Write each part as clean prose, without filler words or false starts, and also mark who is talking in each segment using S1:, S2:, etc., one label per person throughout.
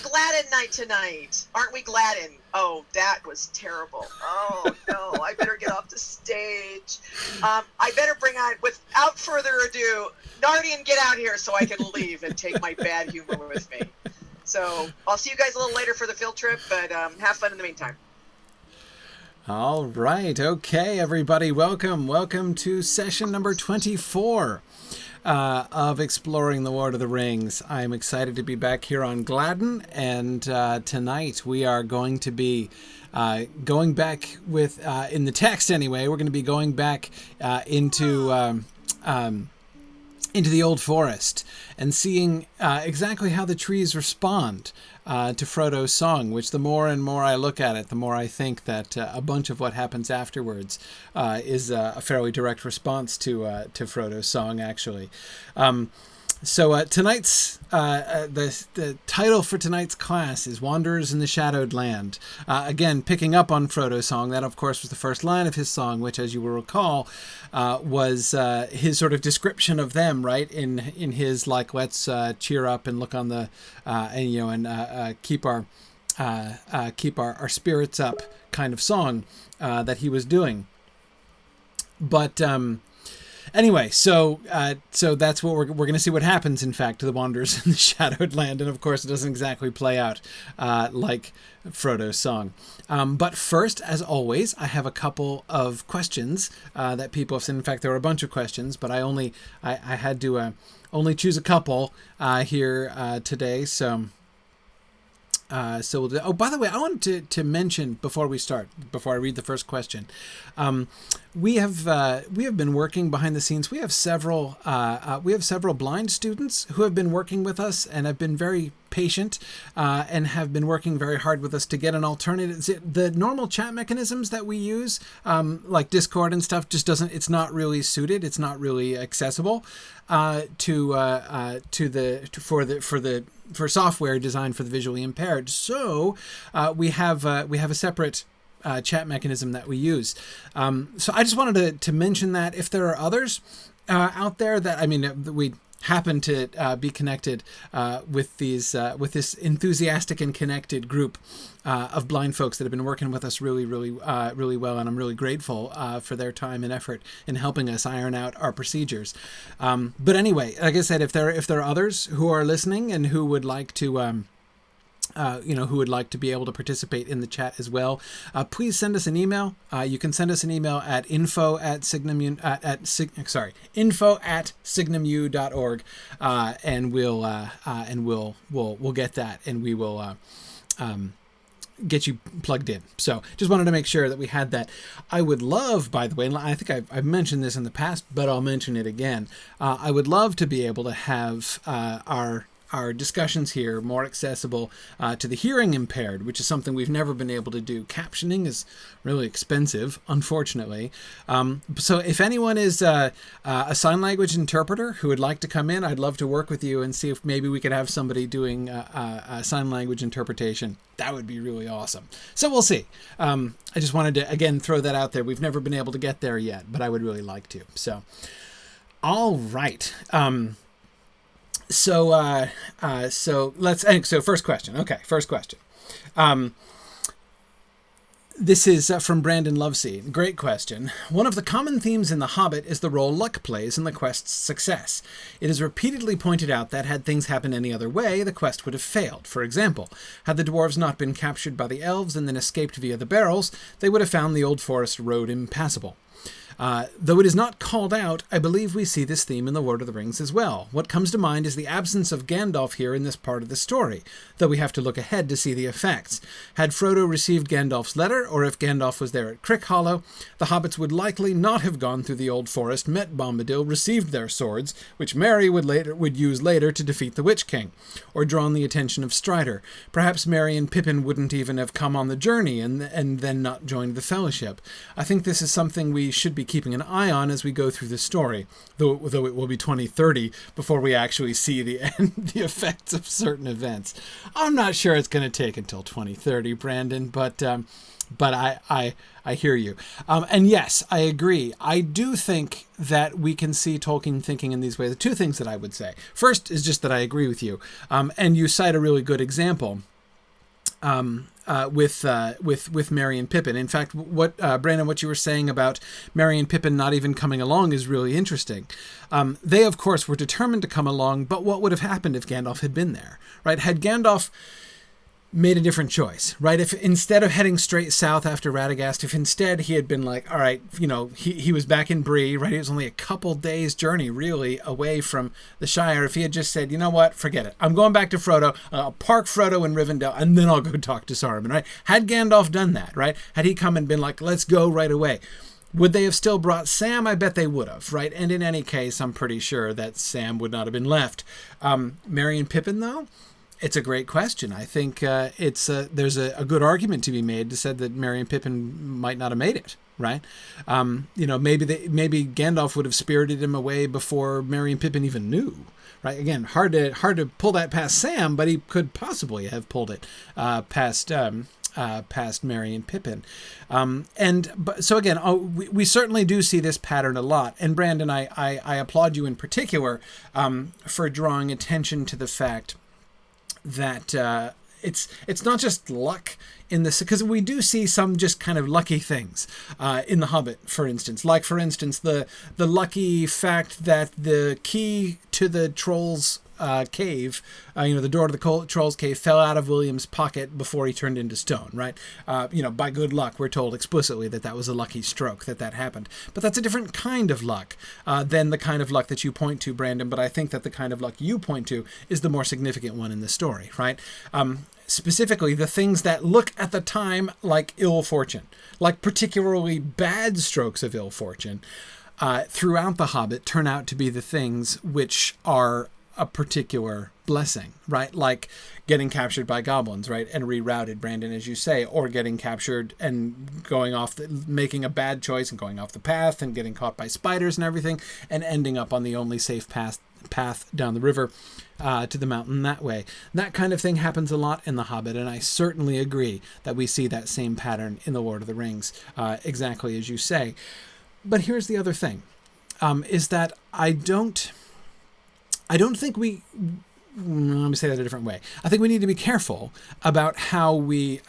S1: Gladden night tonight. Aren't we Gladden? Oh, that was terrible. Oh, no, I better get off the stage. I better bring on, without further ado, Nardian, get out here so I can leave and take my bad humor with me. So I'll see you guys a little later for the field trip, but have fun in the meantime.
S2: All right. Okay, everybody. Welcome to session number 24 of Exploring the Lord of the Rings. I'm excited to be back here on Gladden, and tonight we are going to be going back with, in the text anyway, we're going to be going back into the Old Forest and seeing exactly how the trees respond to Frodo's song, which the more and more I look at it, the more I think that a bunch of what happens afterwards is a fairly direct response to Frodo's song, actually. So tonight's the title for tonight's class is Wanderers in the Shadowed Land. Again, picking up on Frodo's song. That, of course, was the first line of his song, which, as you will recall, was his sort of description of them, right? In his, like, let's cheer up and look on the keep our spirits up kind of song that he was doing. But anyway, so that's what we're going to see what happens, in fact, to the Wanderers in the Shadowed Land. And, of course, it doesn't exactly play out like Frodo's song. But first, as always, I have a couple of questions that people have sent. In fact, there were a bunch of questions, but I had to only choose a couple here today. So we'll do. Oh, by the way, I wanted to mention before I read the first question, we have been working behind the scenes. We have several blind students who have been working with us and have been very patient and have been working very hard with us to get an alternative. The normal chat mechanisms that we use, like Discord and stuff, just doesn't. It's not really suited. It's not really accessible for software designed for the visually impaired. So we have a separate chat mechanism that we use. So I just wanted to mention that if there are others out there that we happen to be connected with this enthusiastic and connected group of blind folks that have been working with us really well, and I'm really grateful for their time and effort in helping us iron out our procedures. But anyway, like I said, if there are others who are listening and who would like to who would like to be able to participate in the chat as well, please send us an email. You can send us an email at info@signumu.org, and we'll get that, and we will get you plugged in. So just wanted to make sure that we had that. I would love, by the way, and I think I've mentioned this in the past, but I'll mention it again. I would love to be able to have our discussions here more accessible to the hearing impaired, which is something we've never been able to do. Captioning is really expensive, unfortunately. So if anyone is a sign language interpreter who would like to come in, I'd love to work with you and see if maybe we could have somebody doing a sign language interpretation. That would be really awesome. So we'll see. I just wanted to, again, throw that out there. We've never been able to get there yet, but I would really like to. So, all right. So first question. Okay, first question. This is from Brandon Lovesey. Great question. One of the common themes in The Hobbit is the role luck plays in the quest's success. It is repeatedly pointed out that had things happened any other way, the quest would have failed. For example, had the dwarves not been captured by the elves and then escaped via the barrels, they would have found the Old Forest road impassable. Though it is not called out, I believe we see this theme in The Lord of the Rings as well. What comes to mind is the absence of Gandalf here in this part of the story, though we have to look ahead to see the effects. Had Frodo received Gandalf's letter, or if Gandalf was there at Crickhollow, the hobbits would likely not have gone through the Old Forest, met Bombadil, received their swords, which Merry would use later to defeat the Witch King, or drawn the attention of Strider. Perhaps Merry and Pippin wouldn't even have come on the journey and then not joined the Fellowship. I think this is something we should be keeping an eye on as we go through the story, though it will be 2030 before we actually see the effects of certain events. I'm not sure it's going to take until 2030, Brandon, but I hear you. And yes, I agree. I do think that we can see Tolkien thinking in these ways. The two things that I would say. First is just that I agree with you. And you cite a really good example with Merry and Pippin. In fact, what Brandon, what you were saying about Merry and Pippin not even coming along is really interesting. They, of course, were determined to come along, but what would have happened if Gandalf had been there, right? Had Gandalf made a different choice, right? If instead of heading straight south after Radagast, if instead he had been like, all right, he was back in Bree, right? It was only a couple days journey really away from the Shire. If he had just said, you know what, forget it. I'm going back to Frodo. I'll park Frodo in Rivendell and then I'll go talk to Saruman, right? Had Gandalf done that, right? Had he come and been like, let's go right away. Would they have still brought Sam? I bet they would have, right? And in any case, I'm pretty sure that Sam would not have been left. Merry and Pippin, though? It's a great question. I think there's a good argument to be made to say that Merry and Pippin might not have made it, right? Maybe Gandalf would have spirited him away before Merry and Pippin even knew, right? Again, hard to pull that past Sam, but he could possibly have pulled it past Merry and Pippin. So again, we certainly do see this pattern a lot. And Brandon, I applaud you in particular for drawing attention to the fact that it's not just luck in this, because we do see some just kind of lucky things in The Hobbit, for instance. Like, for instance, the lucky fact that the key to the Trolls' cave, the door to the Trolls' cave fell out of William's pocket before he turned into stone, right? By good luck, we're told explicitly that was a lucky stroke that happened. But that's a different kind of luck than the kind of luck that you point to, Brandon. But I think that the kind of luck you point to is the more significant one in the story, right? Specifically, the things that look at the time like ill fortune, like particularly bad strokes of ill fortune, throughout The Hobbit turn out to be the things which are a particular blessing, right? Like getting captured by goblins, right? And rerouted, Brandon, as you say, or getting captured and going off, making a bad choice and going off the path and getting caught by spiders and everything and ending up on the only safe path down the river to the mountain that way. That kind of thing happens a lot in The Hobbit, and I certainly agree that we see that same pattern in The Lord of the Rings, exactly as you say. But here's the other thing, is that I don't think let me say that a different way. I think we need to be careful about how we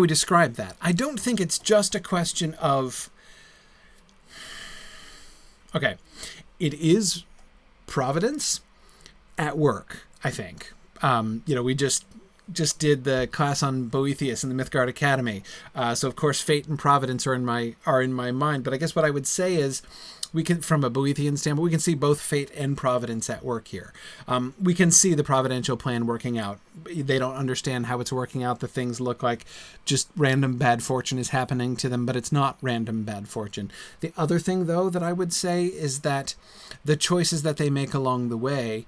S2: describe that. I don't think it's just a question of, okay, it is Providence at work, I think. We just did the class on Boethius in the Mythgard Academy. So of course fate and providence are in my mind. But I guess what I would say is, we can, from a Boethian standpoint, we can see both fate and providence at work here. We can see the providential plan working out. They don't understand how it's working out. The things look like just random bad fortune is happening to them, but it's not random bad fortune. The other thing, though, that I would say is that the choices that they make along the way,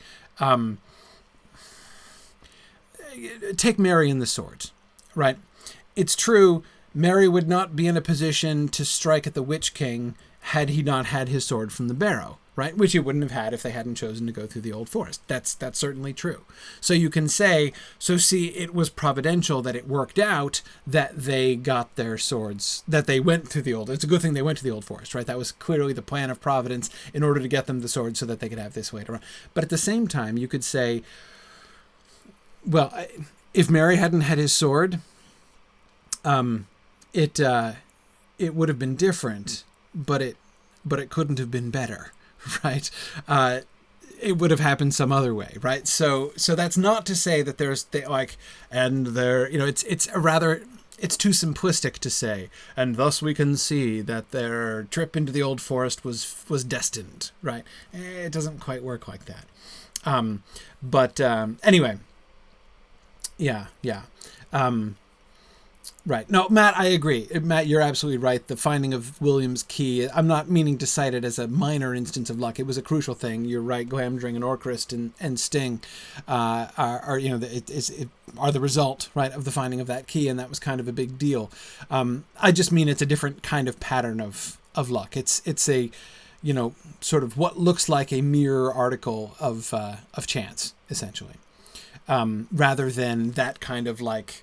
S2: take Merry and the swords, right? It's true, Merry would not be in a position to strike at the Witch King had he not had his sword from the barrow, right? Which he wouldn't have had if they hadn't chosen to go through the Old Forest. That's certainly true. So you can say, it was providential that it worked out that they got their swords, that they went through the Old. It's a good thing they went to the Old Forest, right? That was clearly the plan of Providence in order to get them the swords so that they could have this way to run. But at the same time, you could say, well, if Merry hadn't had his sword, it would have been different. But it couldn't have been better, right? It would have happened some other way, right? So that's not to say that it's too simplistic to say, and thus we can see that their trip into the Old Forest was destined, right? It doesn't quite work like that. Anyway, yeah. Right. No, Matt, I agree. Matt, you're absolutely right. The finding of William's key, I'm not meaning to cite it as a minor instance of luck. It was a crucial thing. You're right. Glamdring and Orcrist and Sting are the result, right, of the finding of that key, and that was kind of a big deal. I just mean it's a different kind of pattern of luck. It's a, sort of what looks like a mirror article of chance, essentially, rather than that kind of like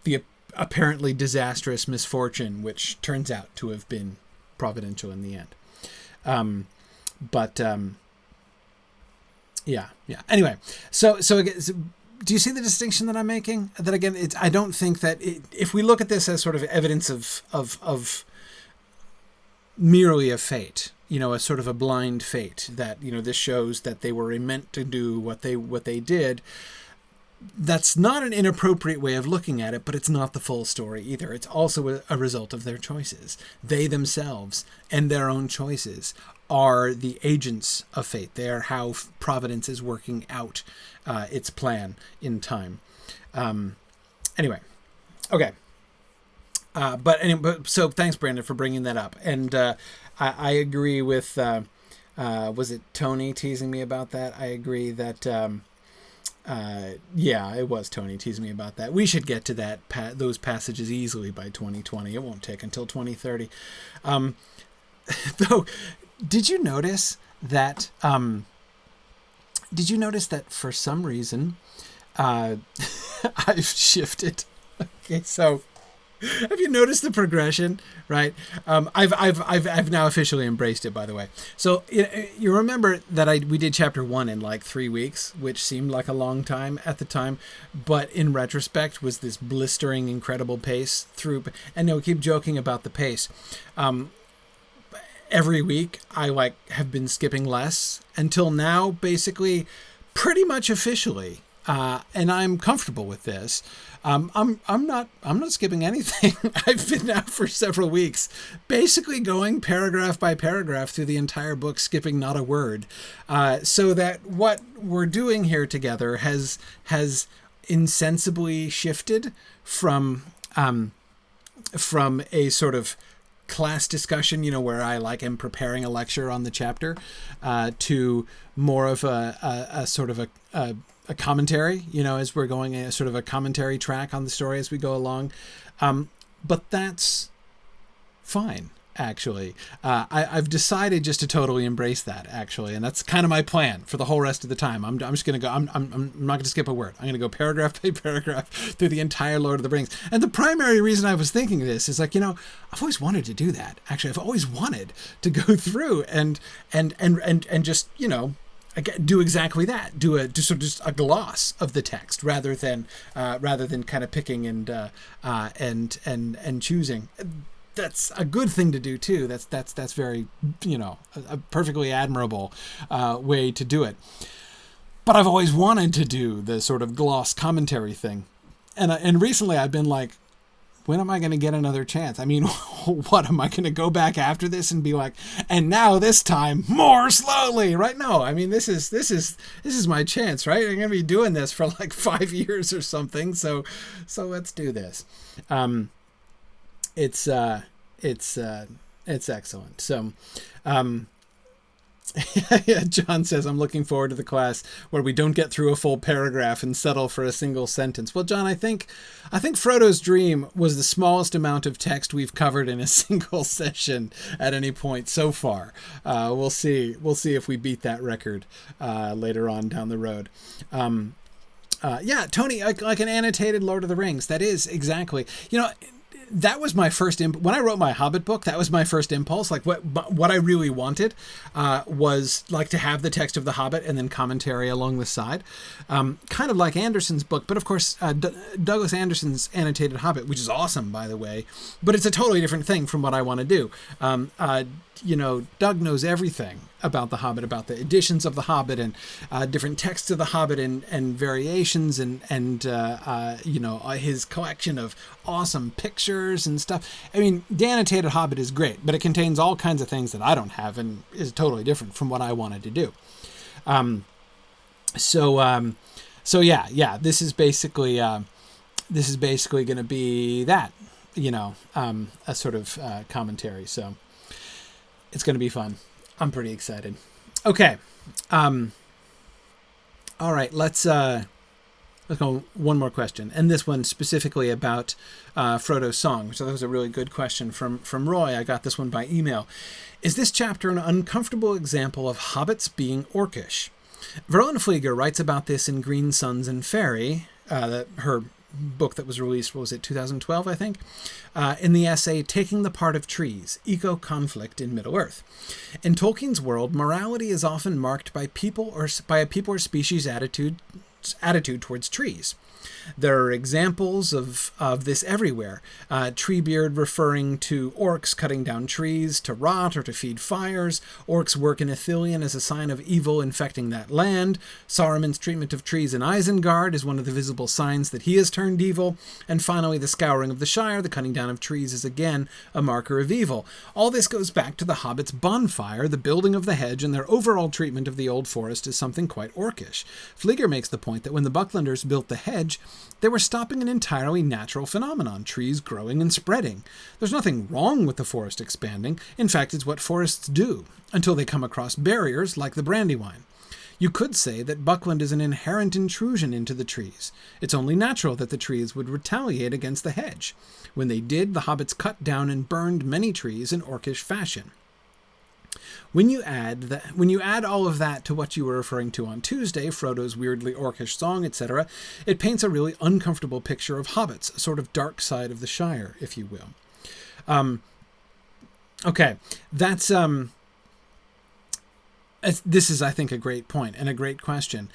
S2: the apparently disastrous misfortune, which turns out to have been providential in the end. Yeah. Anyway, so again, do you see the distinction that I'm making? That again, I don't think that if we look at this as sort of evidence of merely a fate, a sort of a blind fate, that this shows that they were meant to do what they did. That's not an inappropriate way of looking at it, but it's not the full story either. It's also a result of their choices. They themselves and their own choices are the agents of fate. They are how Providence is working out its plan in time. Anyway, okay. But so thanks, Brandon, for bringing that up. And I agree with, was it Tony teasing me about that? I agree that, yeah, it was Tony teasing me about that. We should get to those passages easily by 2020. It won't take until 2030. Though, did you notice that for some reason, I've shifted? Okay, so have you noticed the progression? Right. I've now officially embraced it, by the way. So you remember that we did chapter 1 in like 3 weeks, which seemed like a long time at the time, but in retrospect was this blistering, incredible pace through. And no, keep joking about the pace. Every week I have been skipping less until now, basically pretty much officially. And I'm comfortable with this. I'm not skipping anything. I've been now for several weeks, basically going paragraph by paragraph through the entire book, skipping not a word. So that what we're doing here together has insensibly shifted from a sort of class discussion, where I am preparing a lecture on the chapter, to more of a sort of a commentary, as we're going a sort of a commentary track on the story as we go along. But that's fine, actually. I've decided just to totally embrace that, actually. And that's kind of my plan for the whole rest of the time. I'm just going to go, I'm not going to skip a word. I'm going to go paragraph by paragraph through the entire Lord of the Rings. And the primary reason I was thinking this is I've always wanted to do that. Actually, I've always wanted to go through and just, do exactly that. Do just a gloss of the text rather than kind of picking and choosing. That's a good thing to do too. That's very, a perfectly admirable way to do it. But I've always wanted to do the sort of gloss commentary thing, and recently I've been like, when am I going to get another chance? I mean, what am I going to go back after this and be like, and now this time more slowly, right? No, I mean, this is my chance, right? I'm going to be doing this for like 5 years or something. So let's do this. It's excellent. So, yeah, John says, I'm looking forward to the class where we don't get through a full paragraph and settle for a single sentence. Well, John, I think Frodo's dream was the smallest amount of text we've covered in a single session at any point so far. We'll see if we beat that record later on down the road. Yeah, Tony, like an annotated Lord of the Rings. That is exactly, that was my first when I wrote my Hobbit book. That was my first impulse. Like what I really wanted was like to have the text of the Hobbit and then commentary along the side, kind of like Anderson's book. But of course, Douglas Anderson's annotated Hobbit, which is awesome, by the way, but it's a totally different thing from what I want to do. Doug knows everything about the Hobbit, about the editions of the Hobbit and different texts of the Hobbit and variations and his collection of awesome pictures and stuff. I mean, the annotated Hobbit is great, but it contains all kinds of things that I don't have and is totally different from what I wanted to do. So yeah, this is basically going to be that, a sort of commentary. So it's going to be fun. I'm pretty excited. Okay. All right. Let's go one more question. And this one specifically about Frodo's song. So that was a really good question from Roy. I got this one by email. Is this chapter an uncomfortable example of hobbits being orcish? Verlyn Flieger writes about this in Green Suns and Fairy, her book that was released, what was it, 2012, I think, in the essay Taking the Part of Trees, Eco-Conflict in Middle-earth. In Tolkien's world, morality is often marked by a people or species attitude attitude towards trees. There are examples of this everywhere. Treebeard referring to orcs cutting down trees to rot or to feed fires. Orcs' work in Ithilien as a sign of evil infecting that land. Saruman's treatment of trees in Isengard is one of the visible signs that he has turned evil. And finally, the scouring of the Shire, the cutting down of trees, is again a marker of evil. All this goes back to the Hobbits' bonfire, the building of the hedge, and their overall treatment of the Old Forest as something quite orcish. Fleeger makes the point that when the Bucklanders built the hedge, they were stopping an entirely natural phenomenon, trees growing and spreading. There's nothing wrong with the forest expanding. In fact, it's what forests do, until they come across barriers like the Brandywine. You could say that Buckland is an inherent intrusion into the trees. It's only natural that the trees would retaliate against the hedge. When they did, the hobbits cut down and burned many trees in orcish fashion. When you add all of that to what you were referring to on Tuesday, Frodo's weirdly orcish song, etc., it paints a really uncomfortable picture of hobbits, a sort of dark side of the Shire, if you will. Okay, that's this is, I think, a great point and a great question.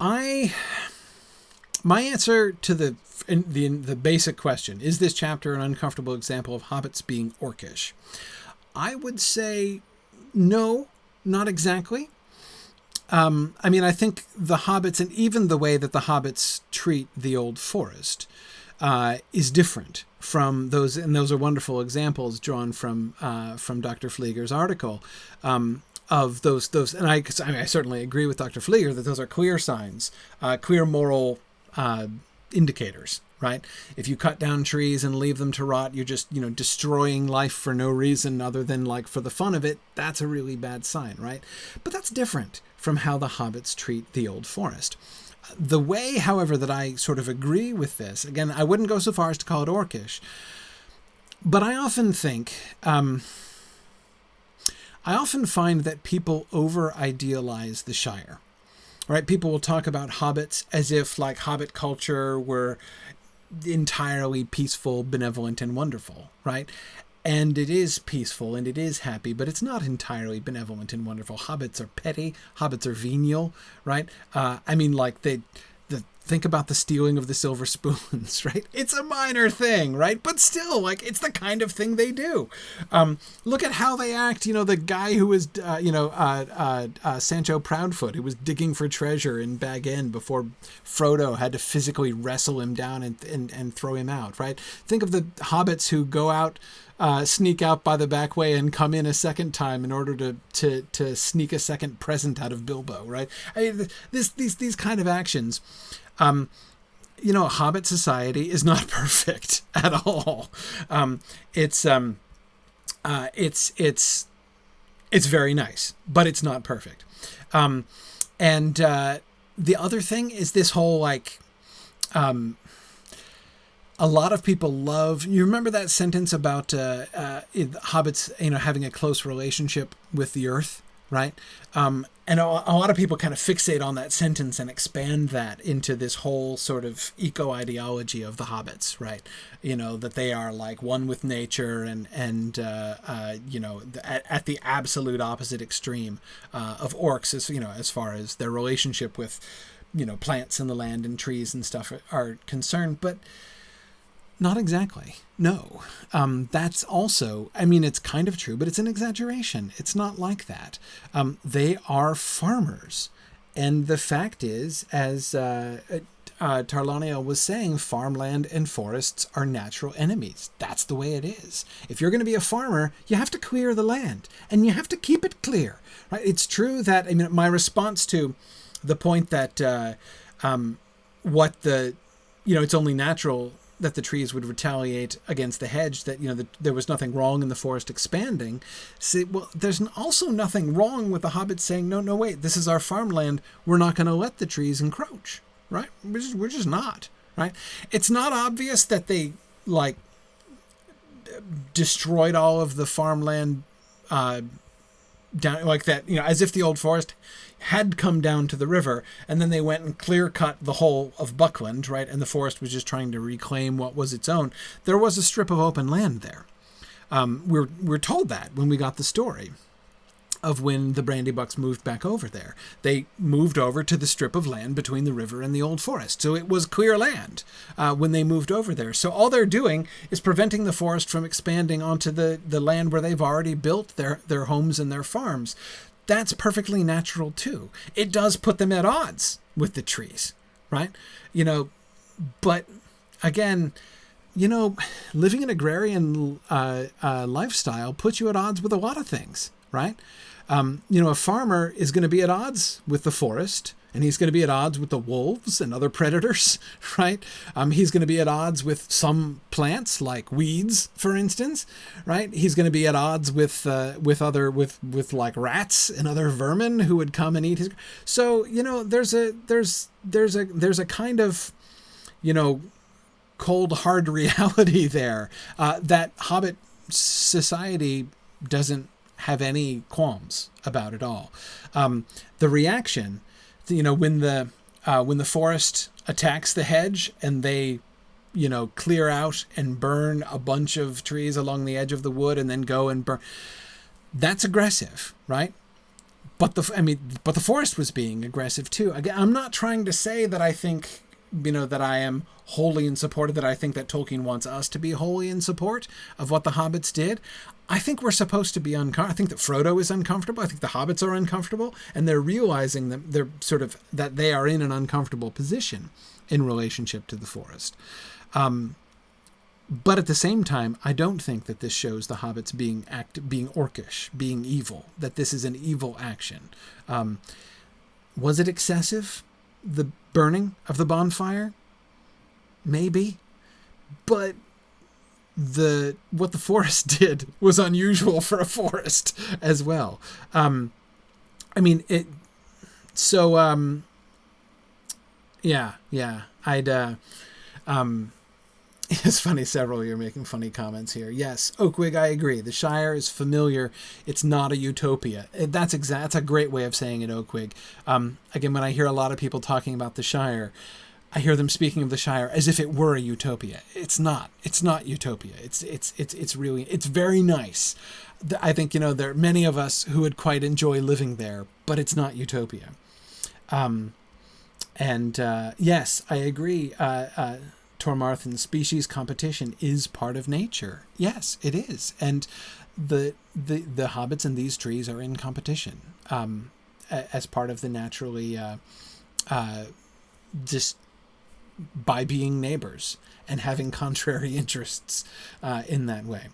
S2: My answer to the basic question, is this chapter an uncomfortable example of hobbits being orcish? I would say no, not exactly. I think the hobbits, and even the way that the hobbits treat the Old Forest, is different from those, and those are wonderful examples drawn from Dr. Fleeger's article of those, and I certainly agree with Dr. Fleeger that those are clear signs, clear moral indicators. Right? If you cut down trees and leave them to rot, you're just, destroying life for no reason other than for the fun of it. That's a really bad sign, right? But that's different from how the hobbits treat the Old Forest. The way, however, that I sort of agree with this, again, I wouldn't go so far as to call it orcish, but I often think, I often find that people over-idealize the Shire. Right? People will talk about hobbits as if hobbit culture were entirely peaceful, benevolent, and wonderful, right? And it is peaceful and it is happy, but it's not entirely benevolent and wonderful. Hobbits are petty. Hobbits are venial, right? Think about the stealing of the silver spoons, right? It's a minor thing, right? But still, it's the kind of thing they do. Look at how they act. The guy who was, Sancho Proudfoot, who was digging for treasure in Bag End before Frodo had to physically wrestle him down and throw him out, right? Think of the hobbits who go out, sneak out by the back way and come in a second time in order to sneak a second present out of Bilbo, right? These kind of actions. Hobbit society is not perfect at all. It's very nice, but it's not perfect. And the other thing is this whole a lot of people love. You remember that sentence about hobbits, having a close relationship with the earth, right? And a lot of people kind of fixate on that sentence and expand that into this whole sort of eco-ideology of the hobbits, right? That they are one with nature and at the absolute opposite extreme of orcs, as far as their relationship with, plants in the land and trees and stuff are concerned. But not exactly. No. That's also, it's kind of true, but it's an exaggeration. It's not like that. They are farmers. And the fact is, as Tarlania was saying, farmland and forests are natural enemies. That's the way it is. If you're going to be a farmer, you have to clear the land and you have to keep it clear. Right? It's true that, my response to the point that it's only natural that the trees would retaliate against the hedge, that there was nothing wrong in the forest expanding. See, well, there's also nothing wrong with the hobbits saying, no, wait, this is our farmland. We're not going to let the trees encroach, right? We're just not, right? It's not obvious that they destroyed all of the farmland down like that, as if the Old Forest had come down to the river, and then they went and clear-cut the whole of Buckland, right? And the forest was just trying to reclaim what was its own. There was a strip of open land there. We're told that when we got the story. of when the Brandybucks moved back over there. They moved over to the strip of land between the river and the old forest. So it was clear land when they moved over there. So all they're doing is preventing the forest from expanding onto the land where they've already built their homes and their farms. That's perfectly natural too. It does put them at odds with the trees, right? But again, living an agrarian lifestyle puts you at odds with a lot of things, right? A farmer is going to be at odds with the forest, and he's going to be at odds with the wolves and other predators, right? He's going to be at odds with some plants like weeds, for instance, right? He's going to be at odds with like rats and other vermin who would come and eat his. So there's a kind of cold hard reality there that Hobbit society doesn't have any qualms about at all. The reaction, when the forest attacks the hedge and they, clear out and burn a bunch of trees along the edge of the wood and then go and burn, that's aggressive, right? But the forest was being aggressive too. Again, I'm not trying to say that I think, that I am wholly in support of that. I think that Tolkien wants us to be wholly in support of what the hobbits did. I think we're supposed to be uncomfortable. I think that Frodo is uncomfortable. I think the hobbits are uncomfortable, and they're realizing that they are in an uncomfortable position in relationship to the forest. But at the same time, I don't think that this shows the hobbits being orcish, being evil, that this is an evil action. Was it excessive? The burning of the bonfire? Maybe. But what the forest did was unusual for a forest as well. It's funny, several of you are making funny comments here. Yes, Oakwig, I agree. The Shire is familiar. It's not a utopia. That's a great way of saying it, Oakwig. Again, when I hear a lot of people talking about the Shire, I hear them speaking of the Shire as if it were a utopia. It's not. It's not utopia. It's really, it's very nice. I think, there are many of us who would quite enjoy living there, but it's not utopia. Yes, I agree. Tormarthan, species competition is part of nature. Yes, it is. And the hobbits and these trees are in competition as part of the naturally, just by being neighbors and having contrary interests in that way.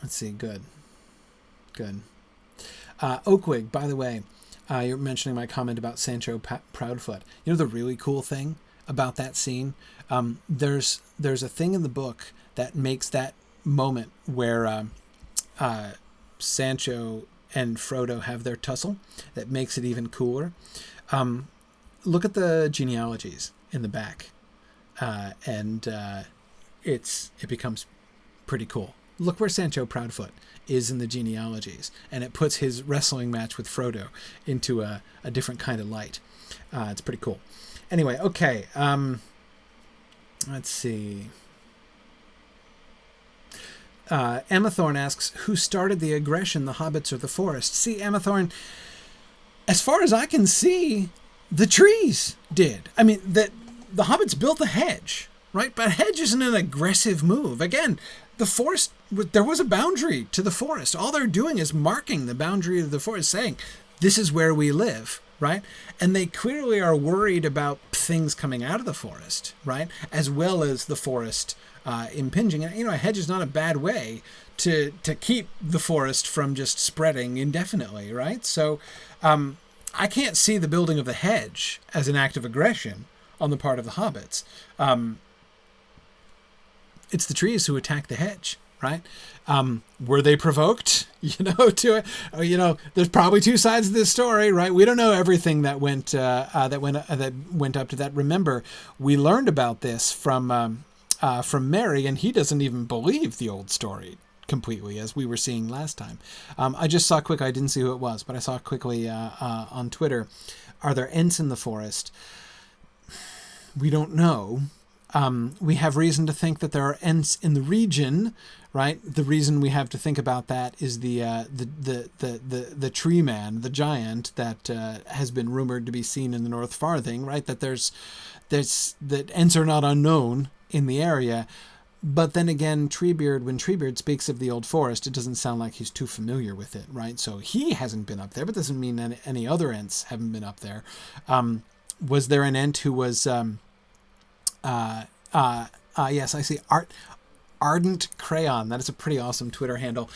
S2: Let's see. Good. Oakwig, by the way, you're mentioning my comment about Sancho Proudfoot. The really cool thing about that scene? There's a thing in the book that makes that moment where Sancho and Frodo have their tussle that makes it even cooler. Look at the genealogies in the back, and it becomes pretty cool. Look where Sancho Proudfoot is in the genealogies, and it puts his wrestling match with Frodo into a different kind of light. It's pretty cool. Anyway, okay. Let's see. Emma Thorne asks, who started the aggression, the hobbits or the forest? See, Emma Thorne, as far as I can see, the trees did. I mean, the hobbits built the hedge, right? But a hedge isn't an aggressive move. Again, the forest, there was a boundary to the forest. All they're doing is marking the boundary of the forest, saying, this is where we live, right? And they clearly are worried about things coming out of the forest, right? As well as the forest impinging. And, a hedge is not a bad way to keep the forest from just spreading indefinitely, right? So I can't see the building of the hedge as an act of aggression on the part of the hobbits. It's the trees who attack the hedge, right? Were they provoked? There's probably two sides of this story, right? We don't know everything that went up to that. Remember, we learned about this from Merry, and he doesn't even believe the old story completely, as we were seeing last time. I just saw quickly, I didn't see who it was, but I saw quickly on Twitter, are there Ents in the forest? We don't know. We have reason to think that there are Ents in the region, right? The reason we have to think about that is the tree man, the giant that has been rumored to be seen in the North Farthing, right? That that Ents are not unknown in the area. But then again, when Treebeard speaks of the Old Forest, it doesn't sound like he's too familiar with it, right? So he hasn't been up there, but doesn't mean any other Ents haven't been up there. Was there an Ent who was... yes, I see. Ardent Crayon. That is a pretty awesome Twitter handle.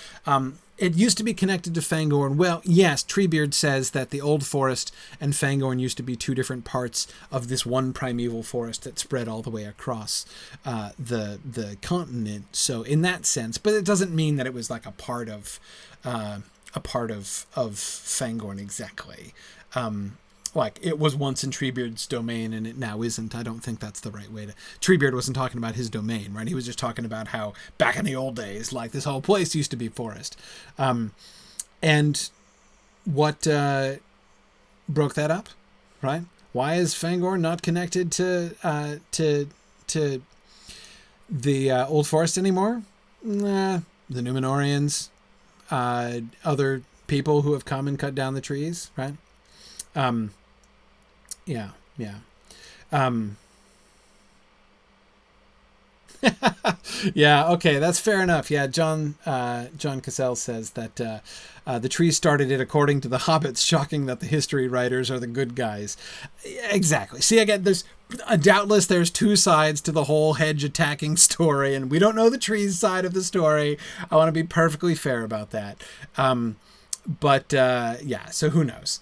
S2: It used to be connected to Fangorn. Well, yes, Treebeard says that the Old Forest and Fangorn used to be two different parts of this one primeval forest that spread all the way across the continent. So in that sense, but it doesn't mean that it was like a part of Fangorn exactly. Like it was once in Treebeard's domain and it now isn't. I don't think that's the right way to... Treebeard wasn't talking about his domain, right? He was just talking about how back in the old days, like this whole place used to be forest. And what broke that up, right? Why is Fangorn not connected to the Old Forest anymore? The Numenorians, other people who have come and cut down the trees, right? Yeah. Yeah, okay, that's fair enough. Yeah, John Cassell says that the trees started it according to the hobbits. Shocking that the history writers are the good guys. Exactly. See, again, there's two sides to the whole hedge attacking story, and we don't know the trees side of the story. I want to be perfectly fair about that. But yeah, so who knows?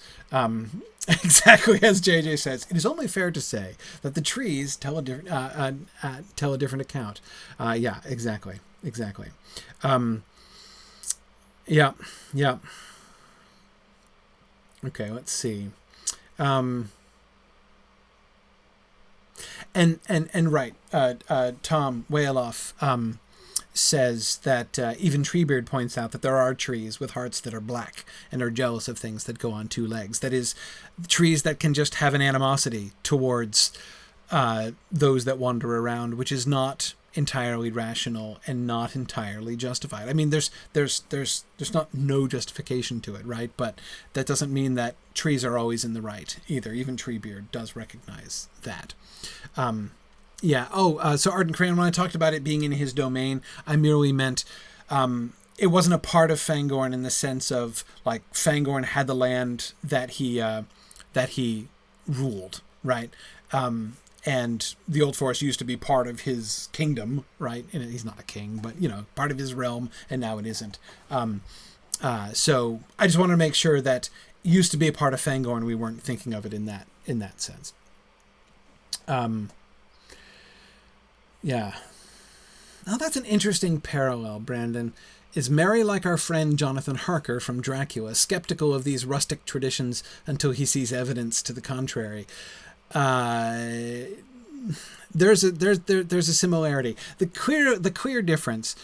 S2: Exactly as JJ says, it is only fair to say that the trees tell a different account. Yeah, exactly. Yeah. Okay, let's see. And right, Tom Whaloff says that even Treebeard points out that there are trees with hearts that are black and are jealous of things that go on two legs. That is, trees that can just have an animosity towards those that wander around, which is not entirely rational and not entirely justified. I mean, there's not no justification to it, right? But that doesn't mean that trees are always in the right either. Even Treebeard does recognize that. Yeah. So Arden Crayon, when I talked about it being in his domain, I merely meant it wasn't a part of Fangorn in the sense of like Fangorn had the land that he ruled, right? And the Old Forest used to be part of his kingdom, right? And he's not a king, but part of his realm, and now it isn't. So I just wanted to make sure that it used to be a part of Fangorn. We weren't thinking of it in that sense. Yeah. Now that's an interesting parallel, Brandon. Is Merry like our friend Jonathan Harker from Dracula, skeptical of these rustic traditions until he sees evidence to the contrary? There's a similarity. The clear difference.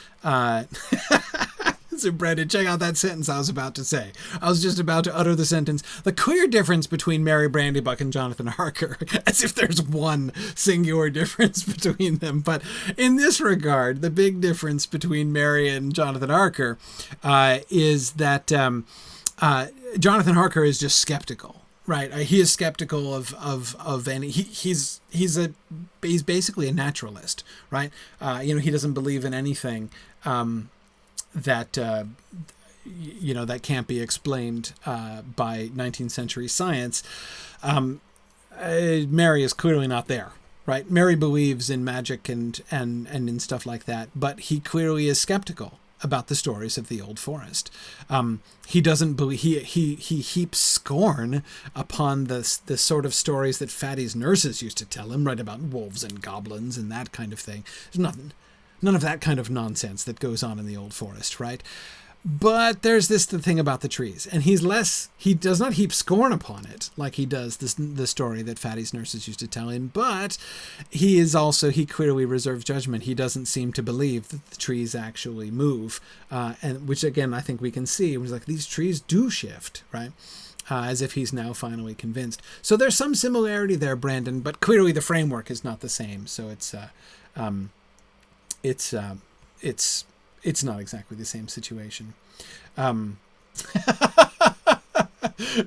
S2: So Brandon, check out that sentence I was about to say. I was just about to utter the sentence. The clear difference between Merry Brandybuck and Jonathan Harker, as if there's one singular difference between them. But in this regard, the big difference between Merry and Jonathan Harker is that Jonathan Harker is just skeptical. Right, he is skeptical of any. He's basically a naturalist, right? He doesn't believe in anything that that can't be explained by 19th century science. Mary is clearly not there, right? Mary believes in magic and in stuff like that, but he clearly is skeptical about the stories of the Old Forest. He doesn't believe, he heaps scorn upon the sort of stories that Fatty's nurses used to tell him, right, about wolves and goblins and that kind of thing. There's none of that kind of nonsense that goes on in the Old Forest, right? But there's the thing about the trees, and he does not heap scorn upon it like he does the story that Fatty's nurses used to tell him, but he clearly reserves judgment. He doesn't seem to believe that the trees actually move, and which again, I think we can see. It was like, these trees do shift, right? as if he's now finally convinced. So there's some similarity there, Brandon, but clearly the framework is not the same. So it's not exactly the same situation.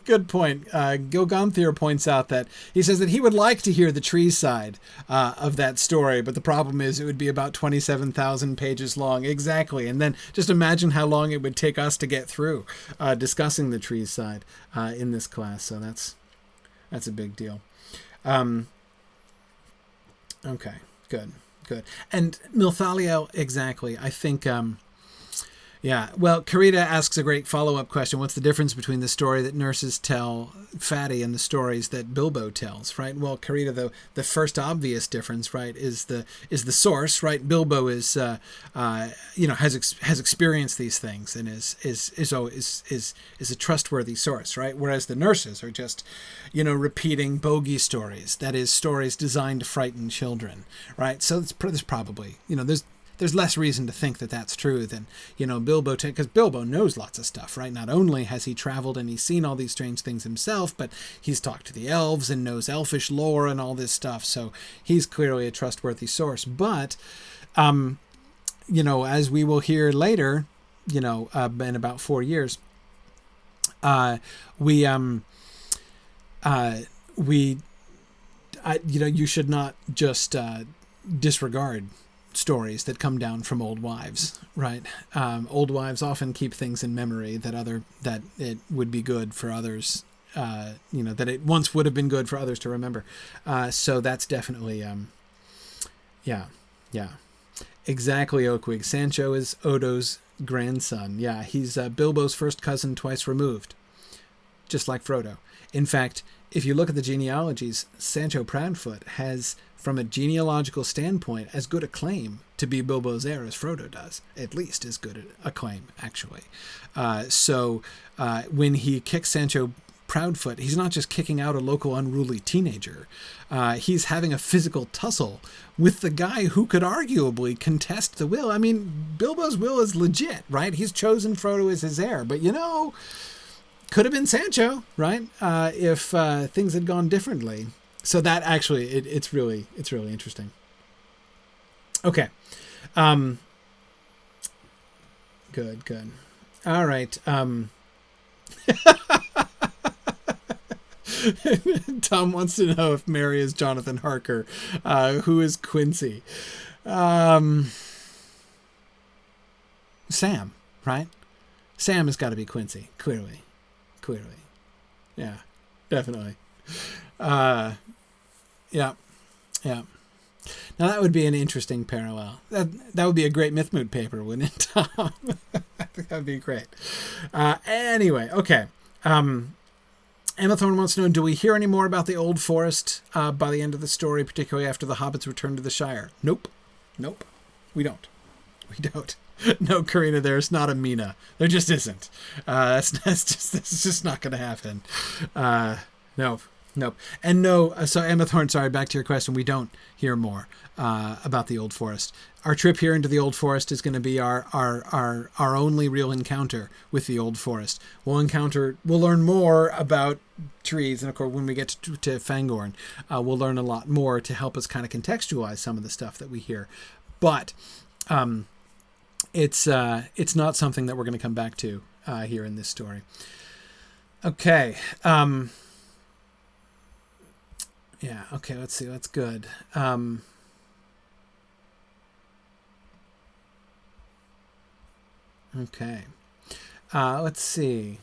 S2: Good point. Gilganthier points out that he says that he would like to hear the tree side of that story, but the problem is it would be about 27,000 pages long. Exactly. And then just imagine how long it would take us to get through discussing the trees side in this class. So that's a big deal. Okay, good. And Milthaliel, exactly. I think... yeah, well, Karita asks a great follow-up question. What's the difference between the story that nurses tell Fatty and the stories that Bilbo tells, right? Well, Karita, the first obvious difference, right, is the source, right? Bilbo is, has experienced these things and is a trustworthy source, right? Whereas the nurses are just, repeating bogey stories. That is, stories designed to frighten children, right? So there's probably, there's less reason to think that that's true than, Bilbo, because Bilbo knows lots of stuff, right? Not only has he traveled and he's seen all these strange things himself, but he's talked to the elves and knows elfish lore and all this stuff. So he's clearly a trustworthy source. But, as we will hear later, in about 4 years, you should not just disregard stories that come down from old wives, right? Old wives often keep things in memory that it would be good for others, that it once would have been good for others to remember. So that's definitely, yeah. Exactly, Oakwig. Sancho is Odo's grandson. Yeah, he's Bilbo's first cousin twice removed, just like Frodo. In fact, if you look at the genealogies, Sancho Proudfoot has, from a genealogical standpoint, as good a claim to be Bilbo's heir as Frodo does. At least as good a claim, actually. So when he kicks Sancho Proudfoot, he's not just kicking out a local unruly teenager. He's having a physical tussle with the guy who could arguably contest the will. I mean, Bilbo's will is legit, right? He's chosen Frodo as his heir, but could have been Sancho, right? If things had gone differently. So that actually, it's really interesting. Okay. Good. All right. Tom wants to know if Mary is Jonathan Harker. Who is Quincy? Sam, right? Sam has got to be Quincy, clearly. Yeah, definitely. Yeah. Now that would be an interesting parallel. That would be a great Mythmoot paper, wouldn't it, Tom? I think that would be great. Anyway, okay. Emma Thorne wants to know, do we hear any more about the Old Forest by the end of the story, particularly after the hobbits return to the Shire? Nope. We don't. No, Karina, there's not a Mina. There just isn't. That's just not going to happen. Nope. And no, so Emma Thorne, sorry, back to your question. We don't hear more about the Old Forest. Our trip here into the Old Forest is going to be our only real encounter with the Old Forest. We'll learn more about trees, and of course, when we get to Fangorn, we'll learn a lot more to help us kind of contextualize some of the stuff that we hear. But it's not something that we're going to come back to here in this story. Okay. Yeah, okay, let's see. That's good. Okay. Let's see.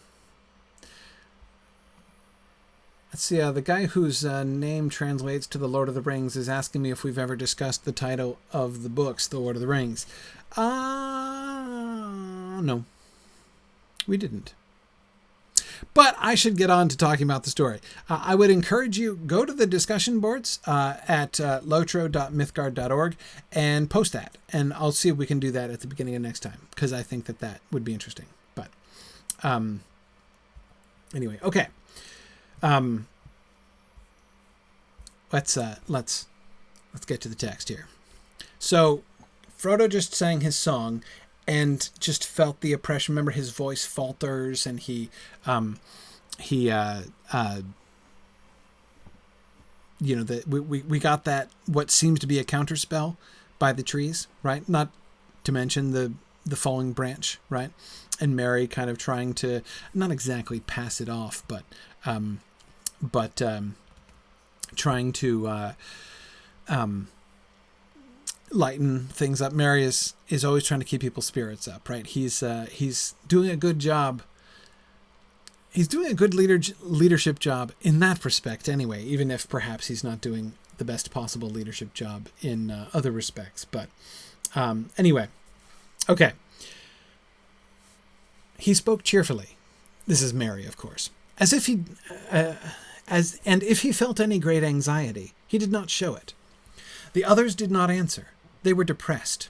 S2: The guy whose name translates to The Lord of the Rings is asking me if we've ever discussed the title of the books, The Lord of the Rings. No. We didn't. But I should get on to talking about the story. I would encourage you, go to the discussion boards at lotro.mythgard.org and post that. And I'll see if we can do that at the beginning of next time, because I think that would be interesting. But anyway, okay. Let's get to the text here. So Frodo just sang his song and just felt the oppression. Remember, his voice falters, and he he we got that what seems to be a counterspell by the trees, right? Not to mention the falling branch, right? And Mary kind of trying to not exactly pass it off, but trying to lighten things up. Mary is always trying to keep people's spirits up, right? He's doing a good job. He's doing a good leadership job in that respect anyway, even if perhaps he's not doing the best possible leadership job in other respects. But anyway, okay. He spoke cheerfully. This is Mary, of course. As if he, and if he felt any great anxiety, he did not show it. The others did not answer. They were depressed.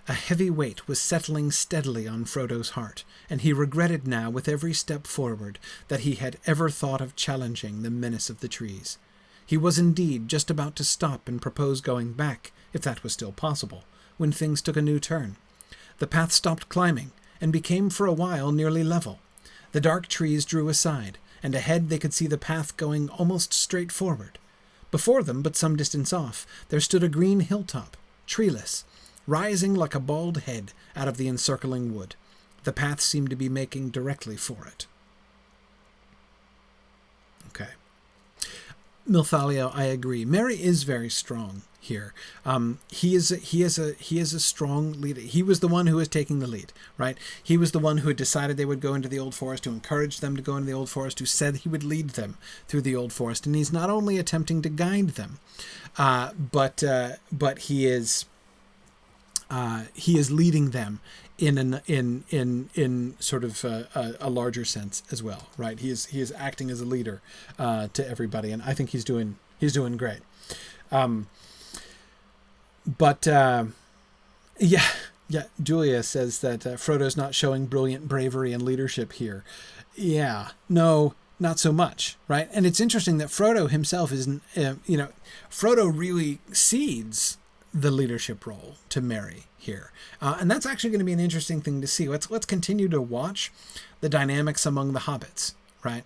S2: A heavy weight was settling steadily on Frodo's heart, and he regretted now with every step forward that he had ever thought of challenging the menace of the trees. He was indeed just about to stop and propose going back, if that was still possible, when things took a new turn. The path stopped climbing, and became for a while nearly level. The dark trees drew aside, and ahead they could see the path going almost straight forward. Before them, but some distance off, there stood a green hilltop, treeless, rising like a bald head out of the encircling wood. The path seemed to be making directly for it. Okay. Milthalio, I agree. Mary is very strong here. He is a strong leader. He was the one who was taking the lead, right? He was the one who had decided they would go into the Old Forest, to encourage them to go into the Old Forest, who said he would lead them through the Old Forest. And he's not only attempting to guide them, but he is leading them in sort of a larger sense as well, right? He is acting as a leader to everybody, and I think he's doing great. Julia says that Frodo's not showing brilliant bravery and leadership here. Yeah, no, not so much, right? And it's interesting that Frodo himself isn't, Frodo really cedes the leadership role to Mary here. And that's actually going to be an interesting thing to see. Let's continue to watch the dynamics among the hobbits, right?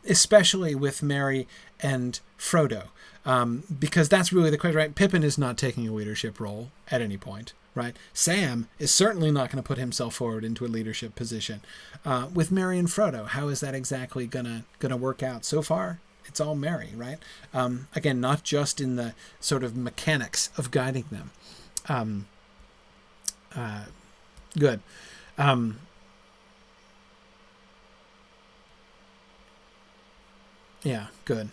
S2: Especially with Mary and Frodo. Because that's really the question, right? Pippin is not taking a leadership role at any point, right? Sam is certainly not going to put himself forward into a leadership position. With Mary and Frodo, how is that exactly gonna work out? So far, it's all Mary, right? Again, not just in the sort of mechanics of guiding them. Good. Yeah, good.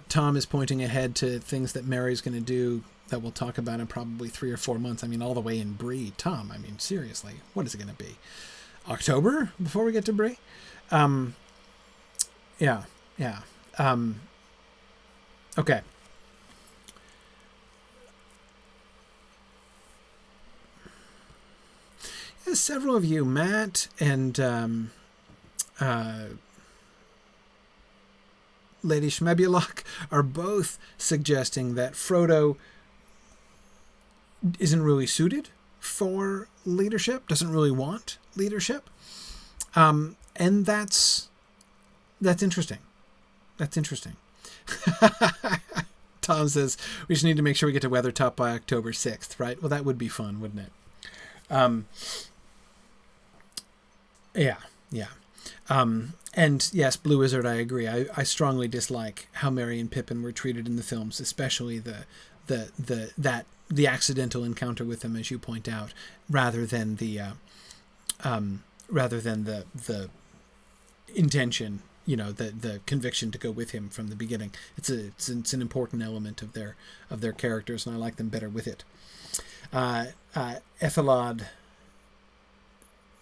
S2: Tom is pointing ahead to things that Mary's going to do that we'll talk about in probably 3 or 4 months. I mean, all the way in Bree. Tom, I mean, seriously, what is it going to be? October before we get to Bree? Okay. Yeah, several of you, Matt and Lady Schmebulok, are both suggesting that Frodo isn't really suited for leadership, doesn't really want leadership. And that's interesting. That's interesting. Tom says, we just need to make sure we get to Weathertop by October 6th, right? Well, that would be fun, wouldn't it? And yes, Blue Wizard, I agree. I strongly dislike how Merry and Pippin were treated in the films, especially the accidental encounter with them, as you point out, rather than the intention, the conviction to go with him from the beginning. It's an important element of their characters, and I like them better with it. Ethelod,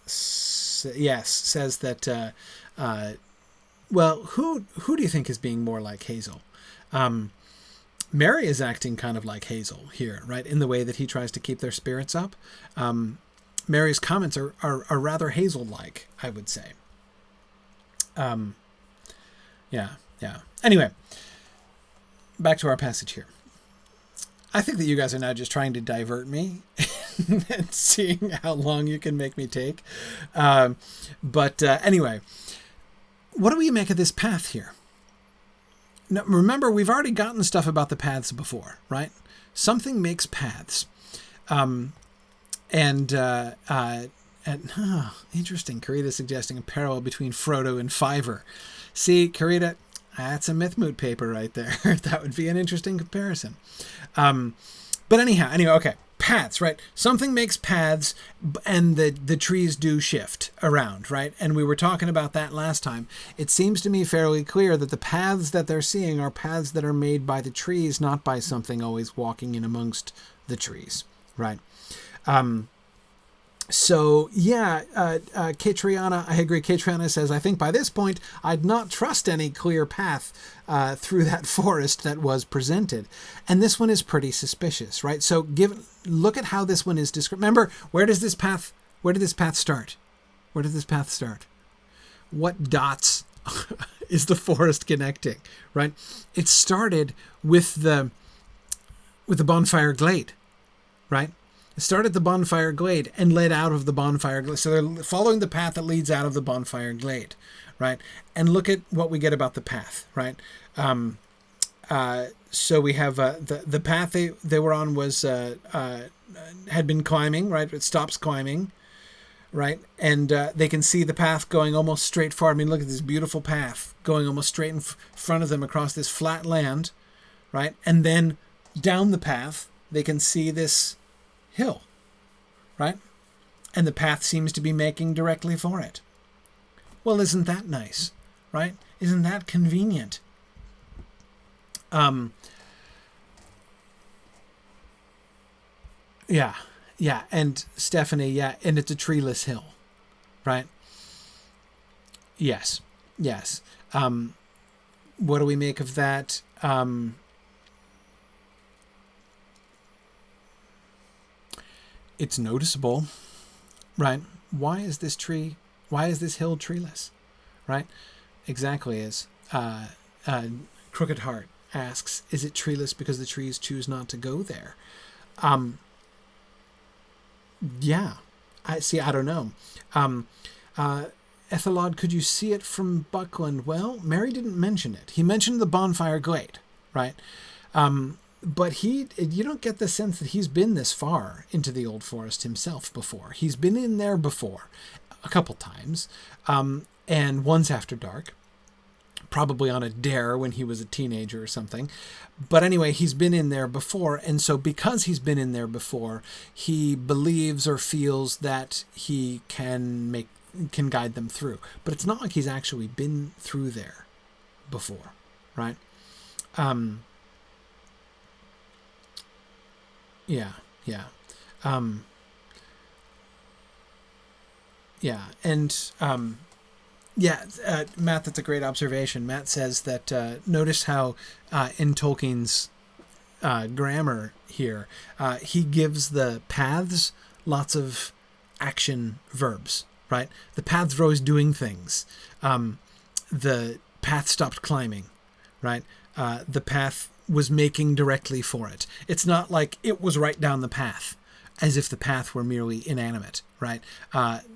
S2: says that. Well, who do you think is being more like Hazel? Mary is acting kind of like Hazel here, right? In the way that he tries to keep their spirits up. Mary's comments are rather Hazel-like, I would say. Anyway, back to our passage here. I think that you guys are now just trying to divert me and seeing how long you can make me take. Anyway, what do we make of this path here? Now, remember, we've already gotten stuff about the paths before, right? Something makes paths. Interesting. Karita suggesting a parallel between Frodo and Fiverr. See, Karita, that's a Mythmoot paper right there. That would be an interesting comparison. But anyway, okay. Paths, right? Something makes paths, and the trees do shift around, right? And we were talking about that last time. It seems to me fairly clear that the paths that they're seeing are paths that are made by the trees, not by something always walking in amongst the trees, right? Katriana, I agree. Katriana says, I think by this point, I'd not trust any clear path through that forest that was presented. And this one is pretty suspicious, right? So look at how this one is described. Remember, where did this path start? Where did this path start? What dots is the forest connecting, right? It started with the bonfire glade, right? Started the bonfire glade and led out of the bonfire glade. So they're following the path that leads out of the bonfire glade, right? And look at what we get about the path, right? So we have the path they were on was had been climbing, right? It stops climbing, right? And they can see the path going almost straight forward. I mean, look at this beautiful path going almost straight in front of them across this flat land, right? And then down the path, they can see this hill, right? And the path seems to be making directly for it. Well, isn't that nice, right? Isn't that convenient? Yeah. And Stephanie, and it's a treeless hill, right? Yes. What do we make of that? It's noticeable, right? Why is this hill treeless, right? Exactly as Crooked Heart asks, is it treeless because the trees choose not to go there? Yeah. I don't know. Ethelod, could you see it from Buckland? Well, Mary didn't mention it. He mentioned the bonfire glade, right? But you don't get the sense that he's been this far into the Old Forest himself before. He's been in there before a couple times, and once after dark, probably on a dare when he was a teenager or something. But anyway, he's been in there before, and so because he's been in there before, he believes or feels that he can guide them through. But it's not like he's actually been through there before, right? Yeah. And Matt, that's a great observation. Matt says that notice how in Tolkien's grammar here, he gives the paths lots of action verbs, right? The paths are always doing things. The path stopped climbing, right? The path was making directly for it. It's not like it was right down the path, as if the path were merely inanimate, right?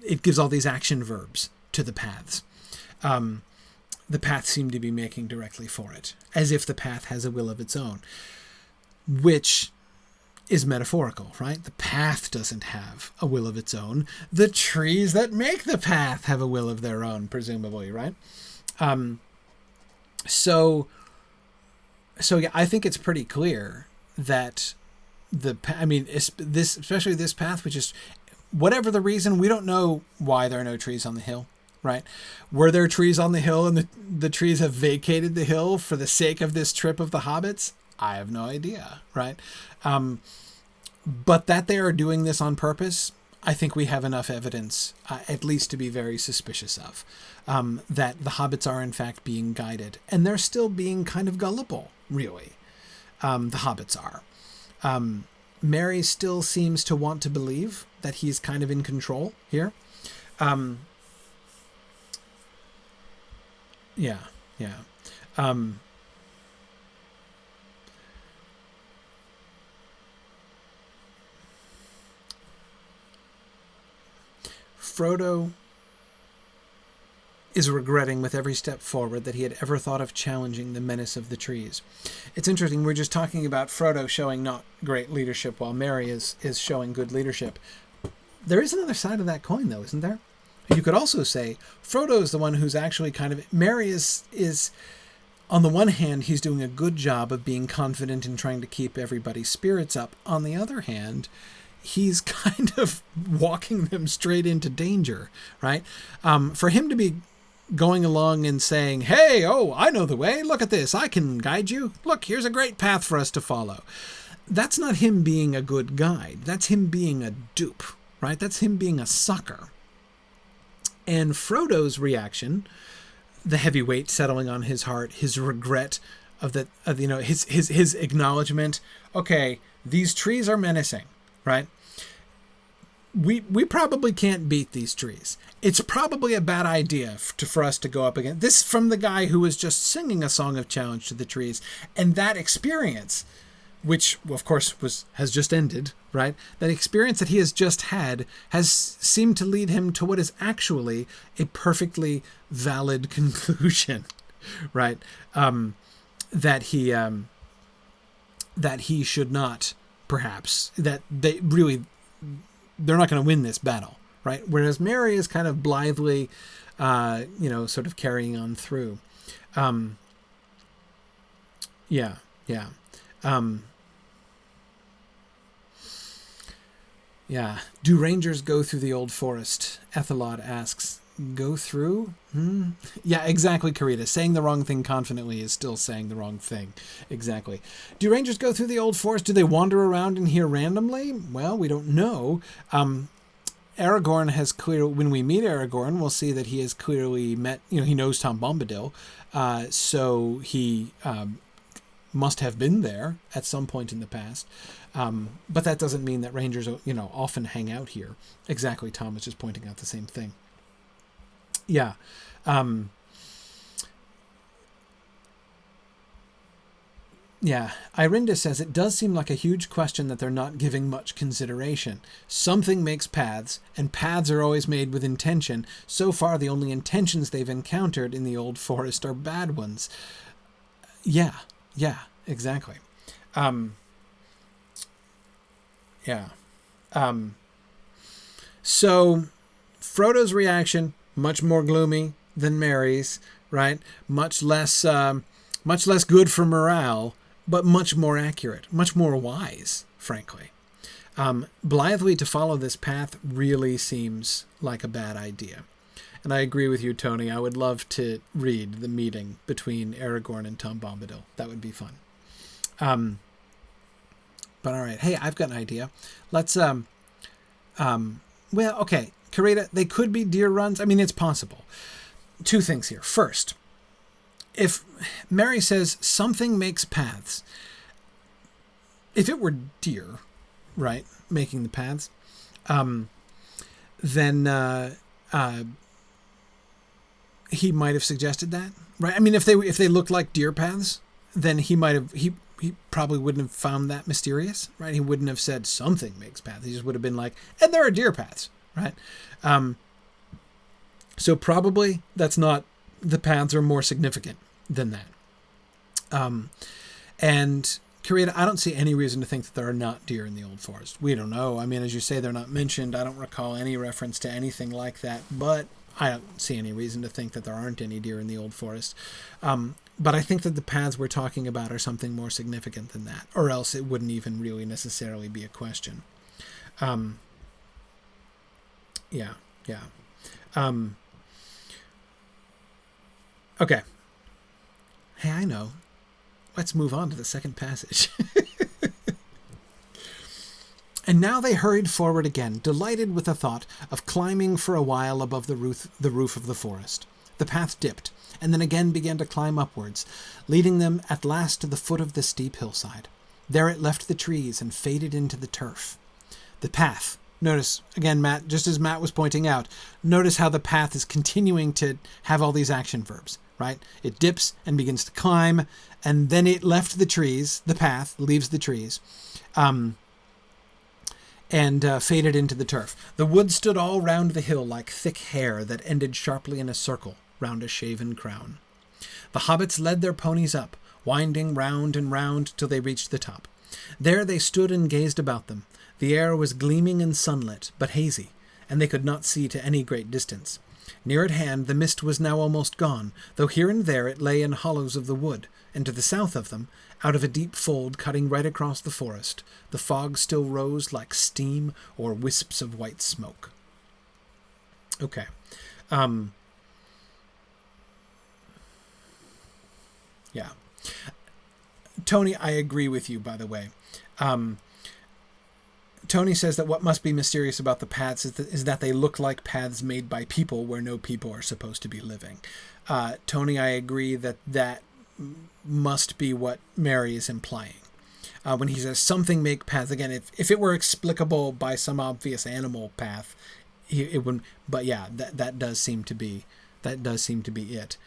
S2: It gives all these action verbs to the paths. The path seemed to be making directly for it, as if the path has a will of its own, which is metaphorical, right? The path doesn't have a will of its own. The trees that make the path have a will of their own, presumably, right? So yeah, I think it's pretty clear that especially this path, which is, whatever the reason, we don't know why there are no trees on the hill, right? Were there trees on the hill and the trees have vacated the hill for the sake of this trip of the hobbits? I have no idea, right? But that they are doing this on purpose, I think we have enough evidence, at least to be very suspicious of, that the hobbits are in fact being guided. And they're still being kind of gullible, really. The hobbits are. Mary still seems to want to believe that he's kind of in control here. Frodo is regretting with every step forward that he had ever thought of challenging the menace of the trees. It's interesting, we're just talking about Frodo showing not great leadership while Merry is showing good leadership. There is another side of that coin, though, isn't there? You could also say Frodo is the one who's actually kind of... Merry is on the one hand, he's doing a good job of being confident and trying to keep everybody's spirits up. On the other hand, he's kind of walking them straight into danger, right? For him to be going along and saying, hey, oh, I know the way. Look at this. I can guide you. Look, here's a great path for us to follow. That's not him being a good guide. That's him being a dupe, right? That's him being a sucker. And Frodo's reaction, the heavy weight settling on his heart, his regret of his acknowledgement, okay, these trees are menacing, right? We probably can't beat these trees. It's probably a bad idea for us to go up against this, from the guy who was just singing a song of challenge to the trees. And that experience, which of course has just ended, right? That experience that he has just had has seemed to lead him to what is actually a perfectly valid conclusion, right? That he should not, perhaps, that they're not going to win this battle, right? Whereas Merry is kind of blithely, sort of carrying on through. Do rangers go through the old forest? Ethelod asks. Go through? Yeah, exactly, Karita. Saying the wrong thing confidently is still saying the wrong thing. Exactly. Do rangers go through the old forest? Do they wander around in here randomly? Well, we don't know. Aragorn has when we meet Aragorn, we'll see that he has clearly met, he knows Tom Bombadil. So he must have been there at some point in the past. But that doesn't mean that rangers, often hang out here. Exactly, Tom was just pointing out the same thing. Yeah. Irinda says, it does seem like a huge question that they're not giving much consideration. Something makes paths, and paths are always made with intention. So far, the only intentions they've encountered in the old forest are bad ones. Yeah, exactly. So Frodo's reaction, much more gloomy than Merry's, right? Much less good for morale, but much more accurate, much more wise, frankly. Blithely to follow this path really seems like a bad idea. And I agree with you, Tony. I would love to read the meeting between Aragorn and Tom Bombadil. That would be fun. But all right. Hey, I've got an idea. Let's, okay. Karita, they could be deer runs. I mean, it's possible. Two things here. First, if Merry says something makes paths, if it were deer, right, making the paths, then he might have suggested that, right? I mean, if they looked like deer paths, then he probably wouldn't have found that mysterious, right? He wouldn't have said something makes paths. He just would have been like, and there are deer paths, right? So probably that's not, the paths are more significant than that. And Karita, I don't see any reason to think that there are not deer in the old forest. We don't know. I mean, as you say, they're not mentioned. I don't recall any reference to anything like that, but I don't see any reason to think that there aren't any deer in the old forest. But I think that the paths we're talking about are something more significant than that, or else it wouldn't even really necessarily be a question. Okay. Hey, I know. Let's move on to the second passage. And now they hurried forward again, delighted with the thought of climbing for a while above the roof of the forest. The path dipped, and then again began to climb upwards, leading them at last to the foot of the steep hillside. There it left the trees and faded into the turf. The path, notice, again, Matt, just as Matt was pointing out, notice how the path is continuing to have all these action verbs, right? It dips and begins to climb, and then it left the trees, the path leaves the trees, and faded into the turf. The wood stood all round the hill like thick hair that ended sharply in a circle, round a shaven crown. The hobbits led their ponies up, winding round and round till they reached the top. There they stood and gazed about them. The air was gleaming and sunlit, but hazy, and they could not see to any great distance. Near at hand the mist was now almost gone, though here and there it lay in hollows of the wood, and to the south of them, out of a deep fold cutting right across the forest, the fog still rose like steam or wisps of white smoke. Okay. Yeah. Tony, I agree with you, by the way. Tony says that what must be mysterious about the paths is that they look like paths made by people where no people are supposed to be living. Tony, I agree that must be what Mary is implying. When he says something make paths, again, if it were explicable by some obvious animal path, it wouldn't. But yeah, that does seem to be it.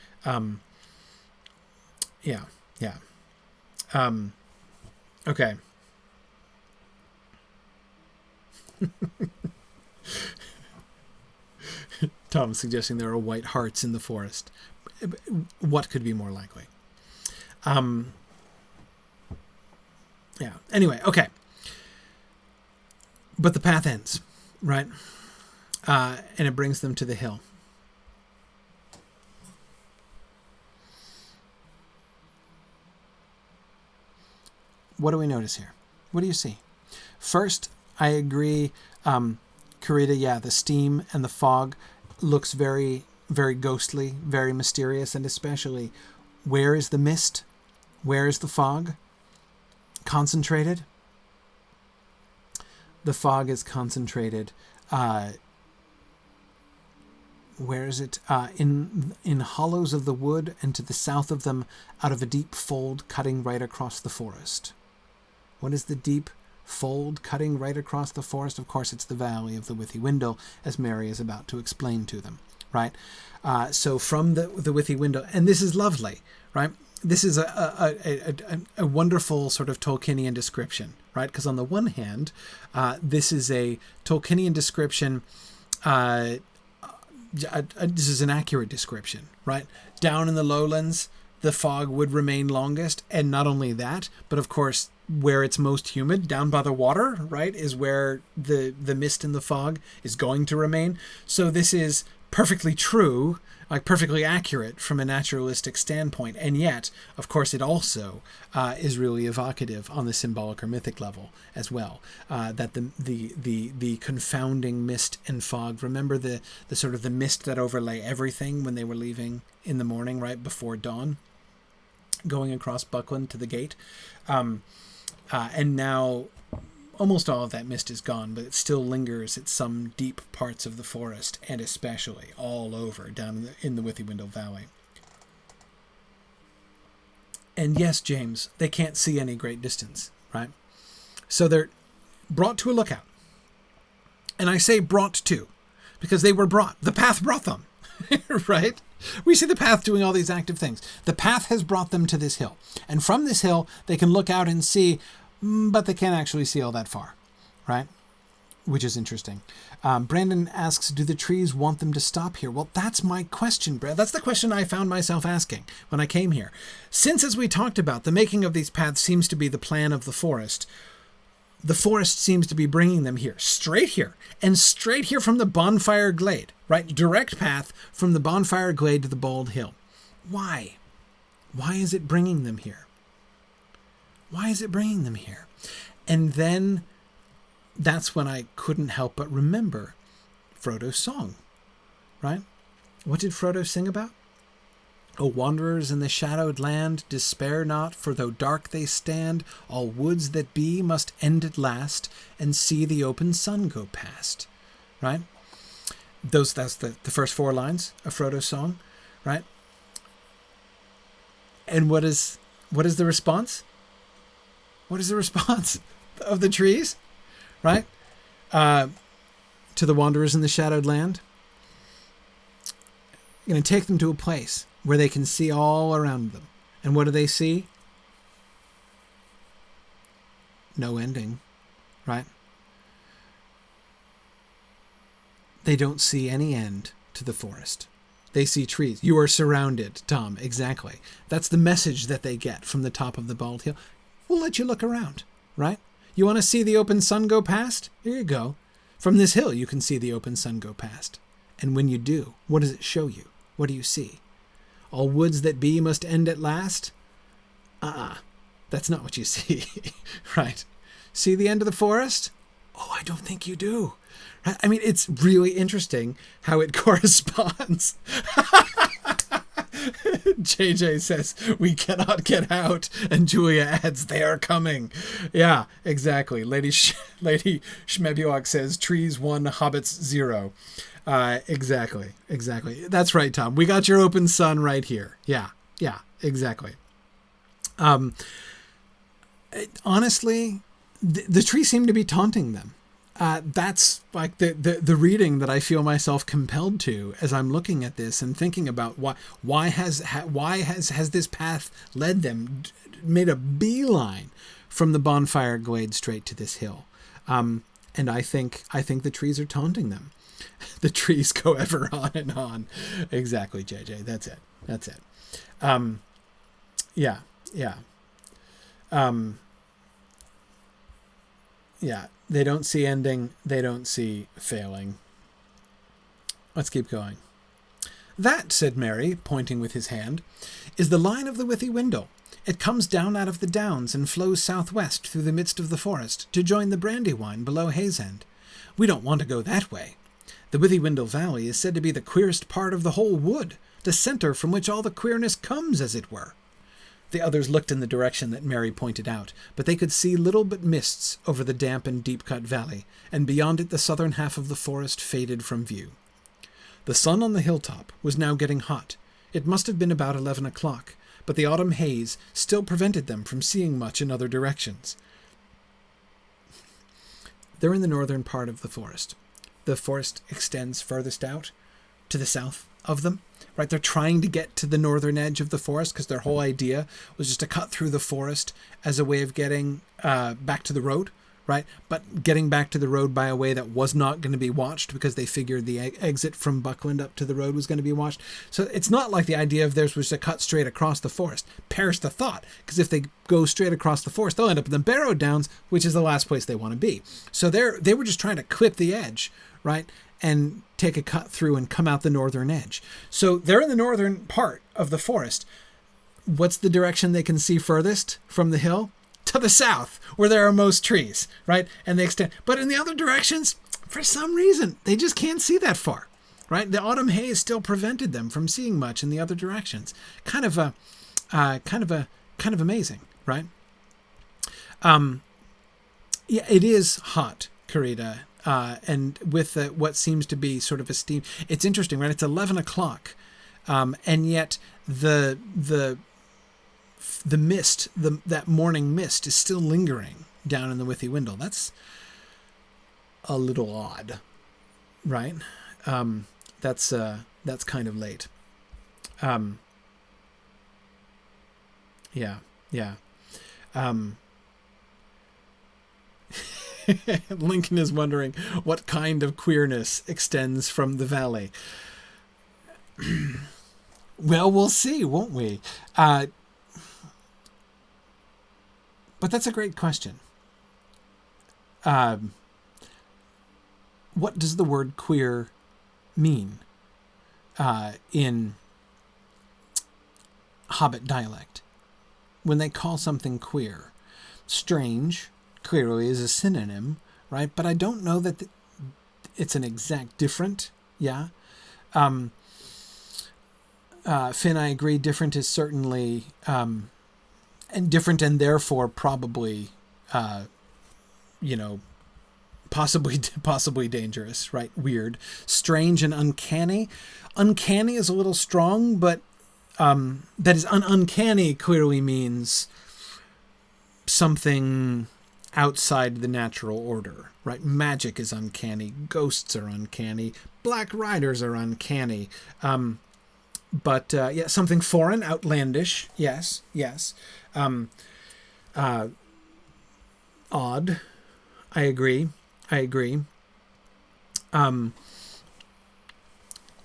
S2: Yeah. Okay. Tom suggesting there are white hearts in the forest. What could be more likely? Yeah. Anyway, okay. But the path ends, right? And it brings them to the hill. What do we notice here? What do you see? First, I agree, Karita, yeah, the steam and the fog looks very, very ghostly, very mysterious, and especially, where is the mist? Where is the fog? Concentrated? The fog is concentrated. Where is it? In hollows of the wood, and to the south of them, out of a deep fold cutting right across the forest. What is the deep fold cutting right across the forest? Of course, it's the valley of the Withywindle, as Mary is about to explain to them, right? So from the Withywindle, and this is lovely, right? This is a wonderful sort of Tolkienian description, right? Because on the one hand, this is a Tolkienian description. This is an accurate description, right? Down in the lowlands, the fog would remain longest, and not only that, but of course, where it's most humid, down by the water, right, is where the mist and the fog is going to remain. So this is perfectly true, like perfectly accurate from a naturalistic standpoint. And yet, of course, it also is really evocative on the symbolic or mythic level as well. That the confounding mist and fog. Remember the sort of the mist that overlay everything when they were leaving in the morning, right before dawn, going across Buckland to the gate. And now almost all of that mist is gone, but it still lingers at some deep parts of the forest, and especially all over down in the Withywindle Valley. And yes, James, they can't see any great distance, right? So they're brought to a lookout. And I say brought to, because they were brought. The path brought them, right? We see the path doing all these active things. The path has brought them to this hill. And from this hill, they can look out and see, but they can't actually see all that far, right? Which is interesting. Brandon asks, do the trees want them to stop here? Well, that's my question, Brad. That's the question I found myself asking when I came here. Since, as we talked about, the making of these paths seems to be the plan of the forest seems to be bringing them here, and straight here from the Bonfire Glade, right? Direct path from the Bonfire Glade to the Bald Hill. Why? Why is it bringing them here? Why is it bringing them here? And then that's when I couldn't help but remember Frodo's song, right? What did Frodo sing about? O wanderers in the shadowed land, despair not, for though dark they stand, all woods that be must end at last, and see the open sun go past, right? That's the first 4 lines of Frodo's song, right? And what is the response? What is the response of the trees, right? To the wanderers in the shadowed land. I'm going to take them to a place where they can see all around them. And what do they see? No ending, right? They don't see any end to the forest. They see trees. You are surrounded, Tom. Exactly. That's the message that they get from the top of the bald hill. We'll let you look around, right? You want to see the open sun go past? Here you go. From this hill, you can see the open sun go past. And when you do, what does it show you? What do you see? All woods that be must end at last? That's not what you see, right? See the end of the forest? Oh, I don't think you do. I mean, it's really interesting how it corresponds. JJ says, we cannot get out. And Julia adds, they are coming. Yeah, exactly. Lady Shmebuak says, trees 1, hobbits 0. Exactly. That's right, Tom. We got your open sun right here. Yeah, exactly. Honestly, the trees seem to be taunting them. That's like the reading that I feel myself compelled to as I'm looking at this and thinking about why has this path led them, made a beeline from the bonfire glade straight to this hill. And I think the trees are taunting them. The trees go ever on and on. Exactly, JJ. That's it. Yeah. They don't see ending. They don't see failing. Let's keep going. That, said Mary, pointing with his hand, is the line of the Withywindle. It comes down out of the downs and flows southwest through the midst of the forest to join the Brandywine below Hayesend. We don't want to go that way. The Withywindle Valley is said to be the queerest part of the whole wood, the center from which all the queerness comes, as it were. The others looked in the direction that Mary pointed out, but they could see little but mists over the damp and deep-cut valley, and beyond it the southern half of the forest faded from view. The sun on the hilltop was now getting hot. It must have been about 11 o'clock, but the autumn haze still prevented them from seeing much in other directions. They're in the northern part of the forest. The forest extends furthest out to the south of them. Right, they're trying to get to the northern edge of the forest because their whole idea was just to cut through the forest as a way of getting back to the road, right? But getting back to the road by a way that was not going to be watched because they figured the exit from Buckland up to the road was going to be watched. So it's not like the idea of theirs was to cut straight across the forest. Perish the thought, because if they go straight across the forest, they'll end up in the Barrow Downs, which is the last place they want to be. So they were just trying to clip the edge, right? And take a cut through and come out the northern edge. So they're in the northern part of the forest. What's the direction they can see furthest from the hill? To the south, where there are most trees, right? And they extend. But in the other directions, for some reason, they just can't see that far, right? The autumn haze still prevented them from seeing much in the other directions. Kind of amazing, right? Yeah, it is hot, Karita. And with what seems to be sort of a steam, it's interesting, right? It's 11 o'clock, and yet the mist, that morning mist, is still lingering down in the Withywindle. That's a little odd, right? That's kind of late. Yeah. Lincoln is wondering what kind of queerness extends from the valley. Well, we'll see, won't we? But that's a great question. What does the word queer mean in Hobbit dialect? When they call something queer, strange clearly is a synonym, right? But I don't know that it's an exact different. Yeah. Finn, I agree. Different is certainly, and different and therefore probably, possibly dangerous, right? Weird. Strange and uncanny. Uncanny is a little strong, but that is uncanny clearly means something outside the natural order, right? Magic is uncanny. Ghosts are uncanny. Black riders are uncanny. But something foreign, outlandish. Yes. Odd. I agree.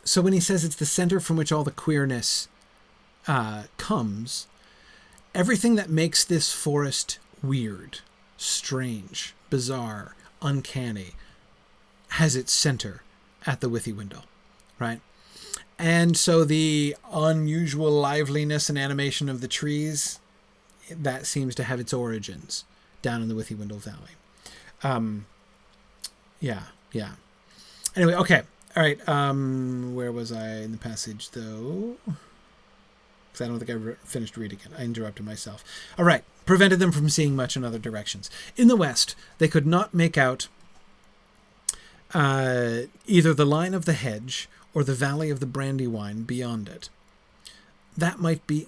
S2: So when he says it's the center from which all the queerness comes, everything that makes this forest weird, strange, bizarre, uncanny, has its center at the Withywindle, right? And so the unusual liveliness and animation of the trees, that seems to have its origins down in the Withywindle Valley. Yeah. Anyway, okay. All right. Where was I in the passage, though? Because I don't think I finished reading it. I interrupted myself. All right. Prevented them from seeing much in other directions. In the west, they could not make out either the line of the hedge or the valley of the Brandywine beyond it. That might be,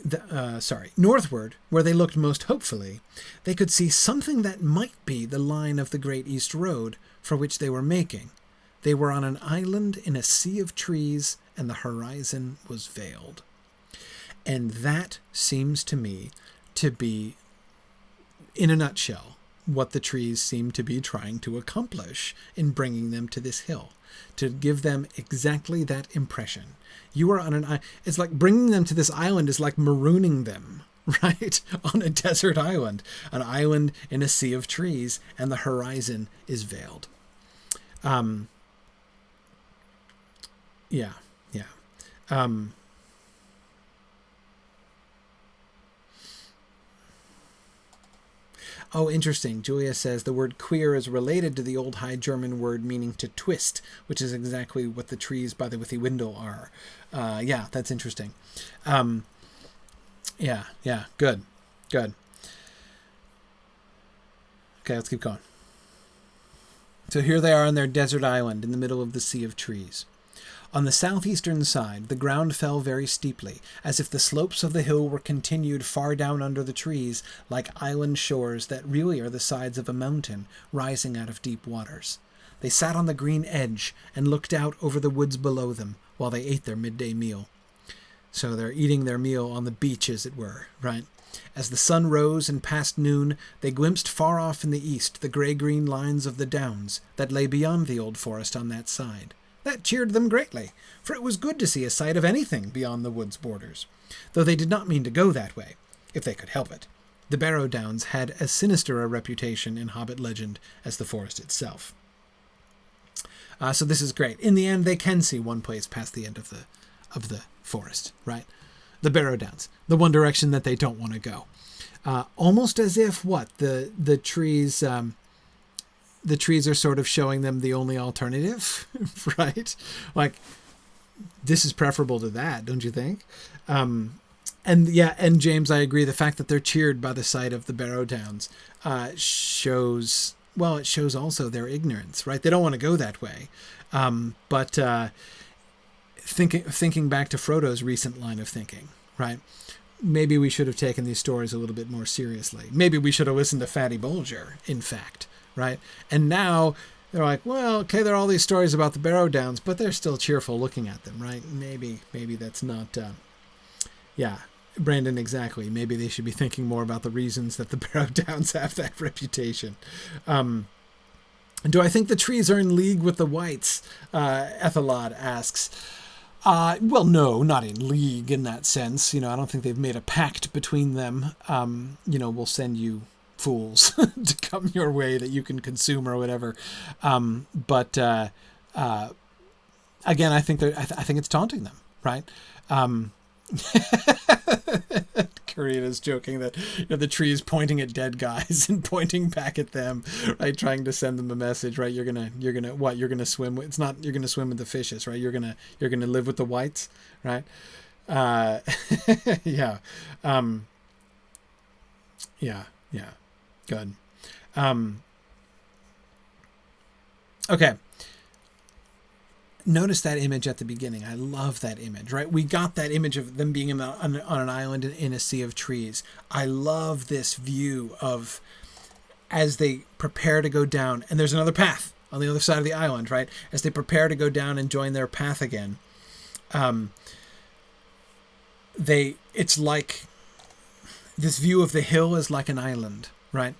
S2: northward, where they looked most hopefully, they could see something that might be the line of the Great East Road for which they were making. They were on an island in a sea of trees, and the horizon was veiled. And that seems to me to be, in a nutshell, what the trees seem to be trying to accomplish in bringing them to this hill, to give them exactly that impression. You are on an island. It's like bringing them to this island is like marooning them, right? On a desert island, an island in a sea of trees, and the horizon is veiled. Yeah. Oh, interesting. Julia says the word queer is related to the old High German word meaning to twist, which is exactly what the trees by the Withywindle are. Yeah, that's interesting. Yeah, good. Okay, let's keep going. So here they are on their desert island in the middle of the sea of trees. On the southeastern side, the ground fell very steeply, as if the slopes of the hill were continued far down under the trees, like island shores that really are the sides of a mountain rising out of deep waters. They sat on the green edge and looked out over the woods below them while they ate their midday meal. So they're eating their meal on the beach, as it were, right? As the sun rose and past noon, they glimpsed far off in the east the grey-green lines of the downs that lay beyond the old forest on that side. That cheered them greatly, for it was good to see a sight of anything beyond the wood's borders, though they did not mean to go that way, if they could help it. The Barrow Downs had as sinister a reputation in Hobbit legend as the forest itself. So this is great. In the end, they can see one place past the end of the forest, right? The Barrow Downs, the one direction that they don't want to go. Almost as if the trees. The trees are sort of showing them the only alternative, right? Like, this is preferable to that, don't you think? And James, I agree. The fact that they're cheered by the sight of the Barrow Downs shows also their ignorance, right? They don't want to go that way. But thinking back to Frodo's recent line of thinking, right? Maybe we should have taken these stories a little bit more seriously. Maybe we should have listened to Fatty Bulger, in fact. Right. And now they're like, well, okay, there are all these stories about the Barrow Downs, but they're still cheerful looking at them. Right. Maybe that's not. Brandon, exactly. Maybe they should be thinking more about the reasons that the Barrow Downs have that reputation. Do I think the trees are in league with the whites? Ethelod asks. Well, no, not in league in that sense. I don't think they've made a pact between them. We'll send you fools to come your way that you can consume or whatever. Again, I think it's taunting them, right? Karina's joking that the tree is pointing at dead guys and pointing back at them, right? Trying to send them a message, right? You're gonna swim. You're gonna swim with the fishes, right? You're gonna live with the whites, right? Yeah. Good. Okay. Notice that image at the beginning. I love that image, right? We got that image of them being on an island in a sea of trees. I love this view of as they prepare to go down, and there's another path on the other side of the island, right? As they prepare to go down and join their path again, it's like this view of the hill is like an island, right?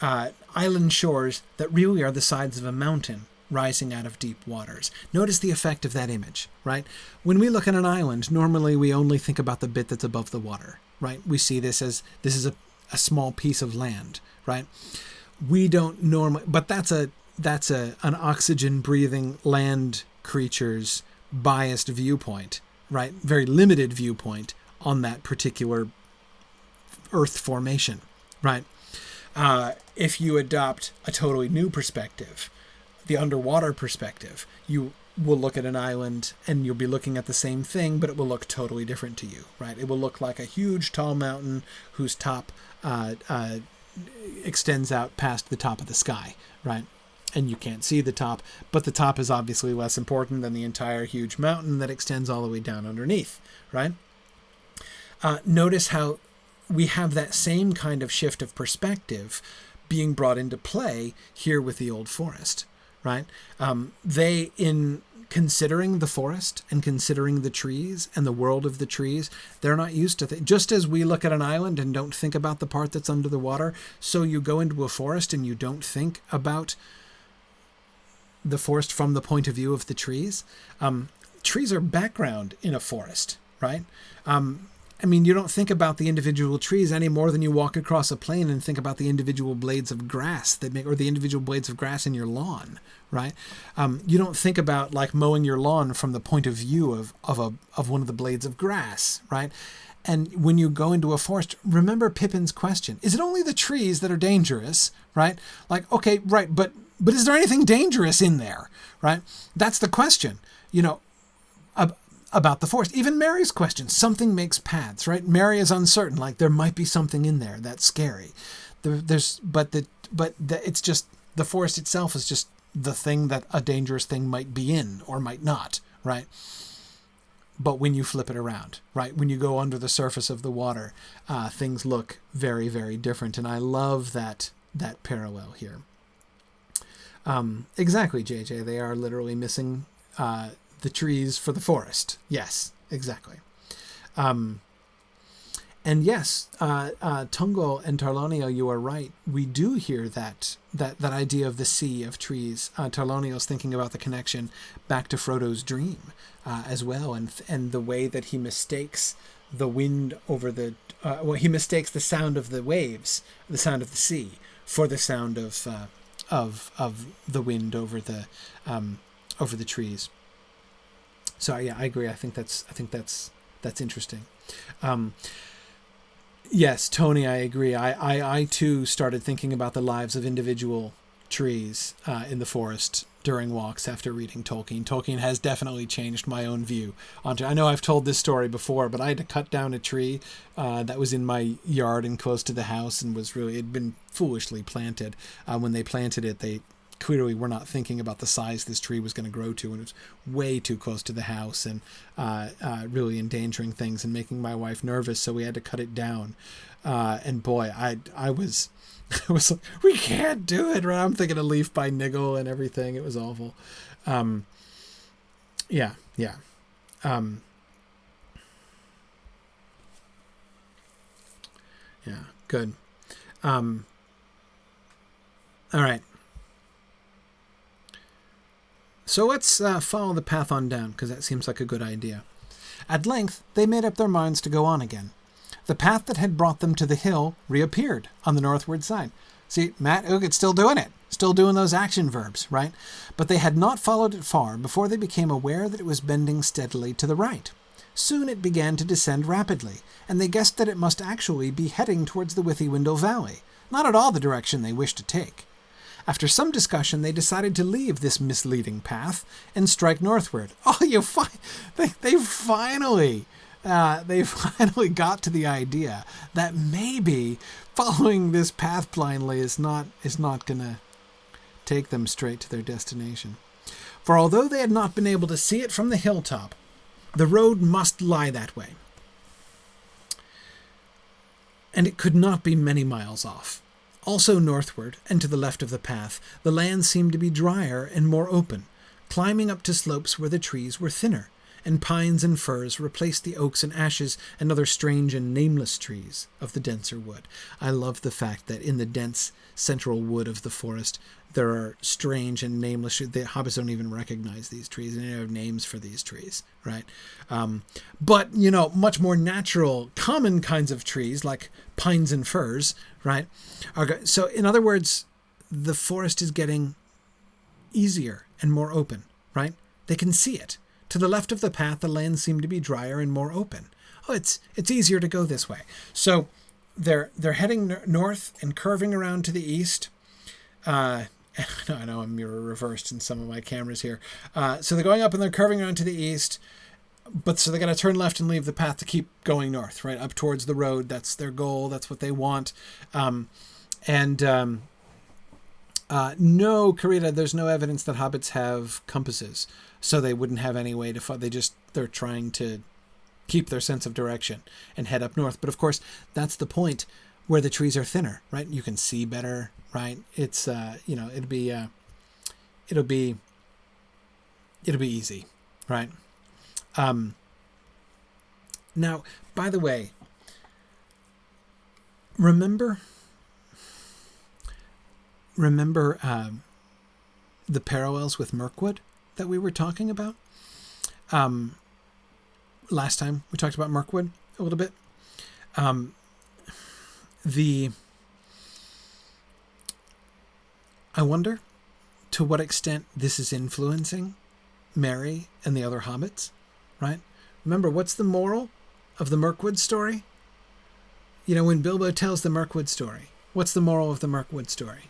S2: Island shores that really are the sides of a mountain rising out of deep waters. Notice the effect of that image, right? When we look at an island, normally we only think about the bit that's above the water, right? We see this as this is a small piece of land, right? We don't normally, but that's an oxygen breathing land creature's biased viewpoint, right? Very limited viewpoint on that particular Earth formation, right? If you adopt a totally new perspective, the underwater perspective, you will look at an island and you'll be looking at the same thing, but it will look totally different to you, right? It will look like a huge tall mountain whose top extends out past the top of the sky, right? And you can't see the top, but the top is obviously less important than the entire huge mountain that extends all the way down underneath, right? Notice how we have that same kind of shift of perspective being brought into play here with the old forest, right? They, in considering the forest and considering the trees and the world of the trees, they're not used to just as we look at an island and don't think about the part that's under the water, so you go into a forest and you don't think about the forest from the point of view of the trees. Trees are background in a forest, right? I mean, you don't think about the individual trees any more than you walk across a plain and think about the individual blades of grass that make, or the individual blades of grass in your lawn, right? You don't think about like mowing your lawn from the point of view of one of the blades of grass, right? And when you go into a forest, remember Pippin's question: is it only the trees that are dangerous, right? Like, okay, right, but is there anything dangerous in there, right? That's the question, you know. About the forest. Even Mary's question, something makes paths, right? Mary is uncertain, like there might be something in there that's scary. It's just the forest itself is just the thing that a dangerous thing might be in or might not, right? But when you flip it around, right? When you go under the surface of the water, things look very, very different. And I love that parallel here. Exactly, JJ. They are literally missing the trees for the forest. Yes, exactly. And yes, Tungo and Tarlonio, you are right. We do hear that idea of the sea of trees. Tarlonio's thinking about the connection back to Frodo's dream as well, and the way that he mistakes the wind over the he mistakes the sound of the waves, the sound of the sea, for the sound of the wind over the trees. So yeah, I agree. I think that's interesting. Yes, Tony, I agree. I too started thinking about the lives of individual trees in the forest during walks after reading Tolkien. Tolkien has definitely changed my own view onto. I know I've told this story before, but I had to cut down a tree that was in my yard and close to the house, and it'd been foolishly planted. When they planted it, they clearly were not thinking about the size this tree was going to grow to, and it was way too close to the house and really endangering things and making my wife nervous, so we had to cut it down. And boy, I was like, we can't do it, right? I'm thinking of Leaf by Niggle and everything. It was awful. Yeah. Good. All right. So let's follow the path on down, because that seems like a good idea. At length, they made up their minds to go on again. The path that had brought them to the hill reappeared on the northward side. See, Matt Uggett's still doing it. Still doing those action verbs, right? But they had not followed it far before they became aware that it was bending steadily to the right. Soon it began to descend rapidly, and they guessed that it must actually be heading towards the Withywindle Valley, not at all the direction they wished to take. After some discussion, they decided to leave this misleading path and strike northward. Oh, they finally got to the idea that maybe following this path blindly is not going to take them straight to their destination. For although they had not been able to see it from the hilltop, the road must lie that way, and it could not be many miles off. Also northward, and to the left of the path, the land seemed to be drier and more open, climbing up to slopes where the trees were thinner, and pines and firs replace the oaks and ashes and other strange and nameless trees of the denser wood. I love the fact that in the dense central wood of the forest, there are strange and nameless trees. The hobbits don't even recognize these trees, and they have names for these trees, right? But, you know, much more natural, common kinds of trees, like pines and firs, right? So, in other words, the forest is getting easier and more open, right? They can see it. To the left of the path, the land seemed to be drier and more open. Oh, it's easier to go this way. So they're heading north and curving around to the east. I know I'm mirror reversed in some of my cameras here. So they're going up and they're curving around to the east. But so they're going to turn left and leave the path to keep going north, right? Up towards the road. That's their goal. That's what they want. No, Karita, there's no evidence that hobbits have compasses. So they wouldn't have any way to they're trying to keep their sense of direction and head up north. But of course, that's the point where the trees are thinner, right? You can see better, right? It's, it'll be easy, right? Now, by the way, remember the parallels with Mirkwood that we were talking about? Last time we talked about Mirkwood a little bit. I wonder to what extent this is influencing Merry and the other hobbits, right? Remember, what's the moral of the Mirkwood story? You know, when Bilbo tells the Mirkwood story, what's the moral of the Mirkwood story?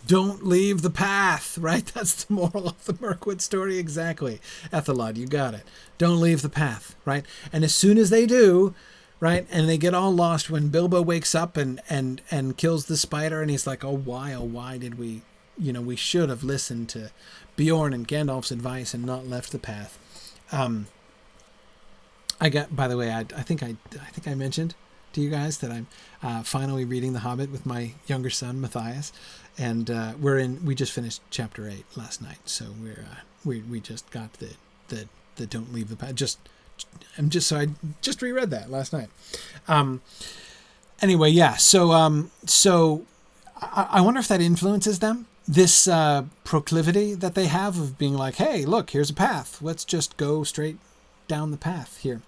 S2: Don't leave the path, right? That's the moral of the Mirkwood story, exactly. Ethelod, you got it. Don't leave the path, right? And as soon as they do, right, and they get all lost, when Bilbo wakes up and kills the spider, and he's like, oh, why did we, we should have listened to Bjorn and Gandalf's advice and not left the path. By the way, I think I mentioned to you guys that I'm finally reading The Hobbit with my younger son, Matthias. And we just finished chapter 8 last night, so we just got the don't leave the path. I just reread that last night. Anyway, yeah. So I wonder if that influences them. This proclivity that they have of being like, hey, look, here's a path. Let's just go straight down the path here.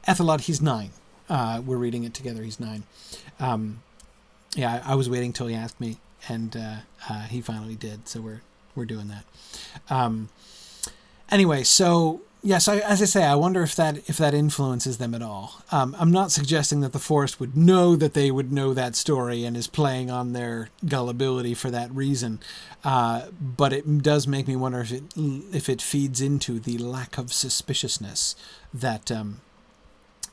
S2: Ethelod, he's 9. We're reading it together. He's 9. I was waiting till he asked me. And he finally did, so we're doing that. Anyway, so yes, as I say, I wonder if that influences them at all. I'm not suggesting that the forest would know that they would know that story and is playing on their gullibility for that reason. But it does make me wonder if it feeds into the lack of suspiciousness that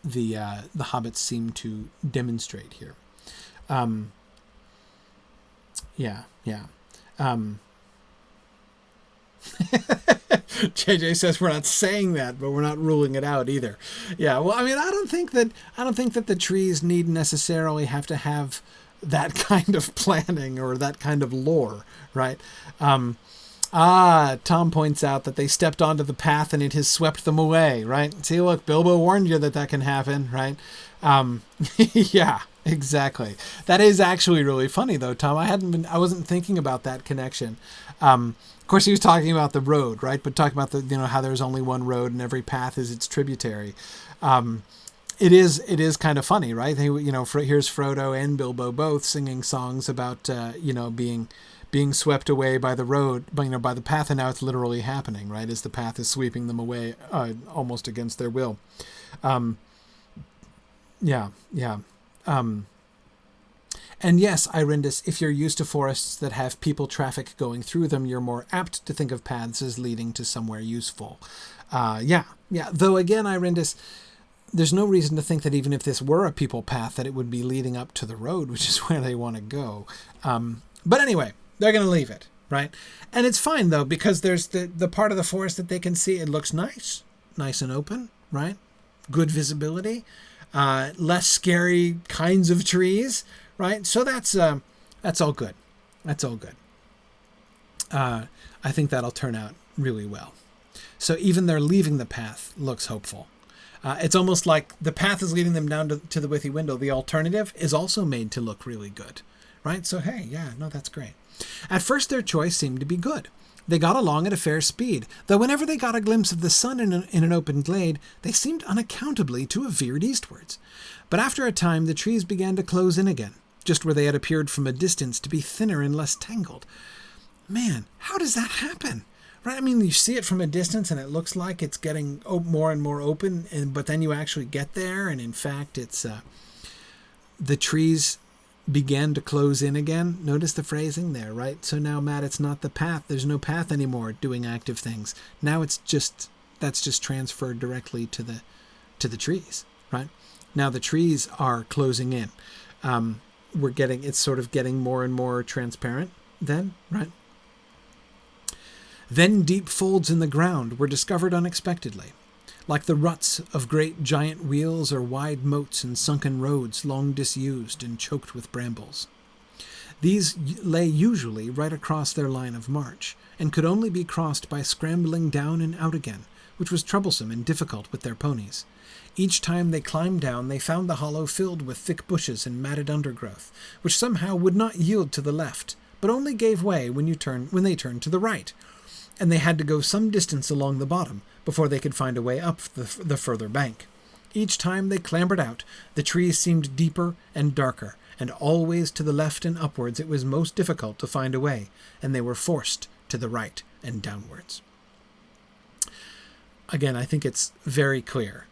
S2: the hobbits seem to demonstrate here. Yeah. JJ says we're not saying that, but we're not ruling it out either. Yeah, well, I mean, I don't think that the trees need necessarily have to have that kind of planning or that kind of lore, right? Tom points out that they stepped onto the path and it has swept them away, right? See, look, Bilbo warned you that can happen, right? Yeah. Exactly. That is actually really funny, though, Tom. I wasn't thinking about that connection. Of course, he was talking about the road, right? But talking about how there's only one road and every path is its tributary. It is kind of funny, right? Here's Frodo and Bilbo both singing songs about being swept away by the road, by the path, and now it's literally happening, right? As the path is sweeping them away, almost against their will. Yeah. And yes, Irindus, if you're used to forests that have people traffic going through them, you're more apt to think of paths as leading to somewhere useful. Yeah. Though again, Irindus, there's no reason to think that even if this were a people path, that it would be leading up to the road, which is where they want to go. But anyway, they're going to leave it, right? And it's fine, though, because there's the part of the forest that they can see. It looks nice and open, right? Good visibility. Less scary kinds of trees, right? So that's all good. That's all good. I think that'll turn out really well. So even their leaving the path looks hopeful. It's almost like the path is leading them down to the withy window. The alternative is also made to look really good, right? So, hey, yeah, no, that's great. At first, their choice seemed to be good. They got along at a fair speed, though whenever they got a glimpse of the sun in an open glade, they seemed unaccountably to have veered eastwards. But after a time, the trees began to close in again, just where they had appeared from a distance to be thinner and less tangled. Man, how does that happen? Right? I mean, you see it from a distance and it looks like it's getting more and more open, but then you actually get there and in fact it's the trees began to close in again. Notice the phrasing there, right? So now, Matt, it's not the path. There's no path anymore doing active things. Now that's just transferred directly to the trees, right? Now the trees are closing in. It's sort of getting more and more transparent then, right? Then deep folds in the ground were discovered unexpectedly, like the ruts of great giant wheels or wide moats and sunken roads long disused and choked with brambles. These lay usually right across their line of march, and could only be crossed by scrambling down and out again, which was troublesome and difficult with their ponies. Each time they climbed down, they found the hollow filled with thick bushes and matted undergrowth, which somehow would not yield to the left, but only gave way when they turned to the right, and they had to go some distance along the bottom before they could find a way up the further bank. Each time they clambered out, the trees seemed deeper and darker, and always to the left and upwards it was most difficult to find a way, and they were forced to the right and downwards. Again, I think it's very clear.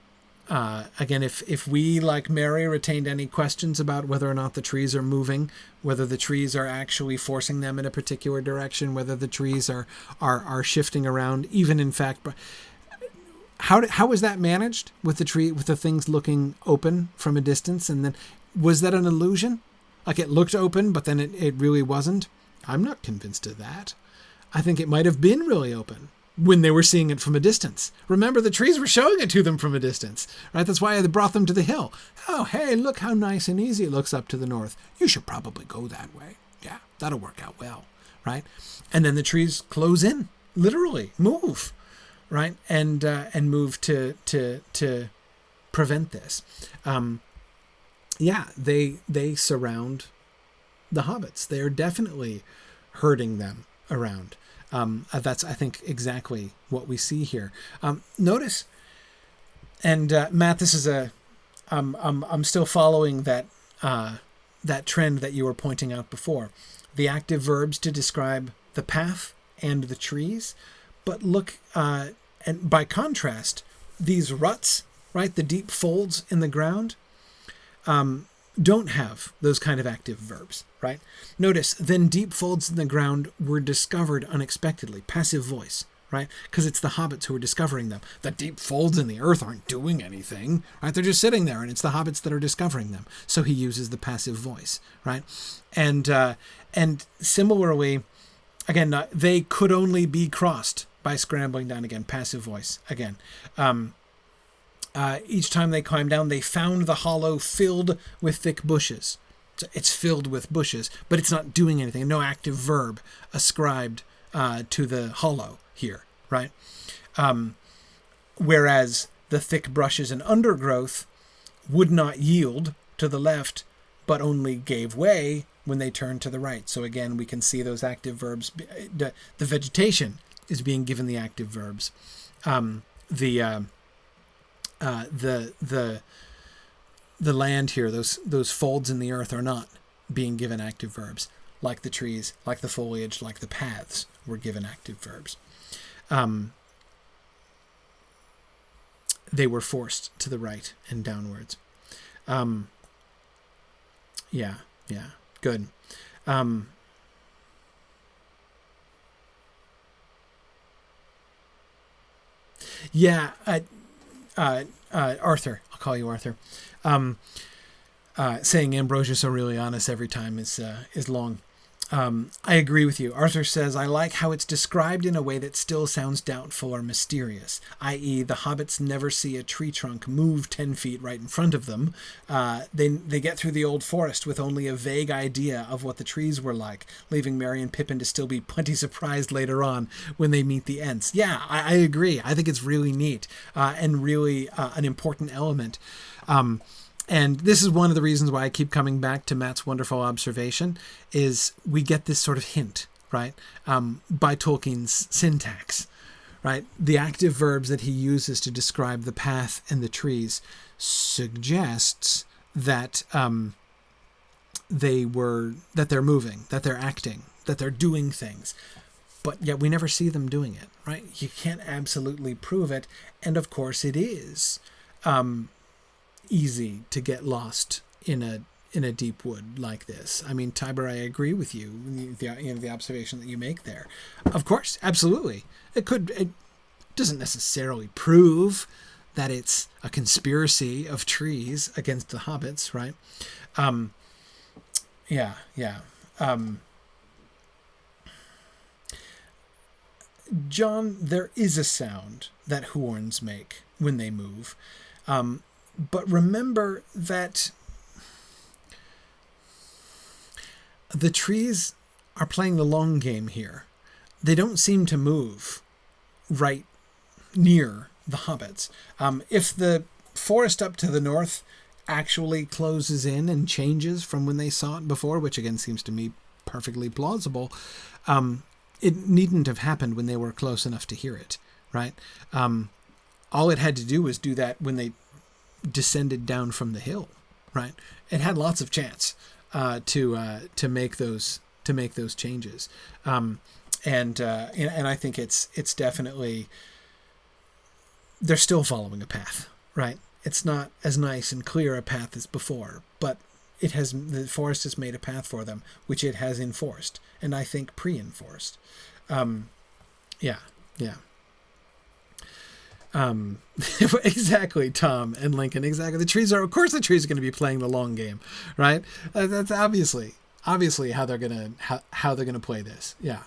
S2: Again, if we, like Mary, retained any questions about whether or not the trees are moving, whether the trees are actually forcing them in a particular direction, whether the trees are shifting around, even in fact, how was that managed with the things looking open from a distance? And then was that an illusion? Like it looked open, but then it really wasn't? I'm not convinced of that. I think it might have been really open when they were seeing it from a distance. Remember, the trees were showing it to them from a distance, right? That's why they brought them to the hill. Oh, hey, look how nice and easy it looks up to the north. You should probably go that way. Yeah, that'll work out well, right? And then the trees close in, literally move, right? And move to prevent this. They surround the hobbits. They are definitely herding them around. That's, I think, exactly what we see here. Notice, and Matt, this is I'm still following that trend that you were pointing out before. The active verbs to describe the path and the trees, but look, and by contrast, these ruts, right, the deep folds in the ground, don't have those kind of active verbs, right? Notice, then deep folds in the ground were discovered unexpectedly. Passive voice, right? Because it's the hobbits who are discovering them. The deep folds in the earth aren't doing anything, right? They're just sitting there, and it's the hobbits that are discovering them. So he uses the passive voice, right? And similarly, again, they could only be crossed by scrambling down again. Passive voice again. Each time they climbed down, they found the hollow filled with thick bushes. So it's filled with bushes, but it's not doing anything. No active verb ascribed to the hollow here, right? Whereas the thick brushes and undergrowth would not yield to the left, but only gave way when they turned to the right. So again, we can see those active verbs. The vegetation is being given the active verbs. The land here, those folds in the earth are not being given active verbs, like the trees, like the foliage, like the paths were given active verbs. They were forced to the right and downwards. Yeah, good. Arthur, I'll call you Arthur. Saying Ambrosius Aurelianus every time is long. I agree with you. Arthur says, I like how it's described in a way that still sounds doubtful or mysterious, i.e. the hobbits never see a tree trunk move 10 feet right in front of them. They get through the old forest with only a vague idea of what the trees were like, leaving Merry and Pippin to still be plenty surprised later on when they meet the Ents. Yeah, I agree. I think it's really neat and really an important element. And this is one of the reasons why I keep coming back to Matt's wonderful observation, is we get this sort of hint, right, by Tolkien's syntax, right? The active verbs that he uses to describe the path and the trees suggests that they're moving, that they're acting, that they're doing things. But yet we never see them doing it, right? You can't absolutely prove it. And of course it is easy to get lost in a deep wood like this. I mean, Tiber, I agree with you. The observation that you make there. Of course, absolutely. It doesn't necessarily prove that it's a conspiracy of trees against the hobbits, right? Yeah. John, there is a sound that horns make when they move. But remember that the trees are playing the long game here. They don't seem to move right near the hobbits. If the forest up to the north actually closes in and changes from when they saw it before, which again seems to me perfectly plausible, it needn't have happened when they were close enough to hear it, right? All it had to do was do that when they descended down from the hill, right? It had lots of chance to make those changes, and I think it's definitely, they're still following a path, right? It's not as nice and clear a path as before, but the forest has made a path for them, which it has enforced, and I think pre-enforced. Yeah. Exactly, Tom and Lincoln. Exactly. Of course the trees are going to be playing the long game, right? That's obviously how they're going to play this. Yeah.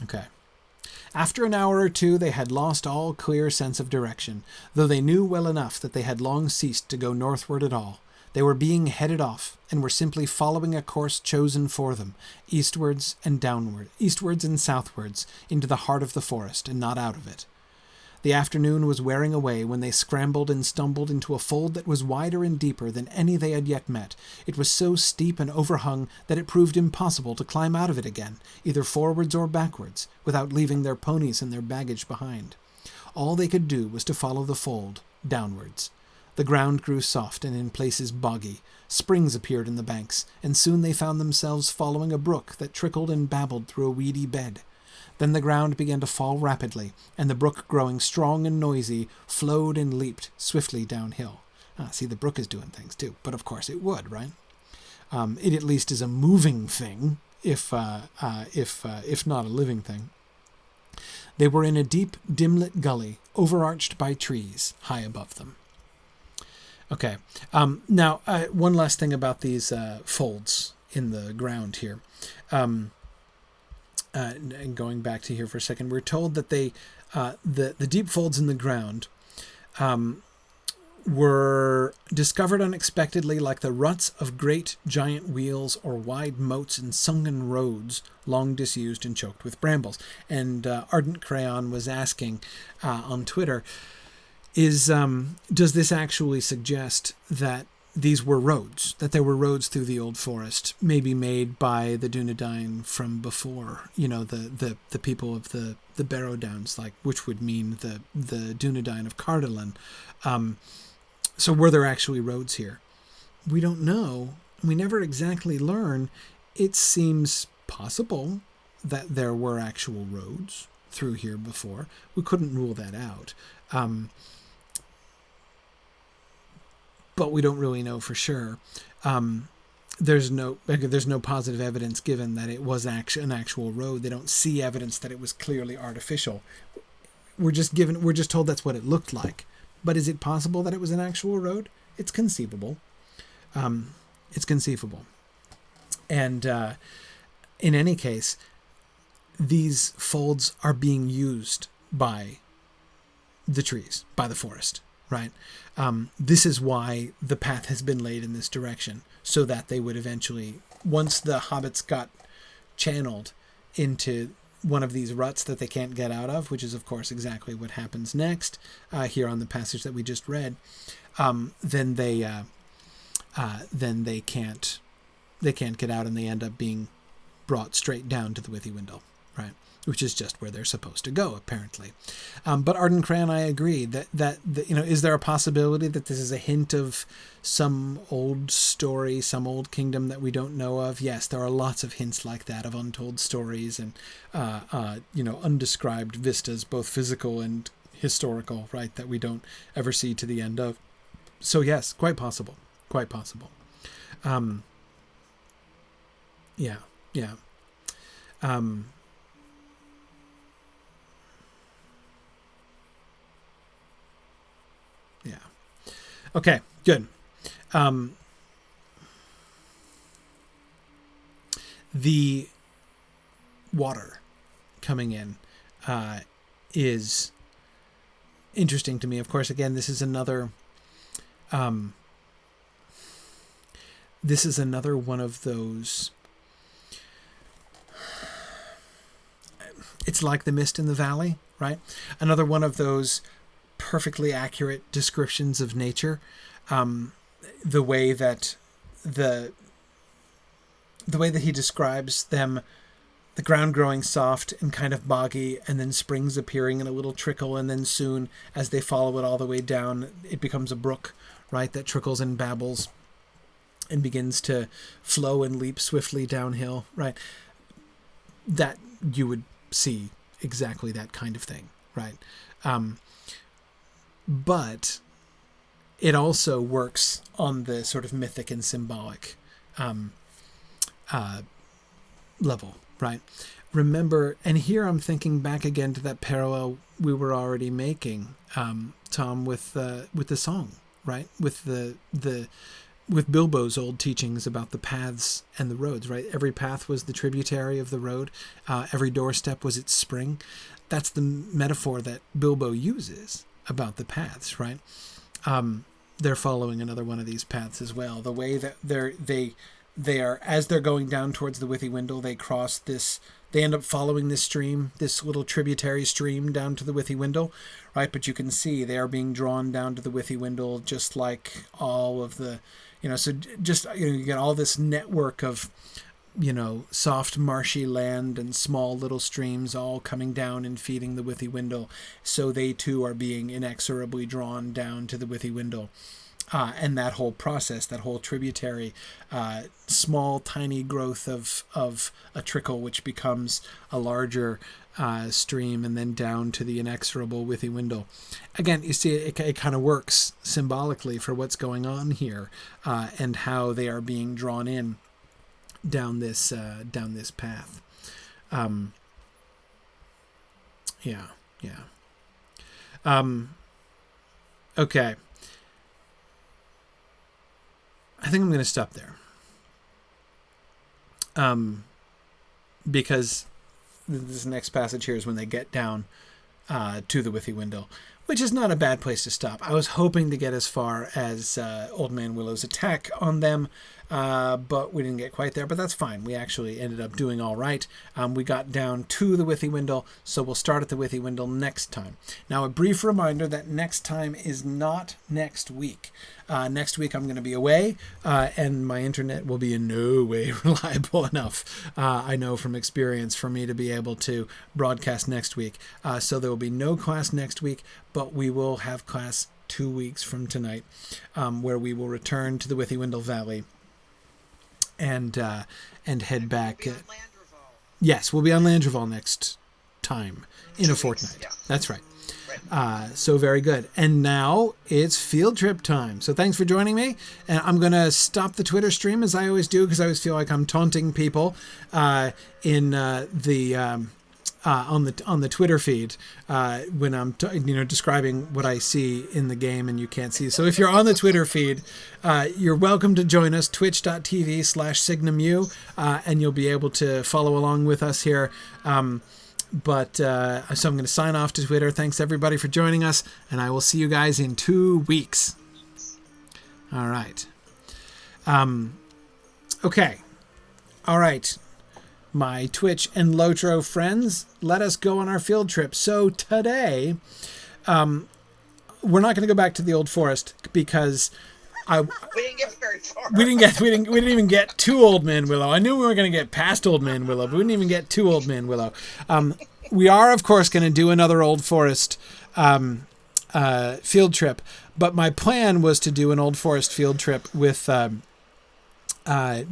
S2: Okay. After an hour or two, they had lost all clear sense of direction, though they knew well enough that they had long ceased to go northward at all. They were being headed off, and were simply following a course chosen for them, eastwards and southwards, into the heart of the forest, and not out of it. The afternoon was wearing away when they scrambled and stumbled into a fold that was wider and deeper than any they had yet met. It was so steep and overhung that it proved impossible to climb out of it again, either forwards or backwards, without leaving their ponies and their baggage behind. All they could do was to follow the fold, downwards. The ground grew soft and in places boggy. Springs appeared in the banks, and soon they found themselves following a brook that trickled and babbled through a weedy bed. Then the ground began to fall rapidly, and the brook, growing strong and noisy, flowed and leaped swiftly downhill. See, the brook is doing things too, but of course it would, right? It at least is a moving thing, if not a living thing. They were in a deep, dim-lit gully, overarched by trees high above them. Okay. Now, one last thing about these folds in the ground here. And going back to here for a second, we're told that the deep folds in the ground were discovered unexpectedly like the ruts of great giant wheels or wide moats and sunken roads long disused and choked with brambles. And Ardent Crayon was asking on Twitter, does this actually suggest that these were roads, that there were roads through the old forest, maybe made by the Dunedain from before, the people of the Barrow Downs, like, which would mean the Dunedain of Cardolan. So were there actually roads here? We don't know. We never exactly learn. It seems possible that there were actual roads through here before. We couldn't rule that out. But we don't really know for sure. There's no positive evidence given that it was an actual road. They don't see evidence that it was clearly artificial. We're just told that's what it looked like. But is it possible that it was an actual road? It's conceivable. It's conceivable. And in any case, these folds are being used by the trees, by the forest, right? This is why the path has been laid in this direction, so that they would eventually, once the hobbits got channeled into one of these ruts that they can't get out of, which is of course exactly what happens next here on the passage that we just read, then they can't get out, and they end up being brought straight down to the Withywindle, right? Which is just where they're supposed to go, apparently. But Arden Cran, I agree that is there a possibility that this is a hint of some old story, some old kingdom that we don't know of? Yes, there are lots of hints like that, of untold stories and undescribed vistas, both physical and historical, right, that we don't ever see to the end of. So yes, quite possible. Yeah. Yeah. Okay, good. The water coming in is interesting to me. Of course, again, this is another one of those. It's like the mist in the valley, right? Another one of those perfectly accurate descriptions of nature. The way that he describes them, the ground growing soft and kind of boggy, and then springs appearing in a little trickle, and then soon, as they follow it all the way down, it becomes a brook, right, that trickles and babbles and begins to flow and leap swiftly downhill, right? That you would see exactly that kind of thing, right? But it also works on the sort of mythic and symbolic level, right? Remember, and here I'm thinking back again to that parallel we were already making, Tom, with the song, right? With Bilbo's old teachings about the paths and the roads, right? Every path was the tributary of the road. Every doorstep was its spring. That's the metaphor that Bilbo uses about the paths, right? They're following another one of these paths as well. The way that they are, as they're going down towards the Withywindle, they cross this, they end up following this stream, this little tributary stream down to the Withywindle, right? But you can see they are being drawn down to the Withywindle, just like all of the, so just, you get all this network of, soft marshy land and small little streams all coming down and feeding the Withywindle. So they too are being inexorably drawn down to the Withywindle. And that whole process, that whole tributary, small, tiny growth of a trickle, which becomes a larger stream, and then down to the inexorable Withywindle. Again, you see, it kind of works symbolically for what's going on here, and how they are being drawn in down this path. Okay. I think I'm going to stop there. Because this next passage here is when they get down to the Withywindle, which is not a bad place to stop. I was hoping to get as far as Old Man Willow's attack on them, but we didn't get quite there, but that's fine. We actually ended up doing all right. We got down to the Withywindle, so we'll start at the Withywindle next time. Now, a brief reminder that next time is not next week. Next week I'm going to be away, and my internet will be in no way reliable enough, I know from experience, for me to be able to broadcast next week. So there will be no class next week, but we will have class 2 weeks from tonight, where we will return to the Withywindle Valley and head back. Yes, we'll be on Landreval next time in a fortnight. Yeah. That's right. So very good. And now it's field trip time. So thanks for joining me. And I'm going to stop the Twitter stream, as I always do, because I always feel like I'm taunting people in the on the Twitter feed when I'm describing what I see in the game and you can't see. So if you're on the Twitter feed, you're welcome to join us, twitch.tv/SignumU, and you'll be able to follow along with us here. So I'm going to sign off to Twitter. Thanks everybody for joining us, and I will see you guys in 2 weeks. All right. Okay. All right. My Twitch and Lotro friends, let us go on our field trip. So today, we're not going to go back to the Old Forest because
S1: we didn't get very far.
S2: We didn't even get to Old Man Willow. I knew we were going to get past Old Man Willow, but we didn't even get to Old Man Willow. We are, of course, going to do another Old Forest field trip, but my plan was to do an Old Forest field trip with.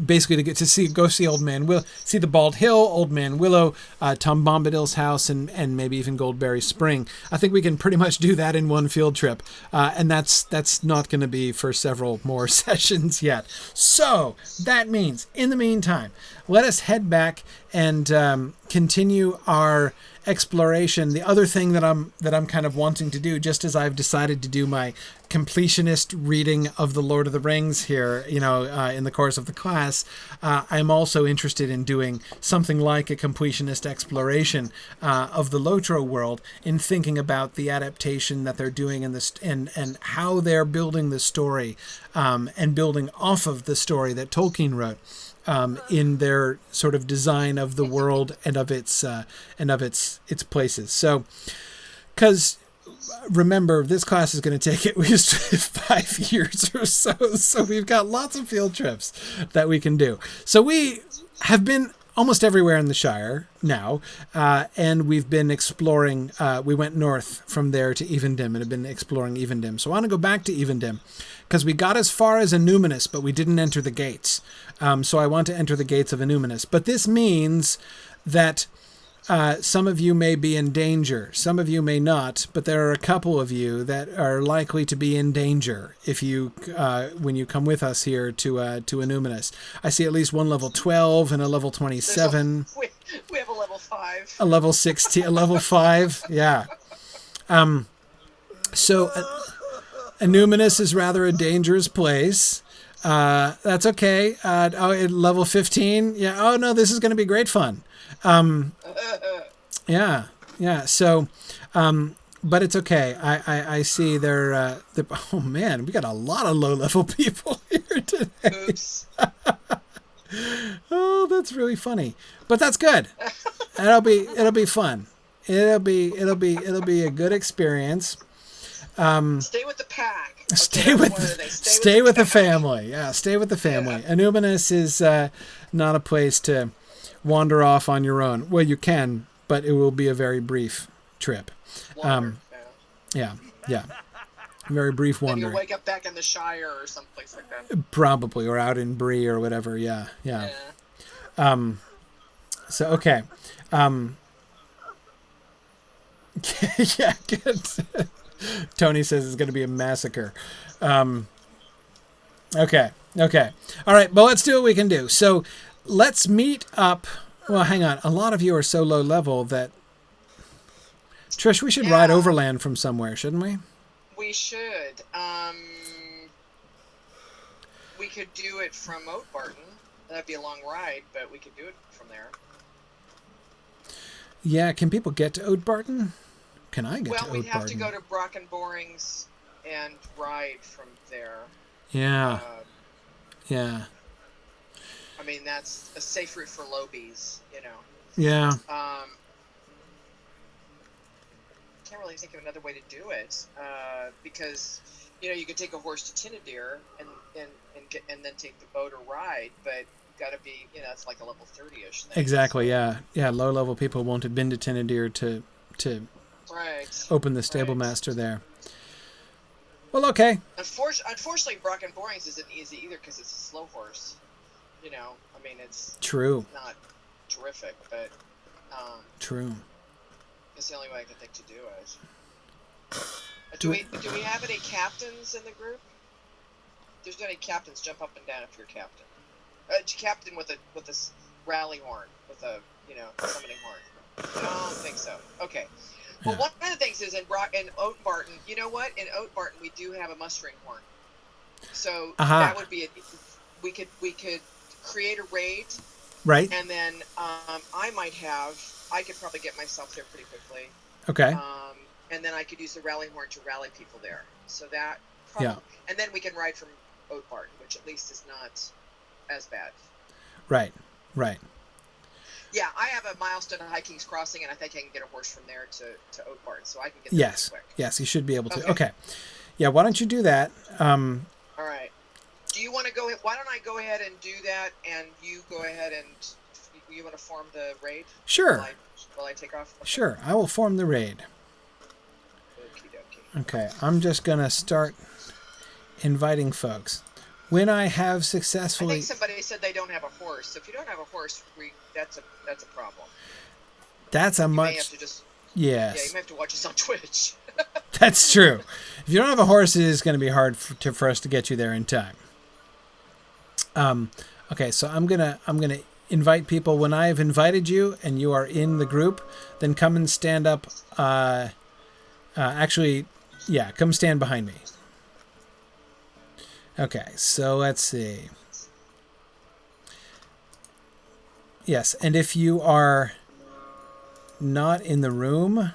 S2: Basically to get to go see Old Man Willow, see the Bald Hill, Old Man Willow, Tom Bombadil's house, and maybe even Goldberry Spring. I think we can pretty much do that in one field trip, and that's not going to be for several more sessions yet. So that means, in the meantime, let us head back and continue our exploration. The other thing that I'm kind of wanting to do, just as I've decided to do my completionist reading of the Lord of the Rings here, in the course of the class, I'm also interested in doing something like a completionist exploration of the Lotro world, in thinking about the adaptation that they're doing in this and how they're building the story, and building off of the story that Tolkien wrote. In their sort of design of the world and of its places. So, because remember, this class is going to take at least 5 years or so. So we've got lots of field trips that we can do. So we have been almost everywhere in the Shire now, and we've been exploring. We went north from there to Evendim and have been exploring Evendim. So I want to go back to Evendim because we got as far as Aluminous, but we didn't enter the gates. So I want to enter the Gates of Aluminous. But this means that some of you may be in danger. Some of you may not, but there are a couple of you that are likely to be in danger if you, when you come with us here to Aluminous. I see at least one level 12 and a level 27.
S1: We have a level 5.
S2: A level 16, a level 5, yeah. So Aluminous is rather a dangerous place. That's okay. Level 15. Yeah. Oh no, this is going to be great fun. Yeah. So, but it's okay. I see they're oh man, we got a lot of low level people here today.
S1: Oops.
S2: Oh, that's really funny, but that's good. It'll be fun. It'll be a good experience.
S1: Stay with the pack.
S2: Stay with the family. Yeah, stay with the family. Yeah. Aluminous is not a place to wander off on your own. Well, you can, but it will be a very brief trip. Yeah. Very brief wandering.
S1: You'll wake up back in the Shire or someplace like that.
S2: Probably, or out in Bree or whatever. Yeah. So okay. Yeah. Good. Tony says it's going to be a massacre. Okay. All right. Well, let's do what we can do. So let's meet up. Well, hang on. A lot of you are so low level that... Trish, we should ride overland from somewhere, shouldn't we?
S1: We should. We could do it from Oatbarton. That'd be a long ride, but we could do it from there.
S2: Yeah, can people get to Oatbarton? Can I get to Oatbarton?
S1: Well, we'd have to go to Brock and Borings and ride from there.
S2: Yeah.
S1: I mean, that's a safe route for Lobies,
S2: Yeah.
S1: Can't really think of another way to do it, because you could take a horse to Tinadir and then take the boat or ride, but got to be it's like a level 30ish thing.
S2: Exactly. Yeah. Low level people won't have been to Tinadir to open the stable master there. Well, okay.
S1: Unfortunately, Brock and Borings isn't easy either because it's a slow horse. I mean, it's
S2: true.
S1: Not terrific, but
S2: true.
S1: It's the only way I can think to do it. Do we have any captains in the group? If there's any captains, jump up and down if you're a captain. Captain with a rally horn, with a summoning horn. Don't think so. Okay. Well,
S2: Yeah.
S1: one of the things is in Oat Barton. You know what? In Oat Barton, we do have a mustering horn. So
S2: Aha.
S1: that would be we could create a raid,
S2: Right.
S1: and then I could probably get myself there pretty quickly.
S2: Okay.
S1: And then I could use the rally horn to rally people there. So that
S2: Yeah.
S1: and then we can ride from Oat Barton, which at least is not as bad.
S2: Right. Right.
S1: Yeah, I have a milestone at High Kings Crossing, and I think I can get a horse from there to Oak Barton, so I can get there
S2: Yes.
S1: pretty quick.
S2: Yes, you should be able to. Okay. Yeah, why don't you do that?
S1: All right. Do you want to go? Why don't I go ahead and do that, and you go ahead and you want to form the raid?
S2: Sure.
S1: Will I take off? Okay.
S2: Sure, I will form the raid.
S1: Okie dokie.
S2: Okay, I'm just going to start inviting folks. When I have successfully...
S1: I think somebody said they don't have a horse. So if you don't have a horse, that's a problem.
S2: That's a
S1: you
S2: much...
S1: may have to just...
S2: Yes.
S1: Yeah, you may have to watch us on Twitch.
S2: That's true. If you don't have a horse, it is going to be hard for us to get you there in time. Okay, so I'm gonna invite people. When I have invited you and you are in the group, then come and stand up. Actually, yeah, come stand behind me. Okay, so let's see. Yes, and if you are not in the room,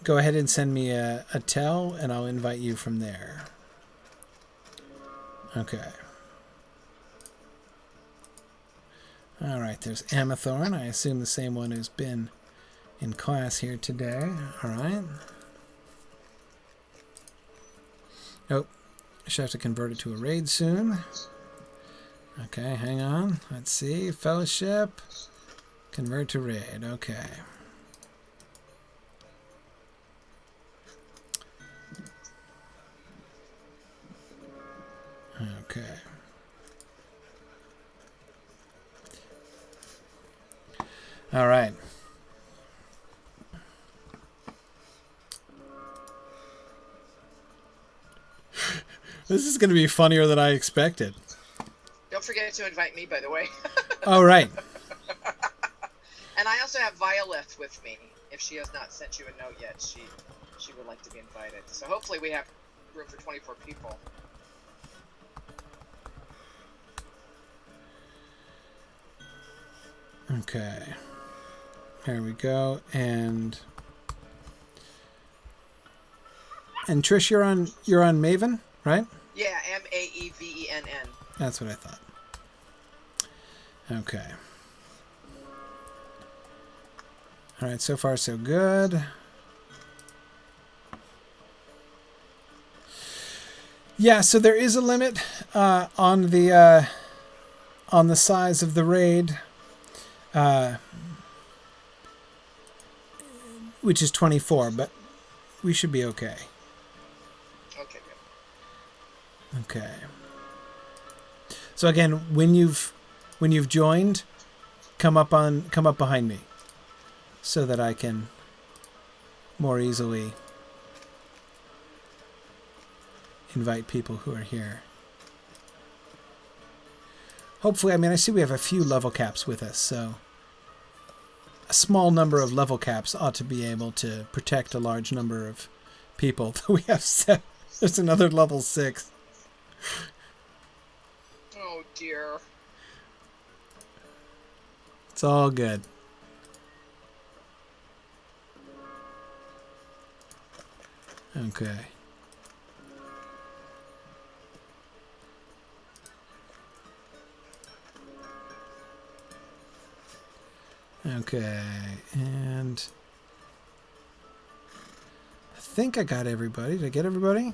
S2: go ahead and send me a tell, and I'll invite you from there. Okay. All right, there's Amathorn. I assume the same one who's been in class here today. All right. Oh, I should have to convert it to a raid soon. Okay, hang on. Let's see. Fellowship. Convert to raid. Okay. Okay. All right. This is going to be funnier than I expected.
S1: Don't forget to invite me, by the way.
S2: Oh, right.
S1: And I also have Violet with me. If she has not sent you a note yet, she would like to be invited. So hopefully we have room for 24 people.
S2: Okay. There we go. And Trish, you're on Maven, right?
S1: Yeah, Maevenn.
S2: That's what I thought. Okay. All right, so far so good. Yeah, so there is a limit on the size of the raid, which is 24, but we should be okay.
S1: Okay, good.
S2: Okay. So again, when you've joined, come up behind me, so that I can more easily invite people who are here. Hopefully, I mean, I see we have a few level caps with us, so a small number of level caps ought to be able to protect a large number of people. We have 7. There's another level 6.
S1: Oh dear.
S2: It's all good. Okay. Okay, and I think I got everybody. Did I get everybody?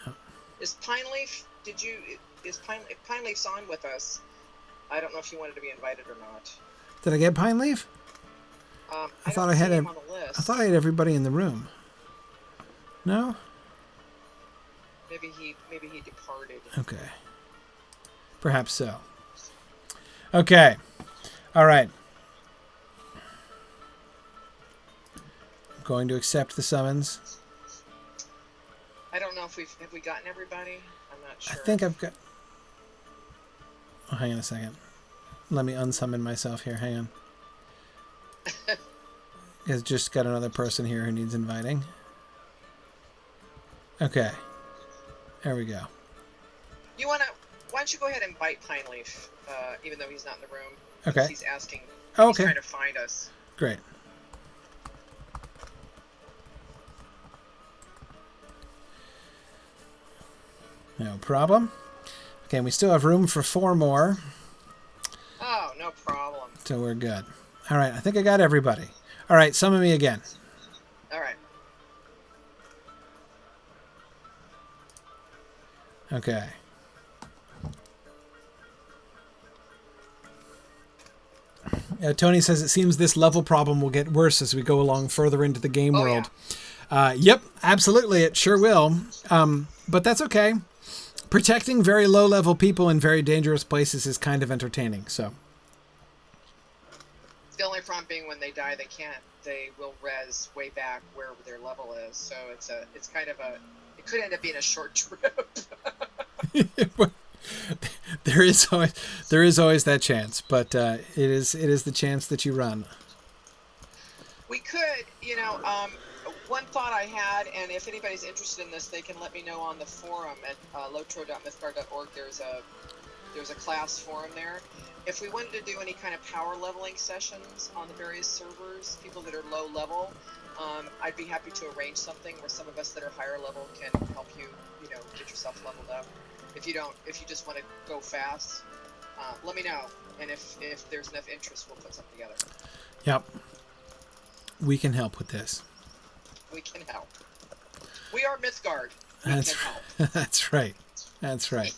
S2: Oh.
S1: Is Pineleaf? Is Pineleaf's on with us? I don't know if you wanted to be invited or not.
S2: Did I get Pineleaf? I thought I had
S1: him on the list.
S2: I thought I had everybody in the room. No?
S1: Maybe he departed.
S2: Okay. Perhaps so. Okay. All right. I'm going to accept the summons.
S1: I don't know if have we gotten everybody. I'm not sure.
S2: I think I've got... Oh, hang on a second. let me unsummon myself here. Hang on. It's just got another person here who needs inviting. Okay. There we go.
S1: Why don't you go ahead and invite Pine Leaf, even though he's not in the room.
S2: Okay.
S1: He's asking.
S2: Oh,
S1: he's
S2: okay.
S1: trying to find us.
S2: Great. No problem. Okay, we still have room for 4 more.
S1: Oh, no problem.
S2: So we're good. All right, I think I got everybody. All right, summon me again.
S1: All right.
S2: Okay. Tony says it seems this level problem will get worse as we go along further into the game world.
S1: Yeah.
S2: Yep, absolutely, it sure will. But that's okay. Protecting very low-level people in very dangerous places is kind of entertaining. So.
S1: The only problem being when they die, they will res way back where their level is. So it's kind of it could end up being a short trip.
S2: There is always that chance, but it is the chance that you run.
S1: We could, one thought I had, and if anybody's interested in this, they can let me know on the forum at lotro.mythgard.org. There's a class forum there. If we wanted to do any kind of power leveling sessions on the various servers, people that are low level, I'd be happy to arrange something where some of us that are higher level can help you, get yourself leveled up. If you just want to go fast, let me know. And if there's enough interest, we'll put something together.
S2: Yep. We can help with this.
S1: We can help. We are Mythgard. We can help.
S2: That's right. That's right.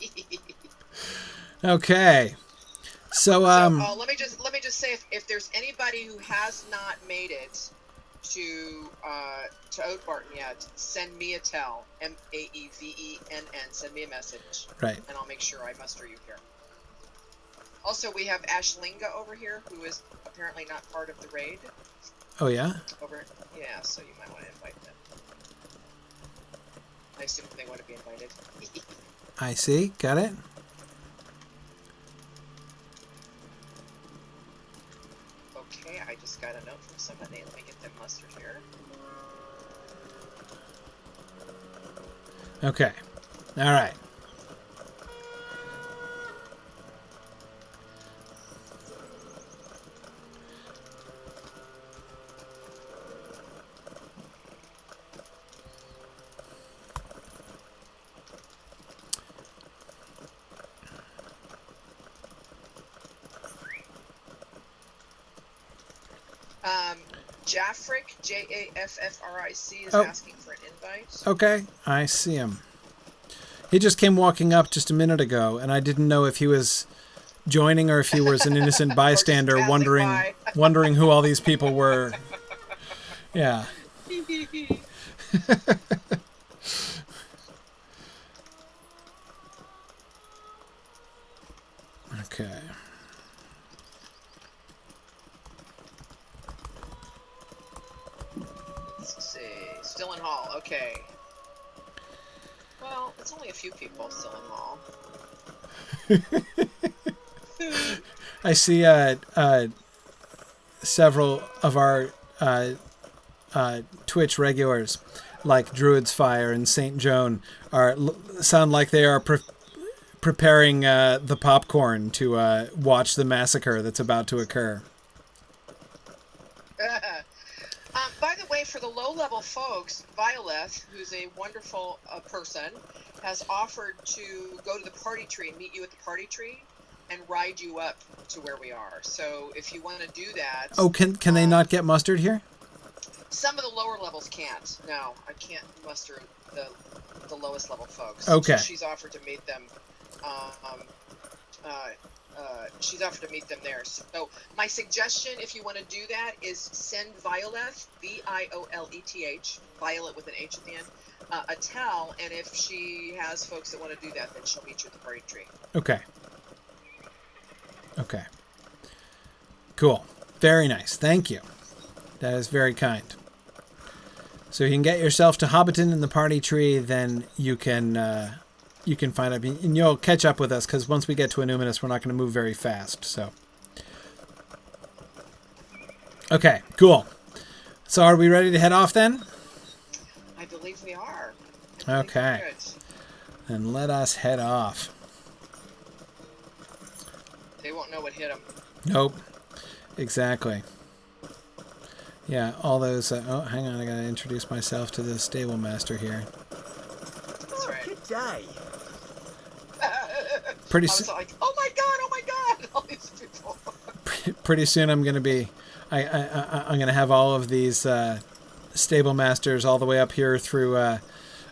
S2: Okay. So
S1: let me just say if there's anybody who has not made it to Oatbarton yet, send me a tell, Maevenn. Send me a message,
S2: right,
S1: and I'll make sure I muster you here. Also, we have Ashlinga over here, who is apparently not part of the raid.
S2: Oh yeah.
S1: Yeah, so you might want to invite them. I assume they want to be invited.
S2: I see. Got it.
S1: Okay, I just got a note from somebody. Let me get them mustered here.
S2: Okay. All right.
S1: Jaffric, Jaffric, is asking for an invite.
S2: Okay, I see him. He just came walking up just a minute ago, and I didn't know if he was joining or if he was an innocent bystander wondering who all these people were. Yeah. Okay.
S1: Let's see. Still in hall. Okay. Well, it's only a few people still in hall.
S2: I see several of our Twitch regulars, like Druid's Fire and Saint Joan, sound like they are preparing the popcorn to watch the massacre that's about to occur.
S1: By the way, for the low-level folks, Violet, who's a wonderful person, has offered to go to the party tree and meet you at the party tree and ride you up to where we are. So if you want to do that...
S2: Oh, can they not get mustered here?
S1: Some of the lower levels can't. No, I can't muster the lowest level folks.
S2: Okay.
S1: So she's offered to meet them. She's offered to meet them there. So my suggestion, if you want to do that, is send Violet, Violeth, Violet with an H at the end, a tell, and if she has folks that want to do that, then she'll meet you at the party tree.
S2: Okay. Okay. Cool. Very nice. Thank you. That is very kind. So you can get yourself to Hobbiton in the party tree, then you can find out, and you'll catch up with us, because once we get to Aluminous, we're not going to move very fast. So Okay, cool. So are we ready to head off then?
S1: I believe we are.
S2: Okay. Then let us head off.
S1: They won't know what hit them.
S2: Nope. Exactly. Yeah, all those... oh, hang on. I got to introduce myself to the stable master here.
S1: That's right.
S3: Good day.
S2: Pretty
S1: I was like, oh my god, all these people.
S2: Pretty soon I'm going to be... I'm going to have all of these stable masters all the way up here through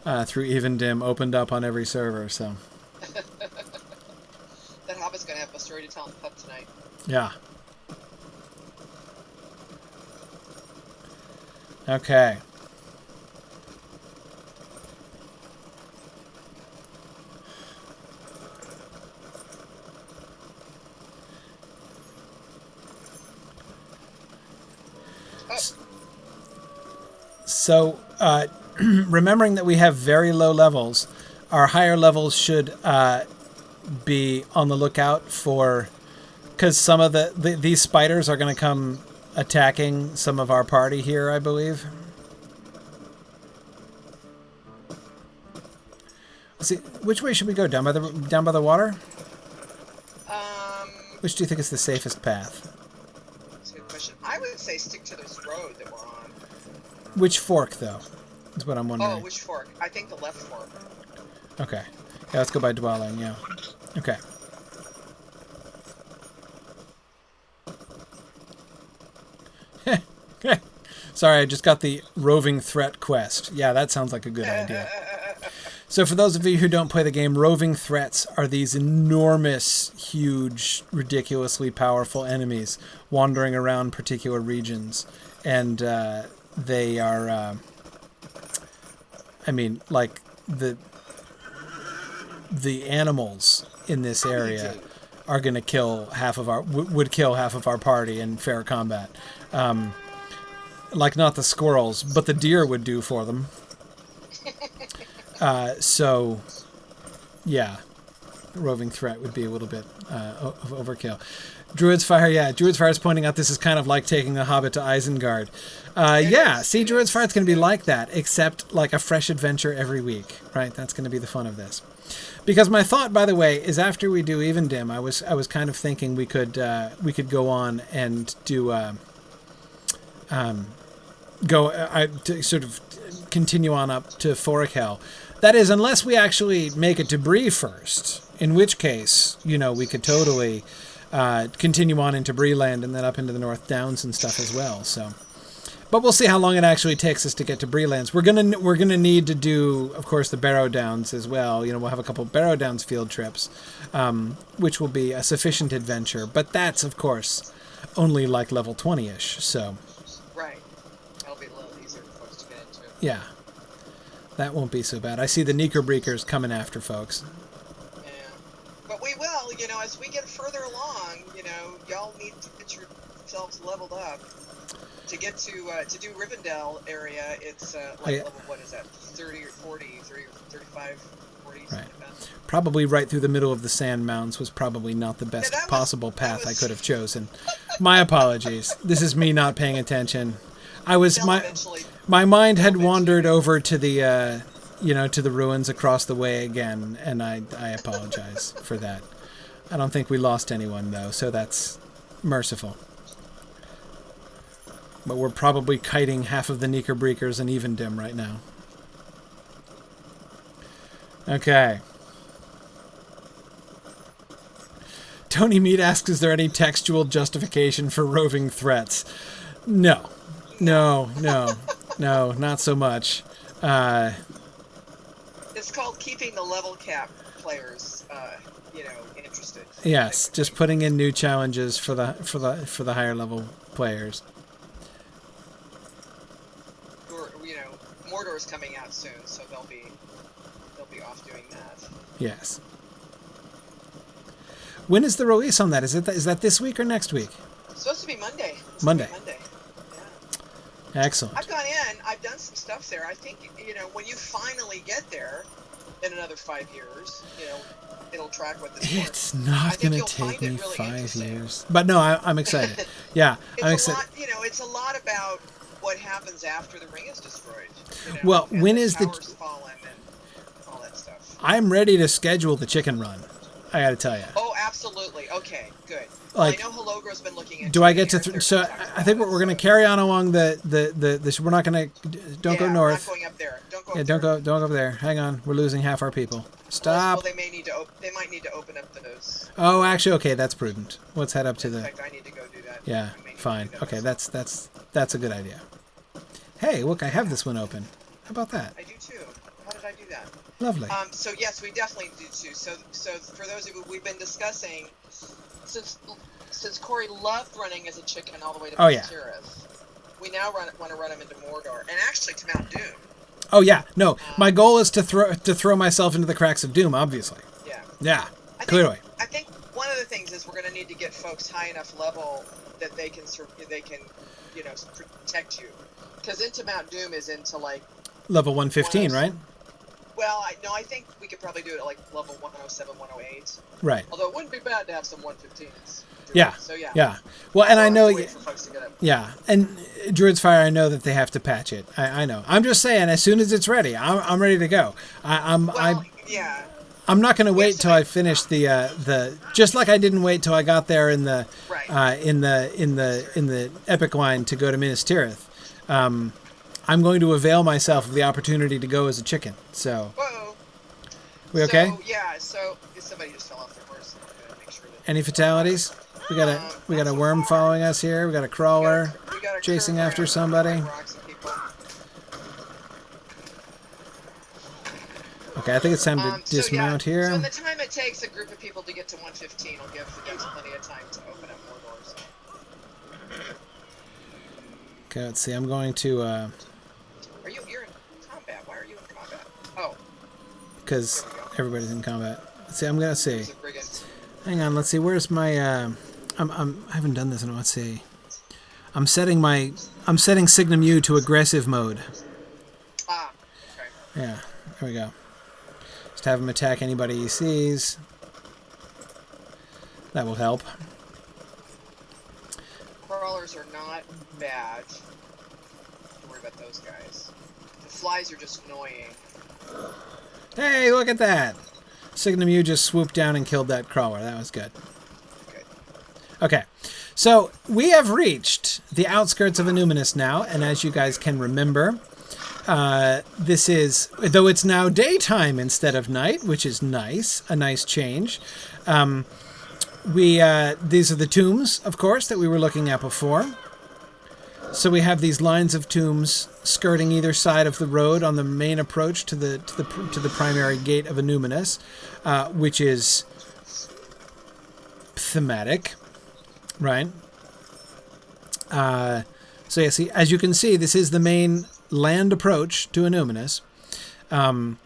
S2: Evendim opened up on every server, so...
S1: That Hobbit's going to have a story to tell in the pub tonight.
S2: Yeah. Okay. So, remembering that we have very low levels, our higher levels should be on the lookout for... Because some of these spiders are going to come attacking some of our party here, I believe. Let's see, which way should we go? Down by the water? Which do you think is the safest path?
S1: That's a good question. I would say stick to this road that we're on.
S2: Which fork, though? Is what I'm wondering.
S1: Oh, which fork? I think the left fork.
S2: Okay. Yeah, let's go by dwelling, yeah. Okay. Sorry, I just got the roving threat quest. Yeah, that sounds like a good idea. So for those of you who don't play the game, roving threats are these enormous, huge, ridiculously powerful enemies wandering around particular regions. And they are, I mean, like the animals in this area are going to kill half of our, would kill half of our party in fair combat. Like not the squirrels, but the deer would do for them. So, yeah, roving threat would be a little bit of overkill. Druid's Fire, yeah, Druid's Fire is pointing out this is kind of like taking the Hobbit to Isengard. Yeah, see, Druid's Fire is going to be like that, except like a fresh adventure every week, right? That's going to be the fun of this. Because my thought, by the way, is after we do Evendim, I was kind of thinking we could go on and do to sort of continue on up to Foricel. That is, unless we actually make it to Bree first, in which case, you know, we could totally continue on into Breeland and then up into the North Downs and stuff as well. So, but we'll see how long it actually takes us to get to Breelands. We're gonna need to do, of course, the Barrow Downs as well. You know, we'll have a couple of Barrow Downs field trips, which will be a sufficient adventure. But that's, of course, only like level 20-ish. So.
S1: Right. That'll be a little easier for folks to get into.
S2: Yeah. That won't be so bad. I see the Knickerbreakers coming after folks.
S1: Yeah. But we will, you know, as we get further along, you know, y'all need to get yourselves leveled up. To get to do Rivendell area, it's level, what is that, 30 or 40, 30 or 35, 40, something
S2: right.
S1: like that.
S2: Probably right through the middle of the Sand Mounds was probably not the best possible path I could have chosen. My apologies. This is me not paying attention. My mind had wandered over to the to the ruins across the way again, and I apologize for that. I don't think we lost anyone though, so that's merciful. But we're probably kiting half of the Knickerbreakers in Evendim right now. Okay. Tony Mead asks, is there any textual justification for roving threats? No, not so much.
S1: It's called keeping the level cap players, interested.
S2: Yes, just putting in new challenges for the higher level players.
S1: Mordor's coming out soon, so they'll be off doing that.
S2: Yes. When is the release on that? Is that this week or next week?
S1: It's supposed to be Monday.
S2: Monday.
S1: Yeah.
S2: Excellent.
S1: I've gone in. I've done some stuff there. I think when you finally get there in another 5 years, it'll track with the score.
S2: It's not going to
S1: you'll
S2: take
S1: find it
S2: me
S1: really
S2: 5
S1: interesting.
S2: years. But no, I'm excited. Yeah,
S1: It's
S2: I'm
S1: a
S2: excited.
S1: lot, it's a lot about what happens after the ring is destroyed.
S2: Well,
S1: and
S2: when
S1: the
S2: is the...
S1: towers fallen and all that stuff.
S2: I'm ready to schedule the chicken run. I got to tell you.
S1: Oh, absolutely. Okay, good.
S2: Like,
S1: well, I know Hologro's been looking into
S2: do I
S1: it
S2: get
S1: here.
S2: to...
S1: They're
S2: so
S1: gonna talk
S2: I think
S1: about
S2: we're
S1: it,
S2: going to carry on along the we're not going to... Don't go north.
S1: We're not going up there. Don't go
S2: Yeah,
S1: up there.
S2: don't go over there. Hang on. We're losing half our people. Stop.
S1: Well, they might need to open up those.
S2: Oh, actually, okay, that's prudent. Let's head up to
S1: In
S2: the...
S1: fact, I need to go do that.
S2: Yeah,
S1: I may need to
S2: fine.
S1: do that
S2: Okay,
S1: myself.
S2: that's a good idea. Hey, look, I have this one open. How about that?
S1: I do too. How did I do that?
S2: Lovely.
S1: So yes, we definitely do too. So for those of you, we've been discussing since Corey loved running as a chicken all the way to Minas Tirith, we now want to run him into Mordor and actually to Mount Doom.
S2: Oh yeah, no. My goal is to throw myself into the cracks of doom, obviously.
S1: Yeah.
S2: Yeah. Clearly.
S1: I think one of the things is we're going to need to get folks high enough level that they can protect you, because into Mount Doom is into like
S2: level 115, right?
S1: Well, I think we could probably do it at like level 107, 108.
S2: Right.
S1: Although it wouldn't be bad to have some 115s.
S2: Yeah.
S1: So yeah.
S2: Yeah. Well, and I know.
S1: Yeah.
S2: And Druid's Fire, I know that they have to patch it. I know. I'm just saying, as soon as it's ready, I'm ready to go.
S1: Yeah.
S2: I'm not going to wait till I finish the just like I didn't wait till I got there in the in the epic line to go to Minas Tirith. I'm going to avail myself of the opportunity to go as a chicken. So.
S1: Whoa.
S2: We okay?
S1: So, yeah. So somebody just fell off their horse. I'm gonna make sure that...
S2: Any fatalities? We got a worm following us here. We got a crawler chasing after somebody. Okay, I think it's time to dismount here.
S1: So in the time it takes a group of people to get to 115, will give the guys plenty of time to open up more doors.
S2: Okay, let's see. I'm going to.
S1: You're in combat. Why are you in combat? Oh.
S2: Because everybody's in combat. Let's see. I'm gonna see. Hang on. Let's see. Where's my? I haven't done this in. Let's see. I'm setting Signum U to aggressive mode.
S1: Ah. Okay.
S2: Yeah. There we go. Just have him attack anybody he sees. That will help.
S1: Crawlers are not bad. Don't worry about those guys. The flies are just annoying.
S2: Hey, look at that! Signum U just swooped down and killed that crawler. That was good. Okay, so we have reached the outskirts of Aluminous now, and as you guys can remember, this is, though it's now daytime instead of night, which is nice, a nice change. These are the tombs, of course, that we were looking at before. So we have these lines of tombs skirting either side of the road on the main approach to the primary gate of Aluminous, which is thematic, right? So yeah, see, as you can see, this is the main land approach to Aluminous. And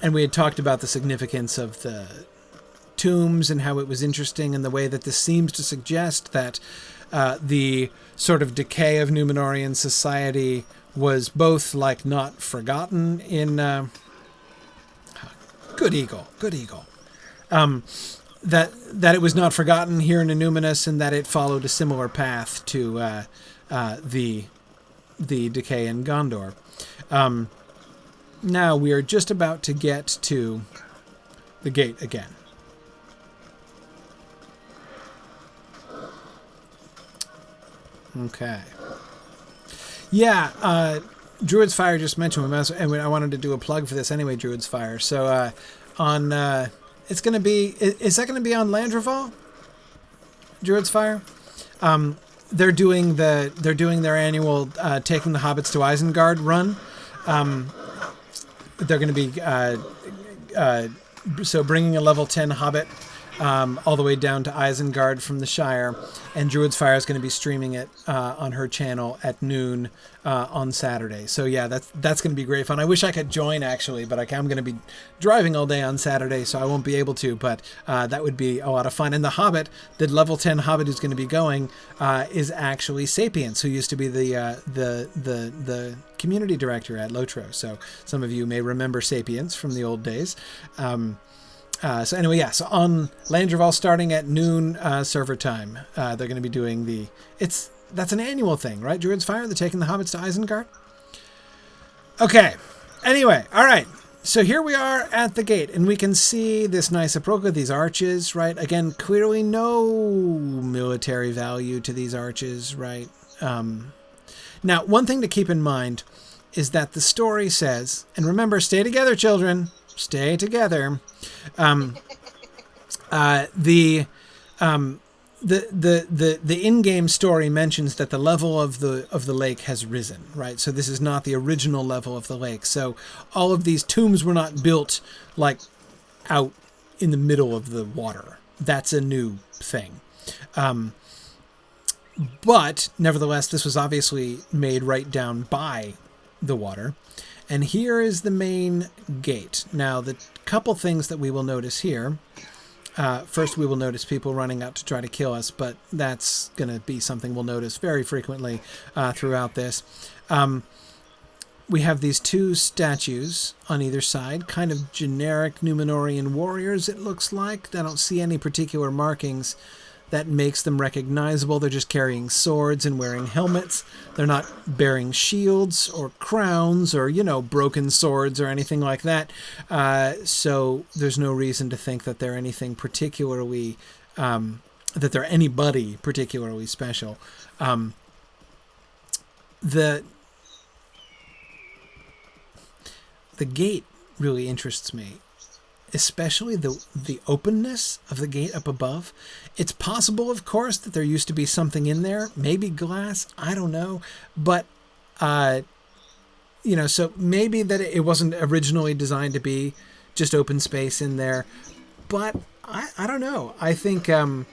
S2: we had talked about the significance of the tombs and how it was interesting, and the way that this seems to suggest that the sort of decay of Númenórean society was both like not forgotten in good eagle, that it was not forgotten here in Aluminous, and that it followed a similar path to the decay in Gondor. Now we are just about to get to the gate again. Okay. Yeah, Druid's Fire just mentioned, and I wanted to do a plug for this anyway, Druid's Fire. So it's going to be, is that going to be on Landreval? Druid's Fire? They're doing their annual Taking the Hobbits to Isengard run. They're going to be so bringing a level 10 Hobbit all the way down to Isengard from the Shire, and Druid's Fire is going to be streaming it on her channel at noon on Saturday. So yeah, that's going to be great fun. I wish I could join actually, but I'm going to be driving all day on Saturday, so I won't be able to. But that would be a lot of fun. And the Hobbit, the level 10 Hobbit who's going to be going, is actually Sapience, who used to be the community director at Lotro. So some of you may remember Sapience from the old days. So anyway, yeah. So on Landreval, starting at noon server time, they're going to be doing that's an annual thing, right? Druid's Fire. They're taking the hobbits to Isengard. Okay. Anyway, all right. So here we are at the gate, and we can see this nice approach, these arches, right? Again, clearly no military value to these arches, right? Now, one thing to keep in mind is that the story says, and remember, stay together, children, stay together. The in-game story mentions that the level of the lake has risen, right? So this is not the original level of the lake. So all of these tombs were not built like out in the middle of the water. That's a new thing. But nevertheless, this was obviously made right down by the water. And here is the main gate. Now, the couple things that we will notice here. First, we will notice people running out to try to kill us, but that's going to be something we'll notice very frequently throughout this. We have these two statues on either side, kind of generic Númenórean warriors, it looks like. I don't see any particular markings that makes them recognizable. They're just carrying swords and wearing helmets. They're not bearing shields or crowns or, broken swords or anything like that. So there's no reason to think that they're anything particularly, that they're anybody particularly special. The gate really interests me, especially the openness of the gate up above. It's possible, of course, that there used to be something in there, maybe glass, I don't know, but so maybe that it wasn't originally designed to be just open space in there, but I don't know. I think that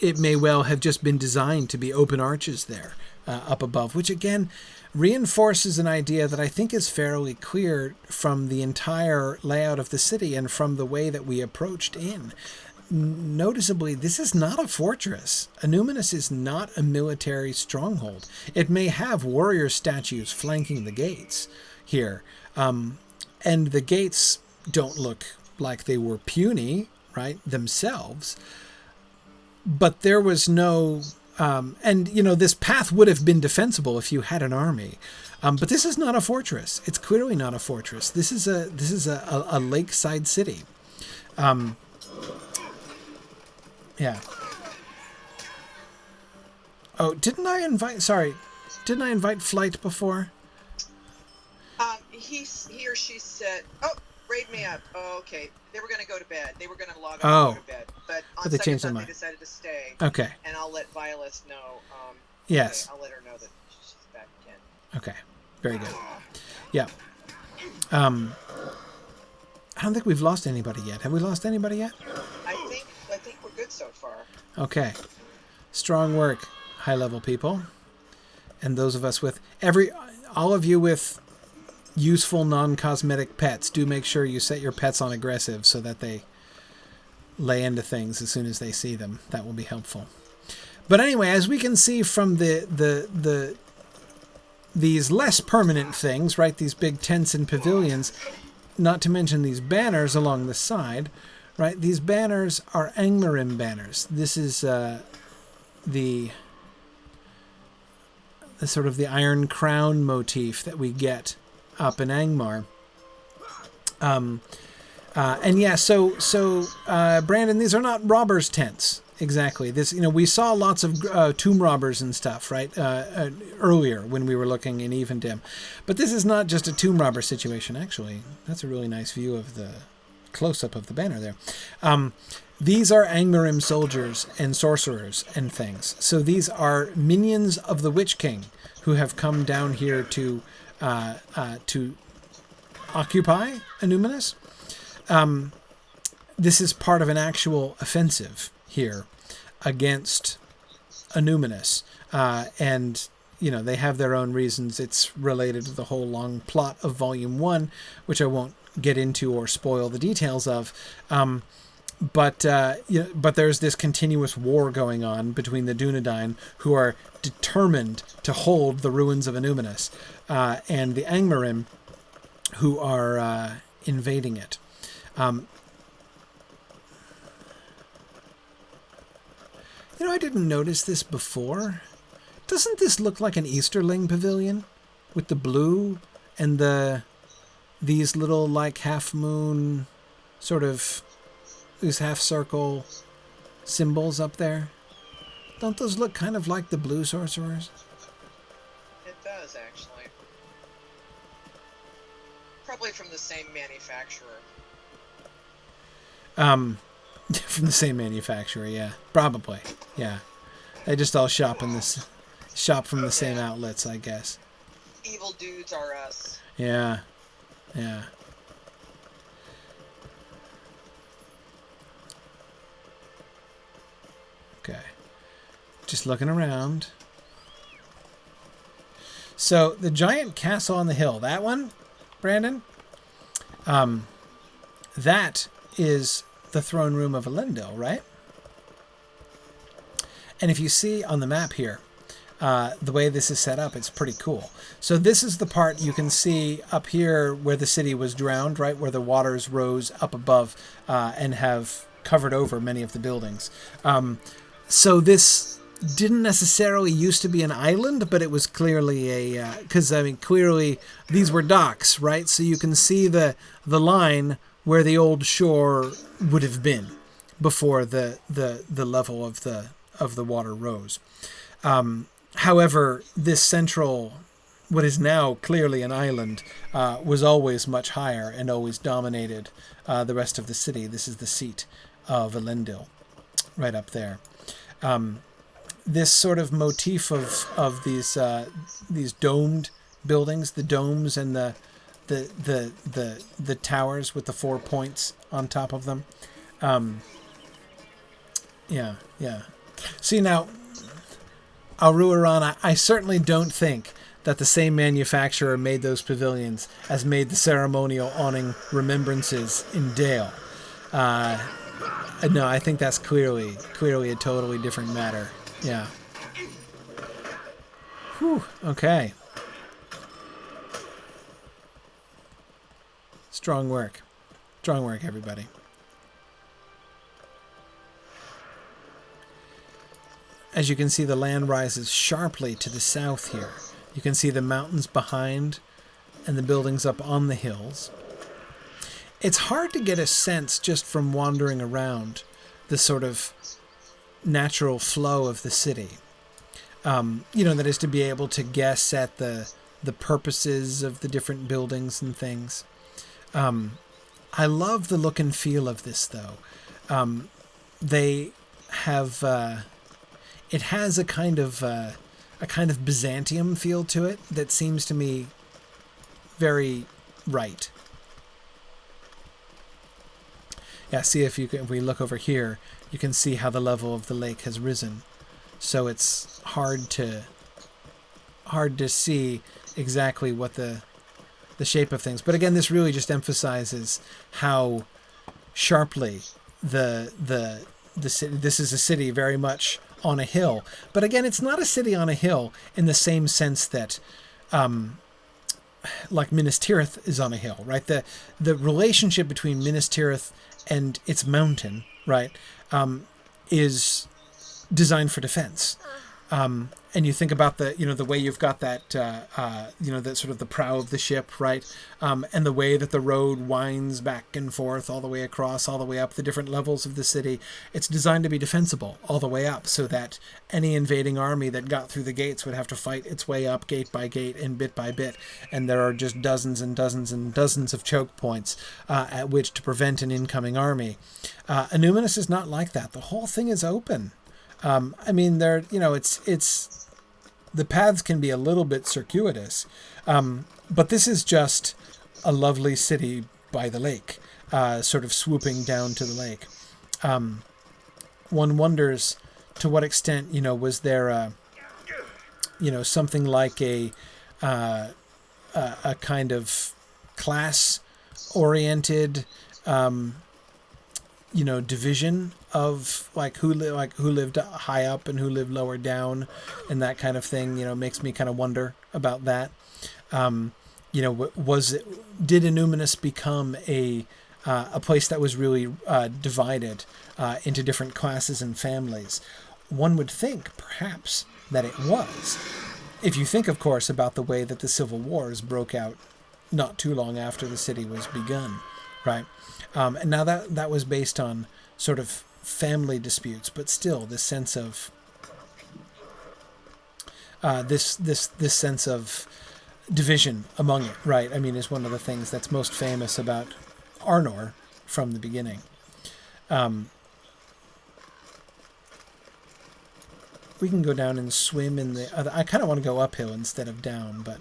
S2: it may well have just been designed to be open arches there up above, which again reinforces an idea that I think is fairly clear from the entire layout of the city and from the way that we approached in. Noticeably, this is not a fortress. Aluminous is not a military stronghold. It may have warrior statues flanking the gates here, and the gates don't look like they were puny, right, themselves, but there was no... this path would have been defensible if you had an army, but this is not a fortress. It's clearly not a fortress. This is a lakeside city. Yeah. Oh, didn't I invite Flight before?
S1: He or she said, raid me up. Oh, okay. They were going to go to bed. They were going to log on and go to bed. But on
S2: they
S1: second
S2: changed their
S1: thought,
S2: mind.
S1: they decided to stay.
S2: Okay.
S1: And I'll let Violet know.
S2: Yes.
S1: Okay, I'll let her know that she's back again.
S2: Okay. Very good. Yeah. I don't think we've lost anybody yet. Have we lost anybody yet?
S1: I think we're good so far.
S2: Okay. Strong work, high-level people. And those of us with... all of you with useful non-cosmetic pets, do make sure you set your pets on aggressive so that they lay into things as soon as they see them. That will be helpful. But anyway, as we can see from these less permanent things, right, these big tents and pavilions, not to mention these banners along the side, right, these banners are Angmarim banners. This is the sort of the Iron Crown motif that we get up in Angmar. And yeah, so Brandon, these are not robbers' tents. Exactly. This, we saw lots of tomb robbers and stuff, right? Earlier when we were looking in Evendim. But this is not just a tomb robber situation, actually. That's a really nice view of the close-up of the banner there. These are Angmarim soldiers and sorcerers and things. So these are minions of the Witch King who have come down here to occupy Aluminous. This is part of an actual offensive here against Aluminous. And, they have their own reasons. It's related to the whole long plot of Volume 1, which I won't get into or spoil the details of. But there's this continuous war going on between the Dunedain, who are determined to hold the ruins of Aluminous, and the Angmarim, who are invading it. I didn't notice this before. Doesn't this look like an Easterling pavilion with the blue and these little like half moon sort of these half circle symbols up there? Don't those look kind of like the blue sorcerers?
S1: It does, actually. Probably from the same manufacturer.
S2: From the same manufacturer, yeah. Probably, yeah. They just all shop from the same outlets, I guess.
S1: Evil dudes are us.
S2: Yeah. Yeah. Okay. Just looking around. So, the giant castle on the hill, that one, Brandon? That is the throne room of Allendale, right? And if you see on the map here, the way this is set up, it's pretty cool. So this is the part you can see up here where the city was drowned, right? Where the waters rose up above and have covered over many of the buildings. So this didn't necessarily used to be an island, but it was clearly because clearly these were docks, right? So you can see the line where the old shore would have been before the level of the water rose. However, this central, what is now clearly an island, was always much higher and always dominated the rest of the city. This is the seat of Allendale, right up there. This sort of motif of these domed buildings, the domes and the towers with the 4 points on top of them. Yeah. See, now, Aruaran, I certainly don't think that the same manufacturer made those pavilions as made the ceremonial awning remembrances in Dale. No, I think that's clearly a totally different matter. Yeah. Whew, okay. Strong work. Strong work, everybody. As you can see, the land rises sharply to the south here. You can see the mountains behind and the buildings up on the hills. It's hard to get a sense just from wandering around the sort of natural flow of the city. That is to be able to guess at the purposes of the different buildings and things. I love the look and feel of this, though. They have... it has a kind of Byzantium feel to it that seems to me very right. Yeah, see if we look over here, you can see how the level of the lake has risen. So it's hard to see exactly what the shape of things. But again, this really just emphasizes how sharply the city, this is a city very much on a hill. But again, it's not a city on a hill in the same sense that like Minas Tirith is on a hill, right? The relationship between Minas Tirith and its mountain, right, is designed for defense. And you think about the way you've got that, that sort of the prow of the ship, right? And the way that the road winds back and forth all the way across, all the way up the different levels of the city. It's designed to be defensible all the way up so that any invading army that got through the gates would have to fight its way up gate by gate and bit by bit. And there are just dozens and dozens and dozens of choke points at which to prevent an incoming army. Aluminous is not like that. The whole thing is open. It's the paths can be a little bit circuitous, but this is just a lovely city by the lake, sort of swooping down to the lake. One wonders to what extent, was there something like a kind of class-oriented, division of who lived high up and who lived lower down and that kind of thing, makes me kind of wonder about that. did Aluminous become a place that was really divided into different classes and families? One would think, perhaps, that it was. If you think, of course, about the way that the Civil Wars broke out not too long after the city was begun, right? And now that was based on sort of family disputes, but still this sense of this sense of division among it, right? I mean, is one of the things that's most famous about Arnor from the beginning. We can go down and swim in the other. I kind of want to go uphill instead of down, but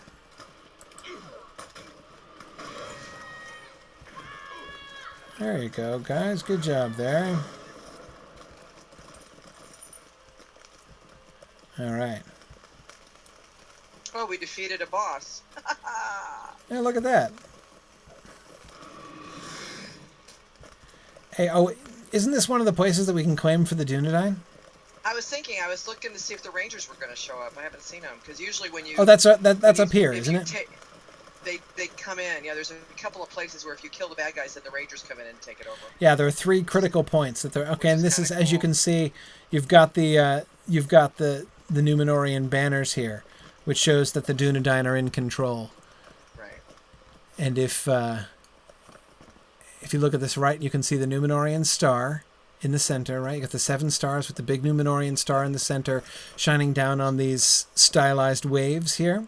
S2: there you go, guys. Good job there. All right.
S1: Oh, we defeated a boss.
S2: Yeah, look at that. Hey, isn't this one of the places that we can claim for the Dunedain?
S1: I was thinking, I was looking to see if the Rangers were going to show up. I haven't seen them, because usually when you...
S2: Oh, that's up here, isn't it?
S1: They come in. Yeah, there's a couple of places where if you kill the bad guys, then the Rangers come in and take it over.
S2: Yeah, there are 3 critical points that they're... Okay, and this is, as you can see, you've got the Númenórean banners here, which shows that the Dunedain are in control.
S1: Right.
S2: And if you look at this right, you can see the Númenórean star in the center, right? You got the 7 stars with the big Númenórean star in the center shining down on these stylized waves here,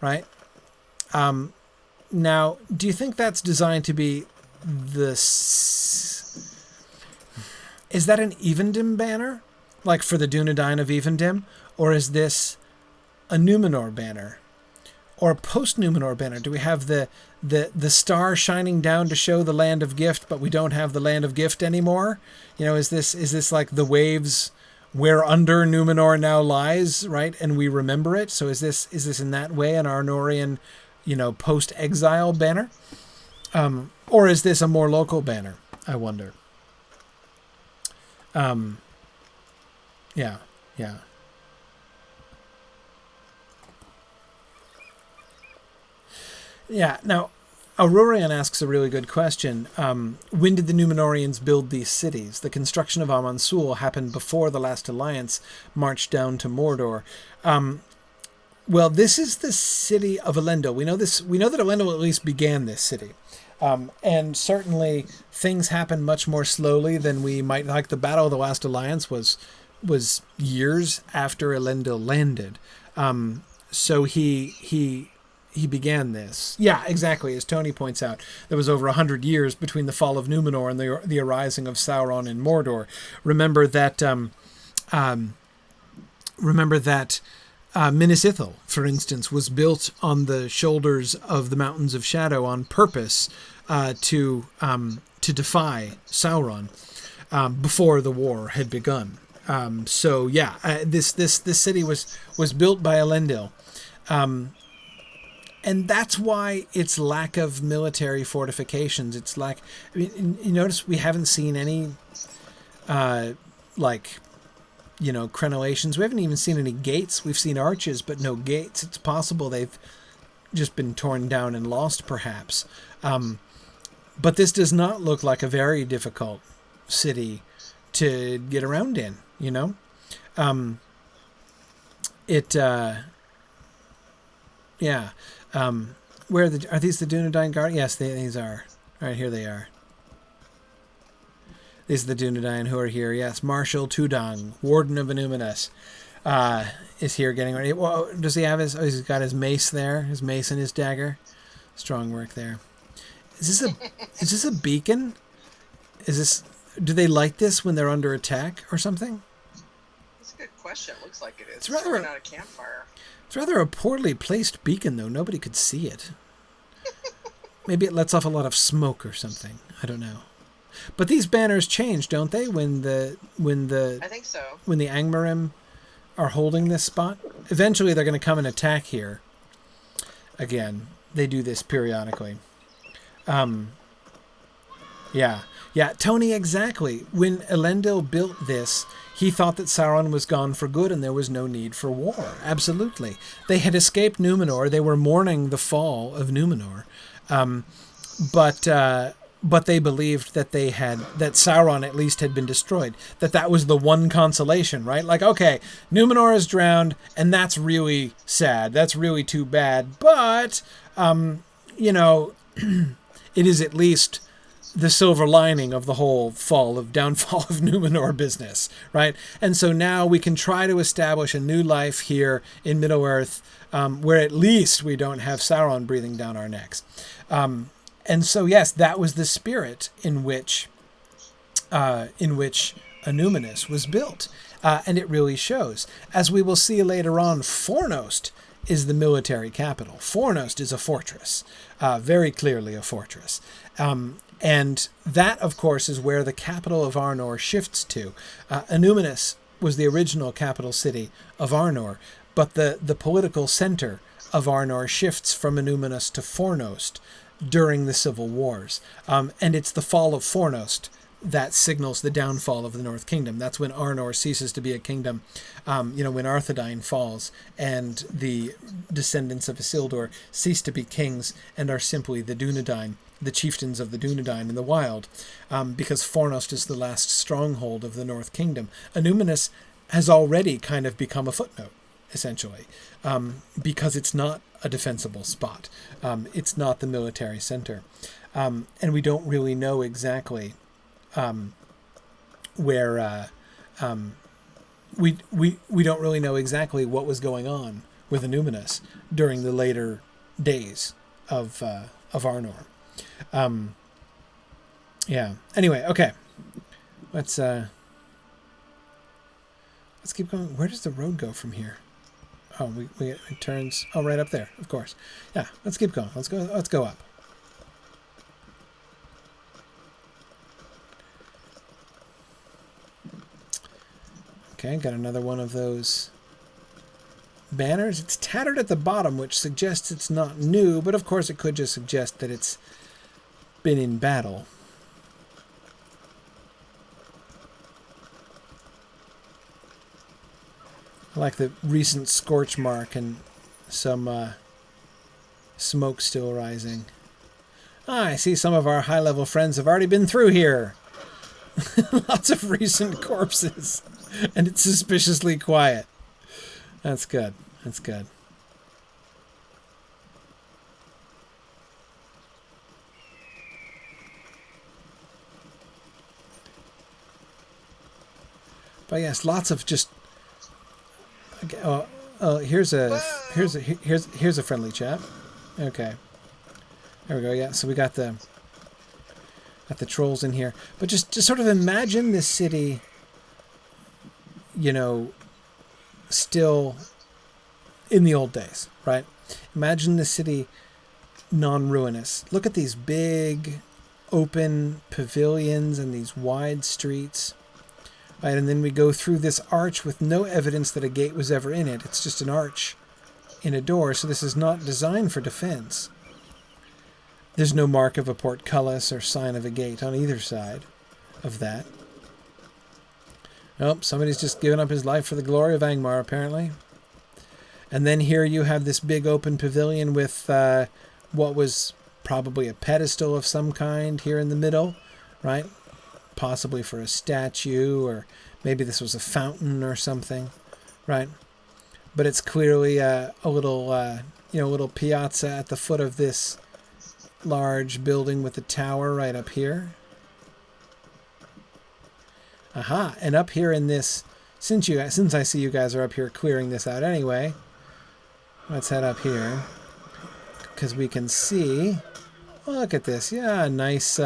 S2: right? Now, do you think that's designed to be is that an Evendim banner? Like for the Dunedain of Evendim? Or is this a Númenor banner? Or a post-Númenor banner? Do we have the star shining down to show the land of gift, but we don't have the land of gift anymore? Is this like the waves where under Númenor now lies, right? And we remember it. So is this in that way an Arnorian, post-exile banner? Or is this a more local banner? I wonder. Yeah. Yeah, now, Aurorian asks a really good question. When did the Númenóreans build these cities? The construction of Amansul happened before the last alliance marched down to Mordor. Well, this is the city of Allendale. We know that Allendale at least began this city. And certainly things happen much more slowly than we might like. The Battle of the Last Alliance was years after Allendale landed. So he began this. Yeah, exactly. As Tony points out, there was over 100 years between the fall of Númenor and the arising of Sauron in Mordor. Remember that Minas Ithil, for instance, was built on the shoulders of the Mountains of Shadow on purpose to defy Sauron before the war had begun. This city was built by Allendale. And that's why its lack of military fortifications. It's like, you notice we haven't seen any, crenellations. We haven't even seen any gates. We've seen arches, but no gates. It's possible they've just been torn down and lost, perhaps. But this does not look like a very difficult city to get around in, Where are these the Dunedain Guard? Yes, these are. All right, here they are. These are the Dunedain who are here. Yes, Marshal Tudang, Warden of Aluminous, is here getting ready. Well, does he have he's got his mace there, his mace and his dagger. Strong work there. Is this a beacon? Do they light this when they're under attack or something?
S1: That's a good question. It looks like it is.
S2: It's rather
S1: not a campfire.
S2: It's rather a poorly placed beacon, though. Nobody could see it. Maybe it lets off a lot of smoke or something. I don't know. But these banners change, don't they? When I think so. When the Angmarim are holding this spot, eventually they're going to come and attack here. Again, they do this periodically. Yeah. Yeah, Tony, exactly. When Allendale built this, he thought that Sauron was gone for good and there was no need for war. Absolutely. They had escaped Numenor. They were mourning the fall of Numenor. But they believed that that Sauron at least had been destroyed. That was the one consolation, right? Like, okay, Numenor is drowned, and that's really sad. That's really too bad. But, it is at least the silver lining of the whole downfall of Numenor business, right? And so now we can try to establish a new life here in Middle-earth, where at least we don't have Sauron breathing down our necks. And so, yes, that was the spirit in which Aluminous was built, and it really shows. As we will see later on, Fornost is the military capital. Fornost is a fortress, very clearly a fortress. And that, of course, is where the capital of Arnor shifts to. Aluminous was the original capital city of Arnor, but the political center of Arnor shifts from Aluminous to Fornost during the Civil Wars. And it's the fall of Fornost that signals the downfall of the North Kingdom. That's when Arnor ceases to be a kingdom, when Arthedain falls and the descendants of Isildur cease to be kings and are simply the Dunedain, the chieftains of the Dunedain in the wild, because Fornost is the last stronghold of the North Kingdom. Aluminous has already kind of become a footnote, essentially, because it's not a defensible spot. It's not the military center. And we don't really know exactly where... we don't really know exactly what was going on with Aluminous during the later days of Arnor. Yeah. Anyway, okay. Let's keep going. Where does the road go from here? Oh, it turns. Oh, right up there. Of course. Yeah. Let's keep going. Let's go up. Okay, got another one of those banners. It's tattered at the bottom, which suggests it's not new, but of course it could just suggest that it's been in battle. I like the recent scorch mark and some smoke still rising. I see some of our high-level friends have already been through here. Lots of recent corpses, and it's suspiciously quiet. That's good. That's good. But yes, lots of just. Here's a friendly chap. Okay, there we go. Yeah, so we got the trolls in here, but just sort of imagine this city. Still in the old days, right? Imagine the city non-ruinous. Look at these big open pavilions and these wide streets. Right, and then we go through this arch with no evidence that a gate was ever in it. It's just an arch in a door, so this is not designed for defense. There's no mark of a portcullis or sign of a gate on either side of that. Nope, somebody's just given up his life for the glory of Angmar, apparently. And then here you have this big open pavilion with what was probably a pedestal of some kind here in the middle, right? Possibly for a statue, or maybe this was a fountain or something, right? But it's clearly a little piazza at the foot of this large building with a tower right up here. Aha! And up here in this, since I see you guys are up here clearing this out anyway, let's head up here because we can see. Oh, look at this! Yeah, nice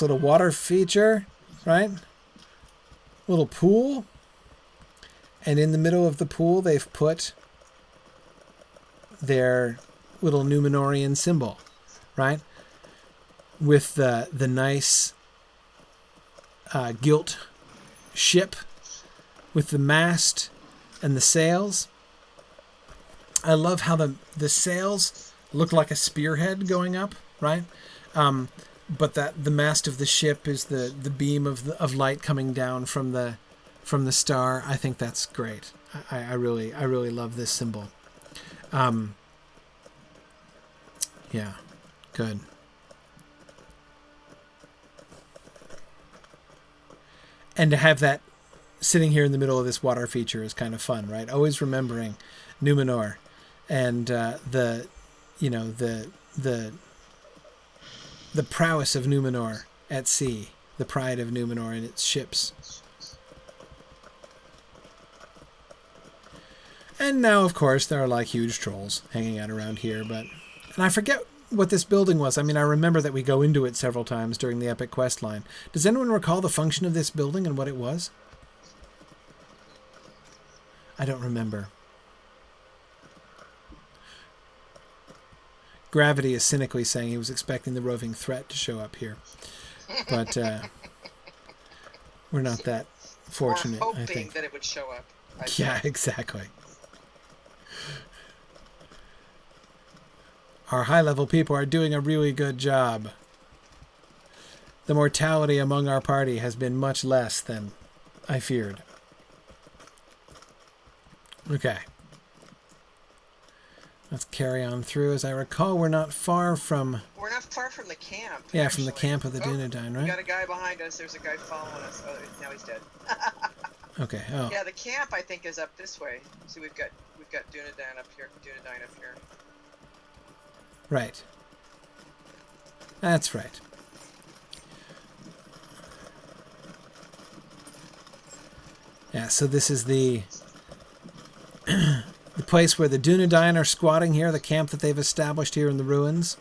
S2: little water feature, right? Little pool, and in the middle of the pool they've put their little Númenórean symbol, right? With the nice gilt ship with the mast and the sails. I love how the sails look like a spearhead going up, right? but that the mast of the ship is the beam of light coming down from the star. I think that's great. I really love this symbol. Yeah, good. And to have that sitting here in the middle of this water feature is kind of fun, right? Always remembering Numenor and the prowess of Numenor at sea, the pride of Numenor and its ships. And now, of course, there are like huge trolls hanging out around here, and I forget what this building was. I mean, I remember that we go into it several times during the epic quest line. Does anyone recall the function of this building and what it was? I don't remember. Gravity is cynically saying he was expecting the roving threat to show up here. But we're not that fortunate,
S1: or hoping
S2: I think.
S1: that it would show up.
S2: Yeah, exactly. Our high-level people are doing a really good job. The mortality among our party has been much less than I feared. Okay. Let's carry on through. As I recall, we're not far from...
S1: We're not far from the camp.
S2: Yeah,
S1: actually.
S2: from the camp of the Dunedain, right?
S1: We got a guy behind us. There's a guy following us. Oh, now he's dead.
S2: Okay. Oh.
S1: Yeah, the camp I think is up this way. See, we've got Dunedain up here.
S2: Right. That's right. Yeah, so this is the the place where the Dunedain are squatting here, the camp that they've established here in the ruins.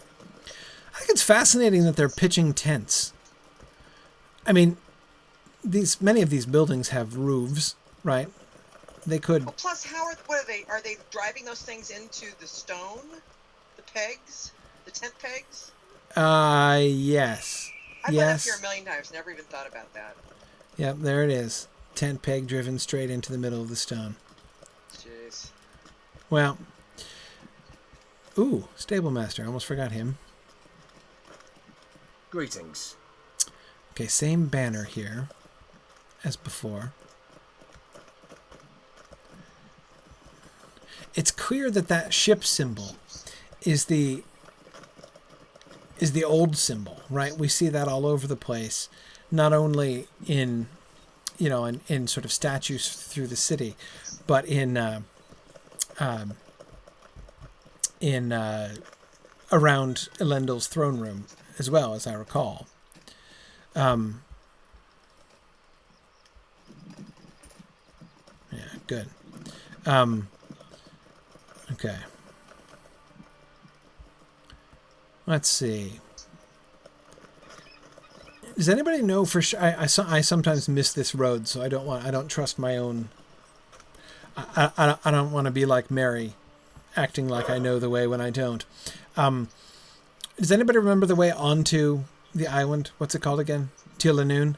S2: I think it's fascinating that they're pitching tents. I mean, many of these buildings have roofs, right? They could...
S1: Well, plus, what are they? Are they driving those things into the stone? The pegs? The tent pegs?
S2: Yes.
S1: I've been up here a million times, never even thought about that.
S2: Yep, there it is. Tent peg driven straight into the middle of the stone.
S1: Jeez.
S2: Well, ooh, stable master. I almost forgot him.
S3: Greetings.
S2: Okay, same banner here as before. It's clear that ship symbol is the old symbol, right? We see that all over the place, not only in sort of statues through the city, but in around Allendale's throne room as well, as I recall. Yeah, good. Okay. Let's see. Does anybody know for sure? I sometimes miss this road, so I don't trust my own. I don't want to be like Mary, acting like I know the way when I don't. Does anybody remember the way onto the island? What's it called again? Tilanoon.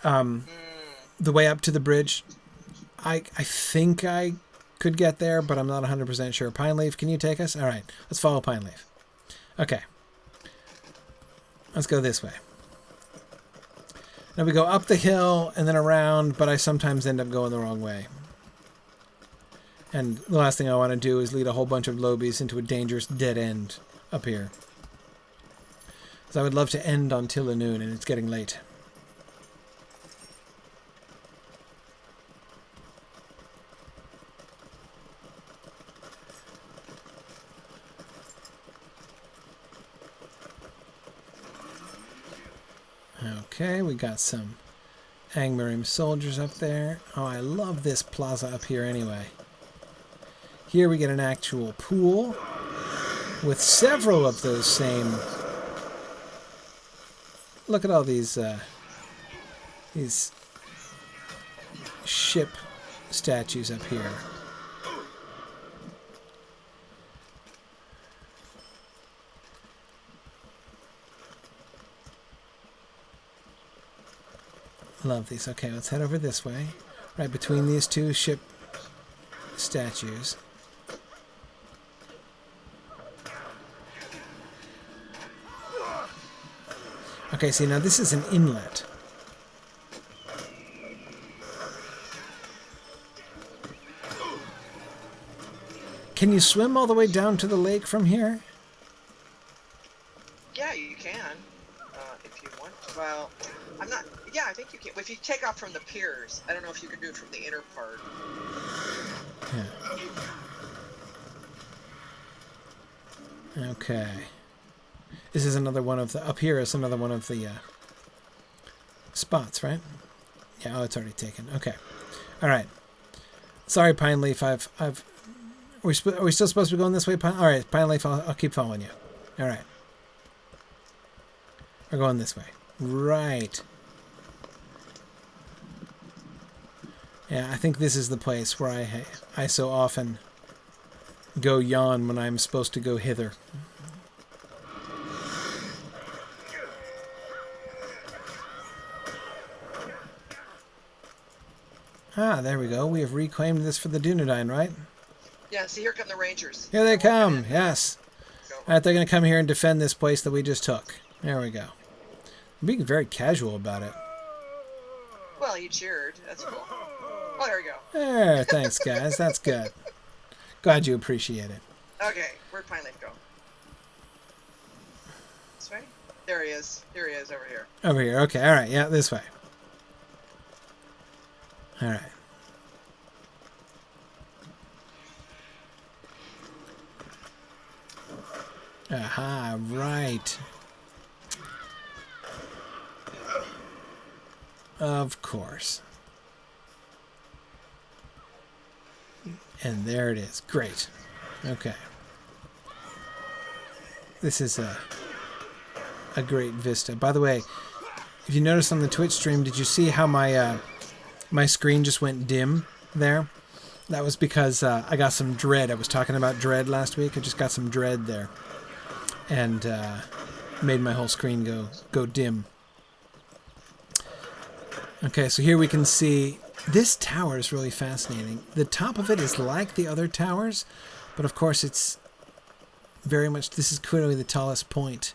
S2: The way up to the bridge. I think I could get there, but I'm not 100% sure. Pine Leaf, can you take us? All right, let's follow Pine Leaf. Okay. Let's go this way. Now we go up the hill and then around, but I sometimes end up going the wrong way. And the last thing I want to do is lead a whole bunch of lobies into a dangerous dead end up here. So I would love to end on Tilanoon, and it's getting late. Okay, we got some Angmarim soldiers up there. Oh, I love this plaza up here anyway. Here we get an actual pool with several of those same... Look at all these ship statues up here. Love these. Okay, let's head over this way. Right between these two ship statues. Okay, see, now this is an inlet. Can you swim all the way down to the lake from here?
S1: Yeah, you can. If you want. Well, I'm not. Yeah, I think you can. If you take off from the piers, I don't know if you can do it from the inner part.
S2: Yeah. Okay. This is another one of the... Up here is another one of the spots, right? Yeah, oh, it's already taken. Okay. All right. Sorry, Pine Leaf. Are we still supposed to be going this way? All right, Pine Leaf, I'll keep following you. All right. We're going this way. Right. Yeah, I think this is the place where I so often go yon when I'm supposed to go hither. Ah, there we go. We have reclaimed this for the Dunedain, right?
S1: Yeah, see, here come the Rangers.
S2: Here they come, yes. All right, they're going to come here and defend this place that we just took. There we go. I'm being very casual about it.
S1: Well, you cheered. That's cool. Oh, there we go.
S2: There, thanks, guys. That's good. Glad you appreciate it.
S1: Okay, where'd Pine Leaf go? This way? There he is. Here he is, over here.
S2: Over here. Okay, all right. Yeah, this way. All right. Aha, right. Of course. And there it is. Great. Okay. This is a great vista. By the way, if you noticed on the Twitch stream, did you see how my my screen just went dim there? That was because I got some dread. I was talking about dread last week. I just got some dread there. And made my whole screen go dim. Okay, so here we can see this tower is really fascinating. The top of it is like the other towers, but of course it's very much, this is clearly the tallest point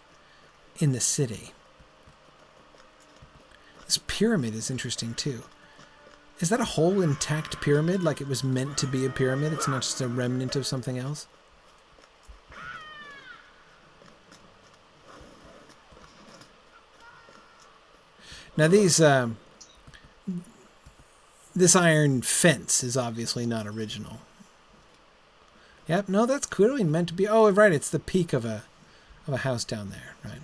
S2: in the city. This pyramid is interesting too. Is that a whole intact pyramid, like it was meant to be a pyramid? It's not just a remnant of something else? Now this iron fence is obviously not original. Yep, no, that's clearly meant to be... Oh, right, it's the peak of a house down there, right?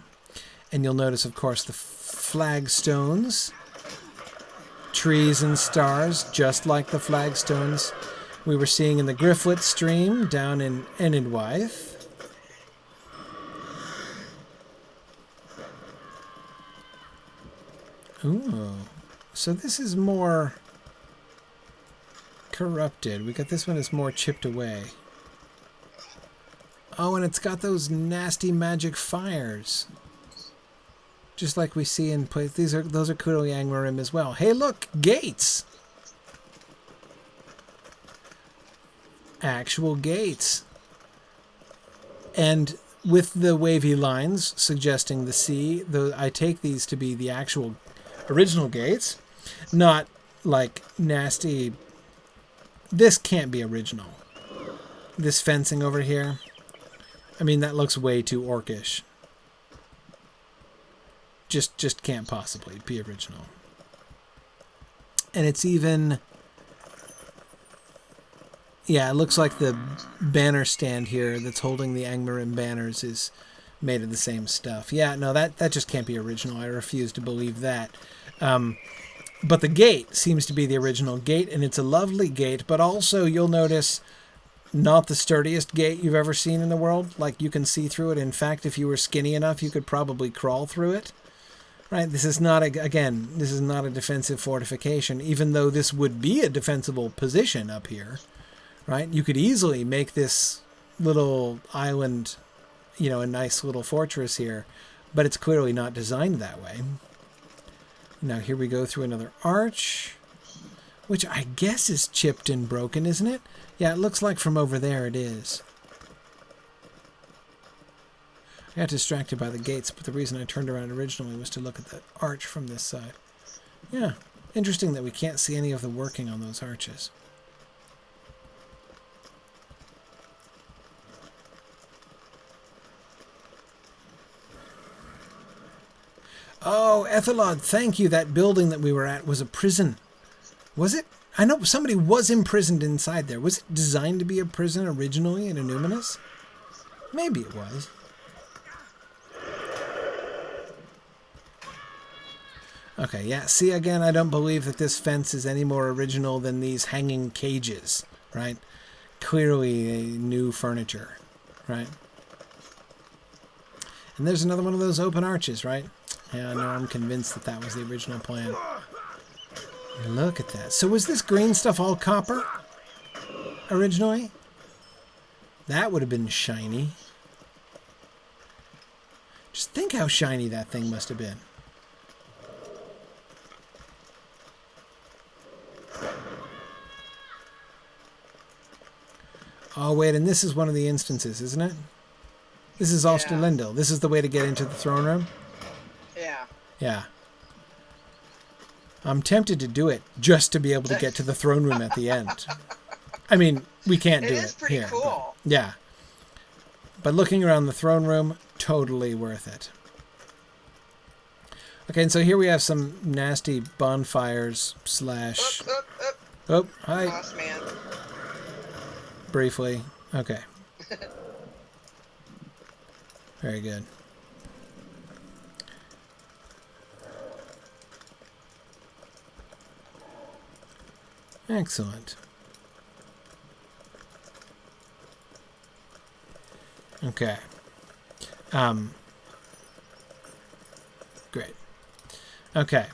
S2: And you'll notice, of course, the flagstones, trees and stars, just like the flagstones we were seeing in the Grifflet stream down in Enidwythe. Ooh, so this is more corrupted. We got this one is more chipped away. Oh, and it's got those nasty magic fires, just like we see in place. Those are Kudal Yangmarim as well. Hey, look, gates. Actual gates, and with the wavy lines suggesting the sea. Though I take these to be the actual original gates, not like nasty. This can't be original. This fencing over here, I mean, that looks way too orcish. Just can't possibly be original. And it's even, yeah, it looks like the banner stand here that's holding the Angmarim banners is made of the same stuff. Yeah, no, that just can't be original. I refuse to believe that. But the gate seems to be the original gate, and it's a lovely gate, but also you'll notice not the sturdiest gate you've ever seen in the world. Like, you can see through it. In fact, if you were skinny enough, you could probably crawl through it. Right? This is not, this is not a defensive fortification, even though this would be a defensible position up here. Right? You could easily make this little island, you know, a nice little fortress here, but it's clearly not designed that way. Now here we go through another arch, which I guess is chipped and broken, isn't it? Yeah, it looks like from over there it is. I got distracted by the gates, but the reason I turned around originally was to look at the arch from this side. Yeah, interesting that we can't see any of the working on those arches. Oh, Ethelod, thank you. That building that we were at was a prison. Was it? I know somebody was imprisoned inside there. Was it designed to be a prison originally in Aluminous? Maybe it was. Okay, yeah. See, again, I don't believe that this fence is any more original than these hanging cages, right? Clearly new furniture, right? And there's another one of those open arches, right? Yeah, no, I'm convinced that that was the original plan. Look at that. So was this green stuff all copper originally? That would have been shiny. Just think how shiny that thing must have been. Oh, wait, and this is one of the instances, isn't it? This is also Lyndale. This is the way to get into the throne room?
S1: Yeah.
S2: Yeah. I'm tempted to do it just to be able to get to the throne room at the end. I mean, we can't do it. It is
S1: pretty
S2: here,
S1: cool.
S2: But, yeah. But looking around the throne room, totally worth it. Okay, and so here we have some nasty bonfires slash... Oh, hi.
S1: Boss man.
S2: Briefly. Okay. Very good. Excellent. Okay. Great. Okay.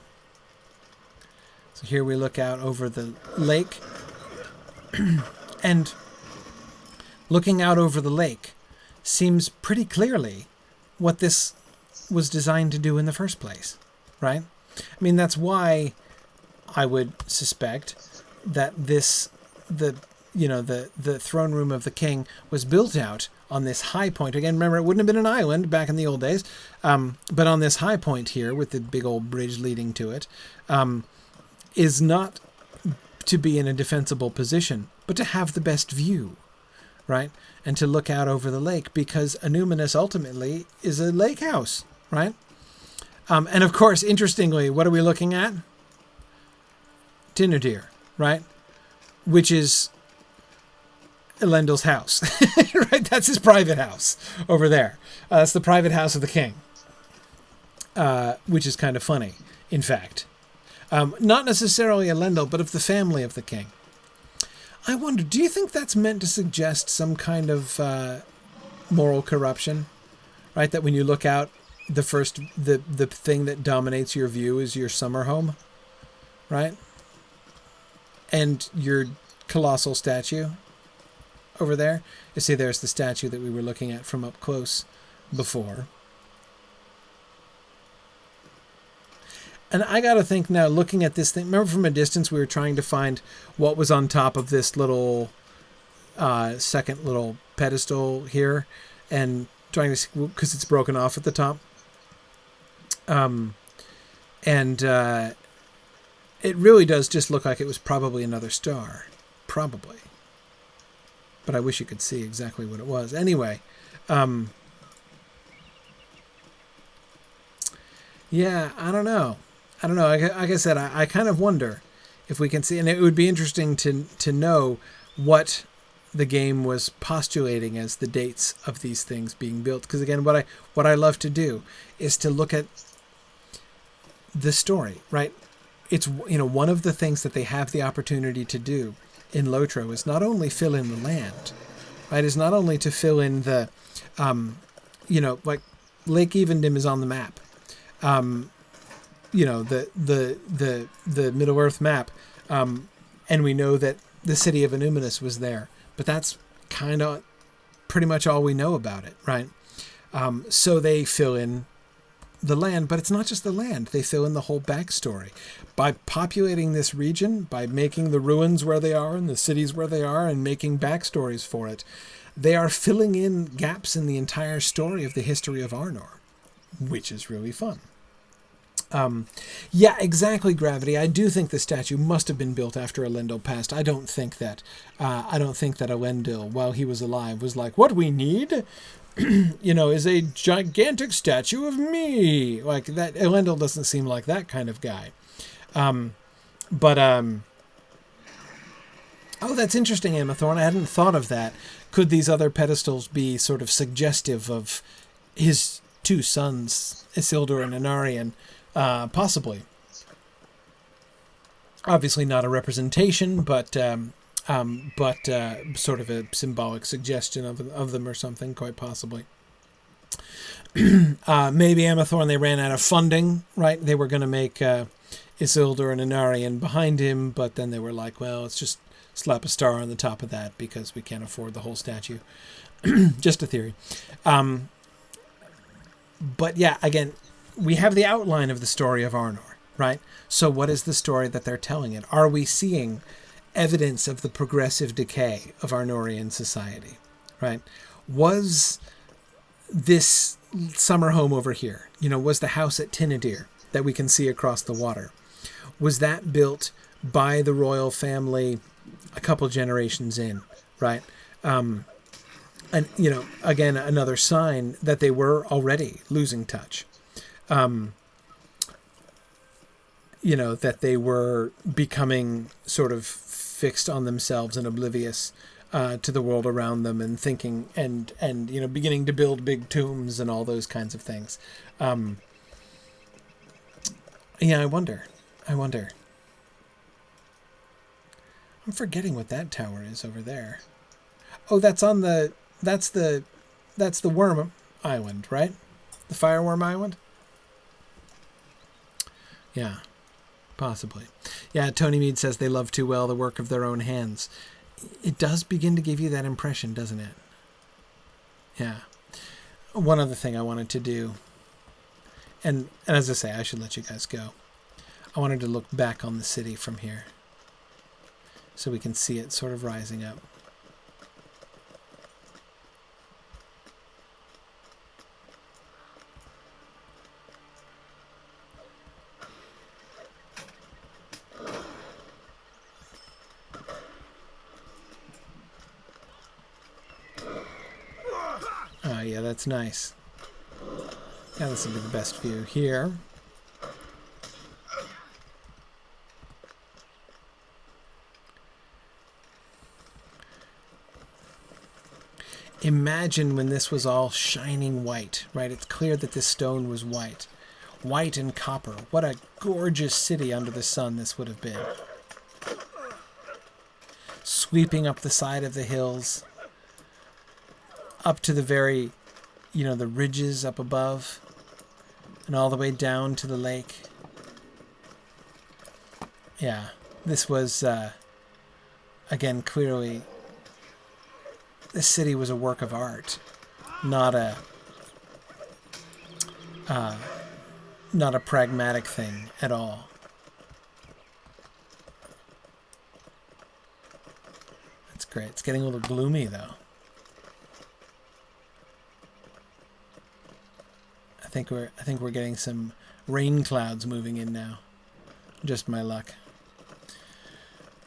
S2: So here we look out over the lake. And looking out over the lake seems pretty clearly what this was designed to do in the first place, right? I mean, that's why I would suspect that the throne room of the king was built out on this high point. Again, remember, it wouldn't have been an island back in the old days, but on this high point here with the big old bridge leading to it, is not to be in a defensible position, but to have the best view, right? And to look out over the lake, because Aluminous ultimately is a lake house, right? And of course, interestingly, what are we looking at? Tinnerdeer, right? Which is Allendale's house, right? That's his private house over there. That's the private house of the king, which is kind of funny, in fact. Not necessarily Allendale, but of the family of the king. I wonder, do you think that's meant to suggest some kind of moral corruption, right? That when you look out, the thing that dominates your view is your summer home, right? And your colossal statue over there. You see, there's the statue that we were looking at from up close before. And I got to think now, looking at this thing, remember from a distance we were trying to find what was on top of this little second little pedestal here, and trying to see, because it's broken off at the top. It really does just look like it was probably another star. Probably. But I wish you could see exactly what it was. Anyway. Yeah, I don't know. Like I said, I kind of wonder if we can see. And it would be interesting to know what the game was postulating as the dates of these things being built. Because again, what I love to do is to look at the story, right? It's, one of the things that they have the opportunity to do in Lotro is not only fill in the land, right? Is not only to fill in the, like Lake Evendom is on the map, the Middle Earth map, and we know that the city of Aluminous was there, but that's kind of pretty much all we know about it, right? So they fill in the land, but it's not just the land. They fill in the whole backstory by populating this region, by making the ruins where they are and the cities where they are, and making backstories for it. they are filling in gaps in the entire story of the history of Arnor, which is really fun. Yeah, exactly, Gravity. I do think the statue must have been built after Allendale passed. I don't think that Allendale, while he was alive, was like, what we need, is a gigantic statue of me. Like that. Allendale doesn't seem like that kind of guy. Oh, that's interesting, Amathorn. I hadn't thought of that. Could these other pedestals be sort of suggestive of his two sons, Isildur and Anarion? Possibly. Obviously not a representation, but sort of a symbolic suggestion of them or something, quite possibly. Maybe Amathorn, they ran out of funding, right? They were going to make Isildur and Anarion behind him, but then they were like, well, let's just slap a star on the top of that because we can't afford the whole statue. Just a theory. But yeah, again, we have the outline of the story of Arnor, right? So what is the story that they're telling it? Are we seeing evidence of the progressive decay of Arnorian society, right? Was this summer home over here, was the house at Tinadir that we can see across the water, was that built by the royal family a couple generations in, right? And, again, another sign that they were already losing touch. That they were becoming sort of fixed on themselves and oblivious to the world around them and thinking and beginning to build big tombs and all those kinds of things. Yeah, I wonder. I'm forgetting what that tower is over there. Oh, that's the worm island, right? The fireworm island? Yeah, possibly. Yeah, Tony Mead says they love too well the work of their own hands. It does begin to give you that impression, doesn't it? Yeah. One other thing I wanted to do, and as I say, I should let you guys go. I wanted to look back on the city from here so we can see it sort of rising up. Oh, yeah, that's nice. Yeah, this will be the best view here. Imagine when this was all shining white, right? It's clear that this stone was white. White and copper. What a gorgeous city under the sun this would have been. Sweeping up the side of the hills, up to the very, the ridges up above, and all the way down to the lake. Yeah, this was, again, clearly, this city was a work of art, not a pragmatic thing at all. That's great. It's getting a little gloomy, though. I think we're getting some rain clouds moving in now. Just my luck.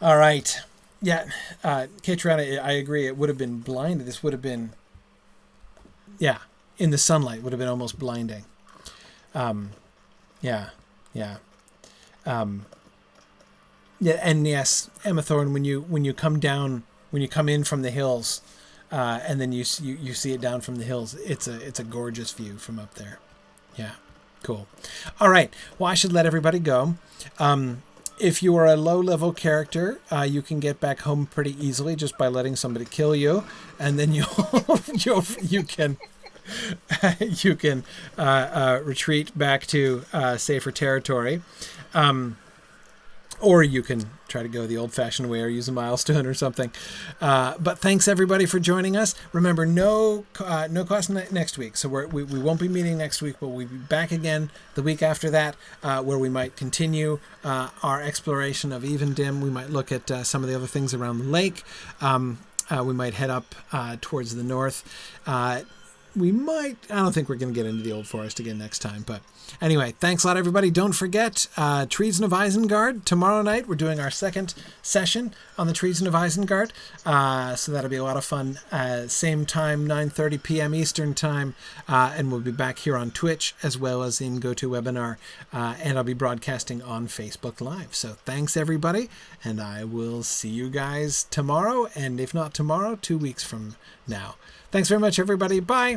S2: All right. Yeah, Katrina, I agree. It would have been blinded. This would have been, in the sunlight, would have been almost blinding. Yeah, and yes, Amathorn, when you come down, when you come in from the hills, and then you see it down from the hills, it's a gorgeous view from up there. Yeah, cool. All right. Well, I should let everybody go. If you are a low-level character, you can get back home pretty easily just by letting somebody kill you, and then you can retreat back to safer territory, or you can try to go the old-fashioned way or use a milestone or something. But thanks everybody for joining us. Remember, no class next week, so we won't be meeting next week, but we'll be back again the week after that, where we might continue our exploration of Even Dim. We might look at some of the other things around the lake. We might head up towards the north. I don't think we're going to get into the Old Forest again next time, but anyway, thanks a lot, everybody. Don't forget, Treason of Isengard. Tomorrow night, we're doing our second session on the Treason of Isengard, so that'll be a lot of fun. Same time, 9:30 p.m. Eastern Time, and we'll be back here on Twitch, as well as in GoToWebinar, and I'll be broadcasting on Facebook Live. So thanks, everybody, and I will see you guys tomorrow, and if not tomorrow, 2 weeks from now. Thanks very much, everybody. Bye.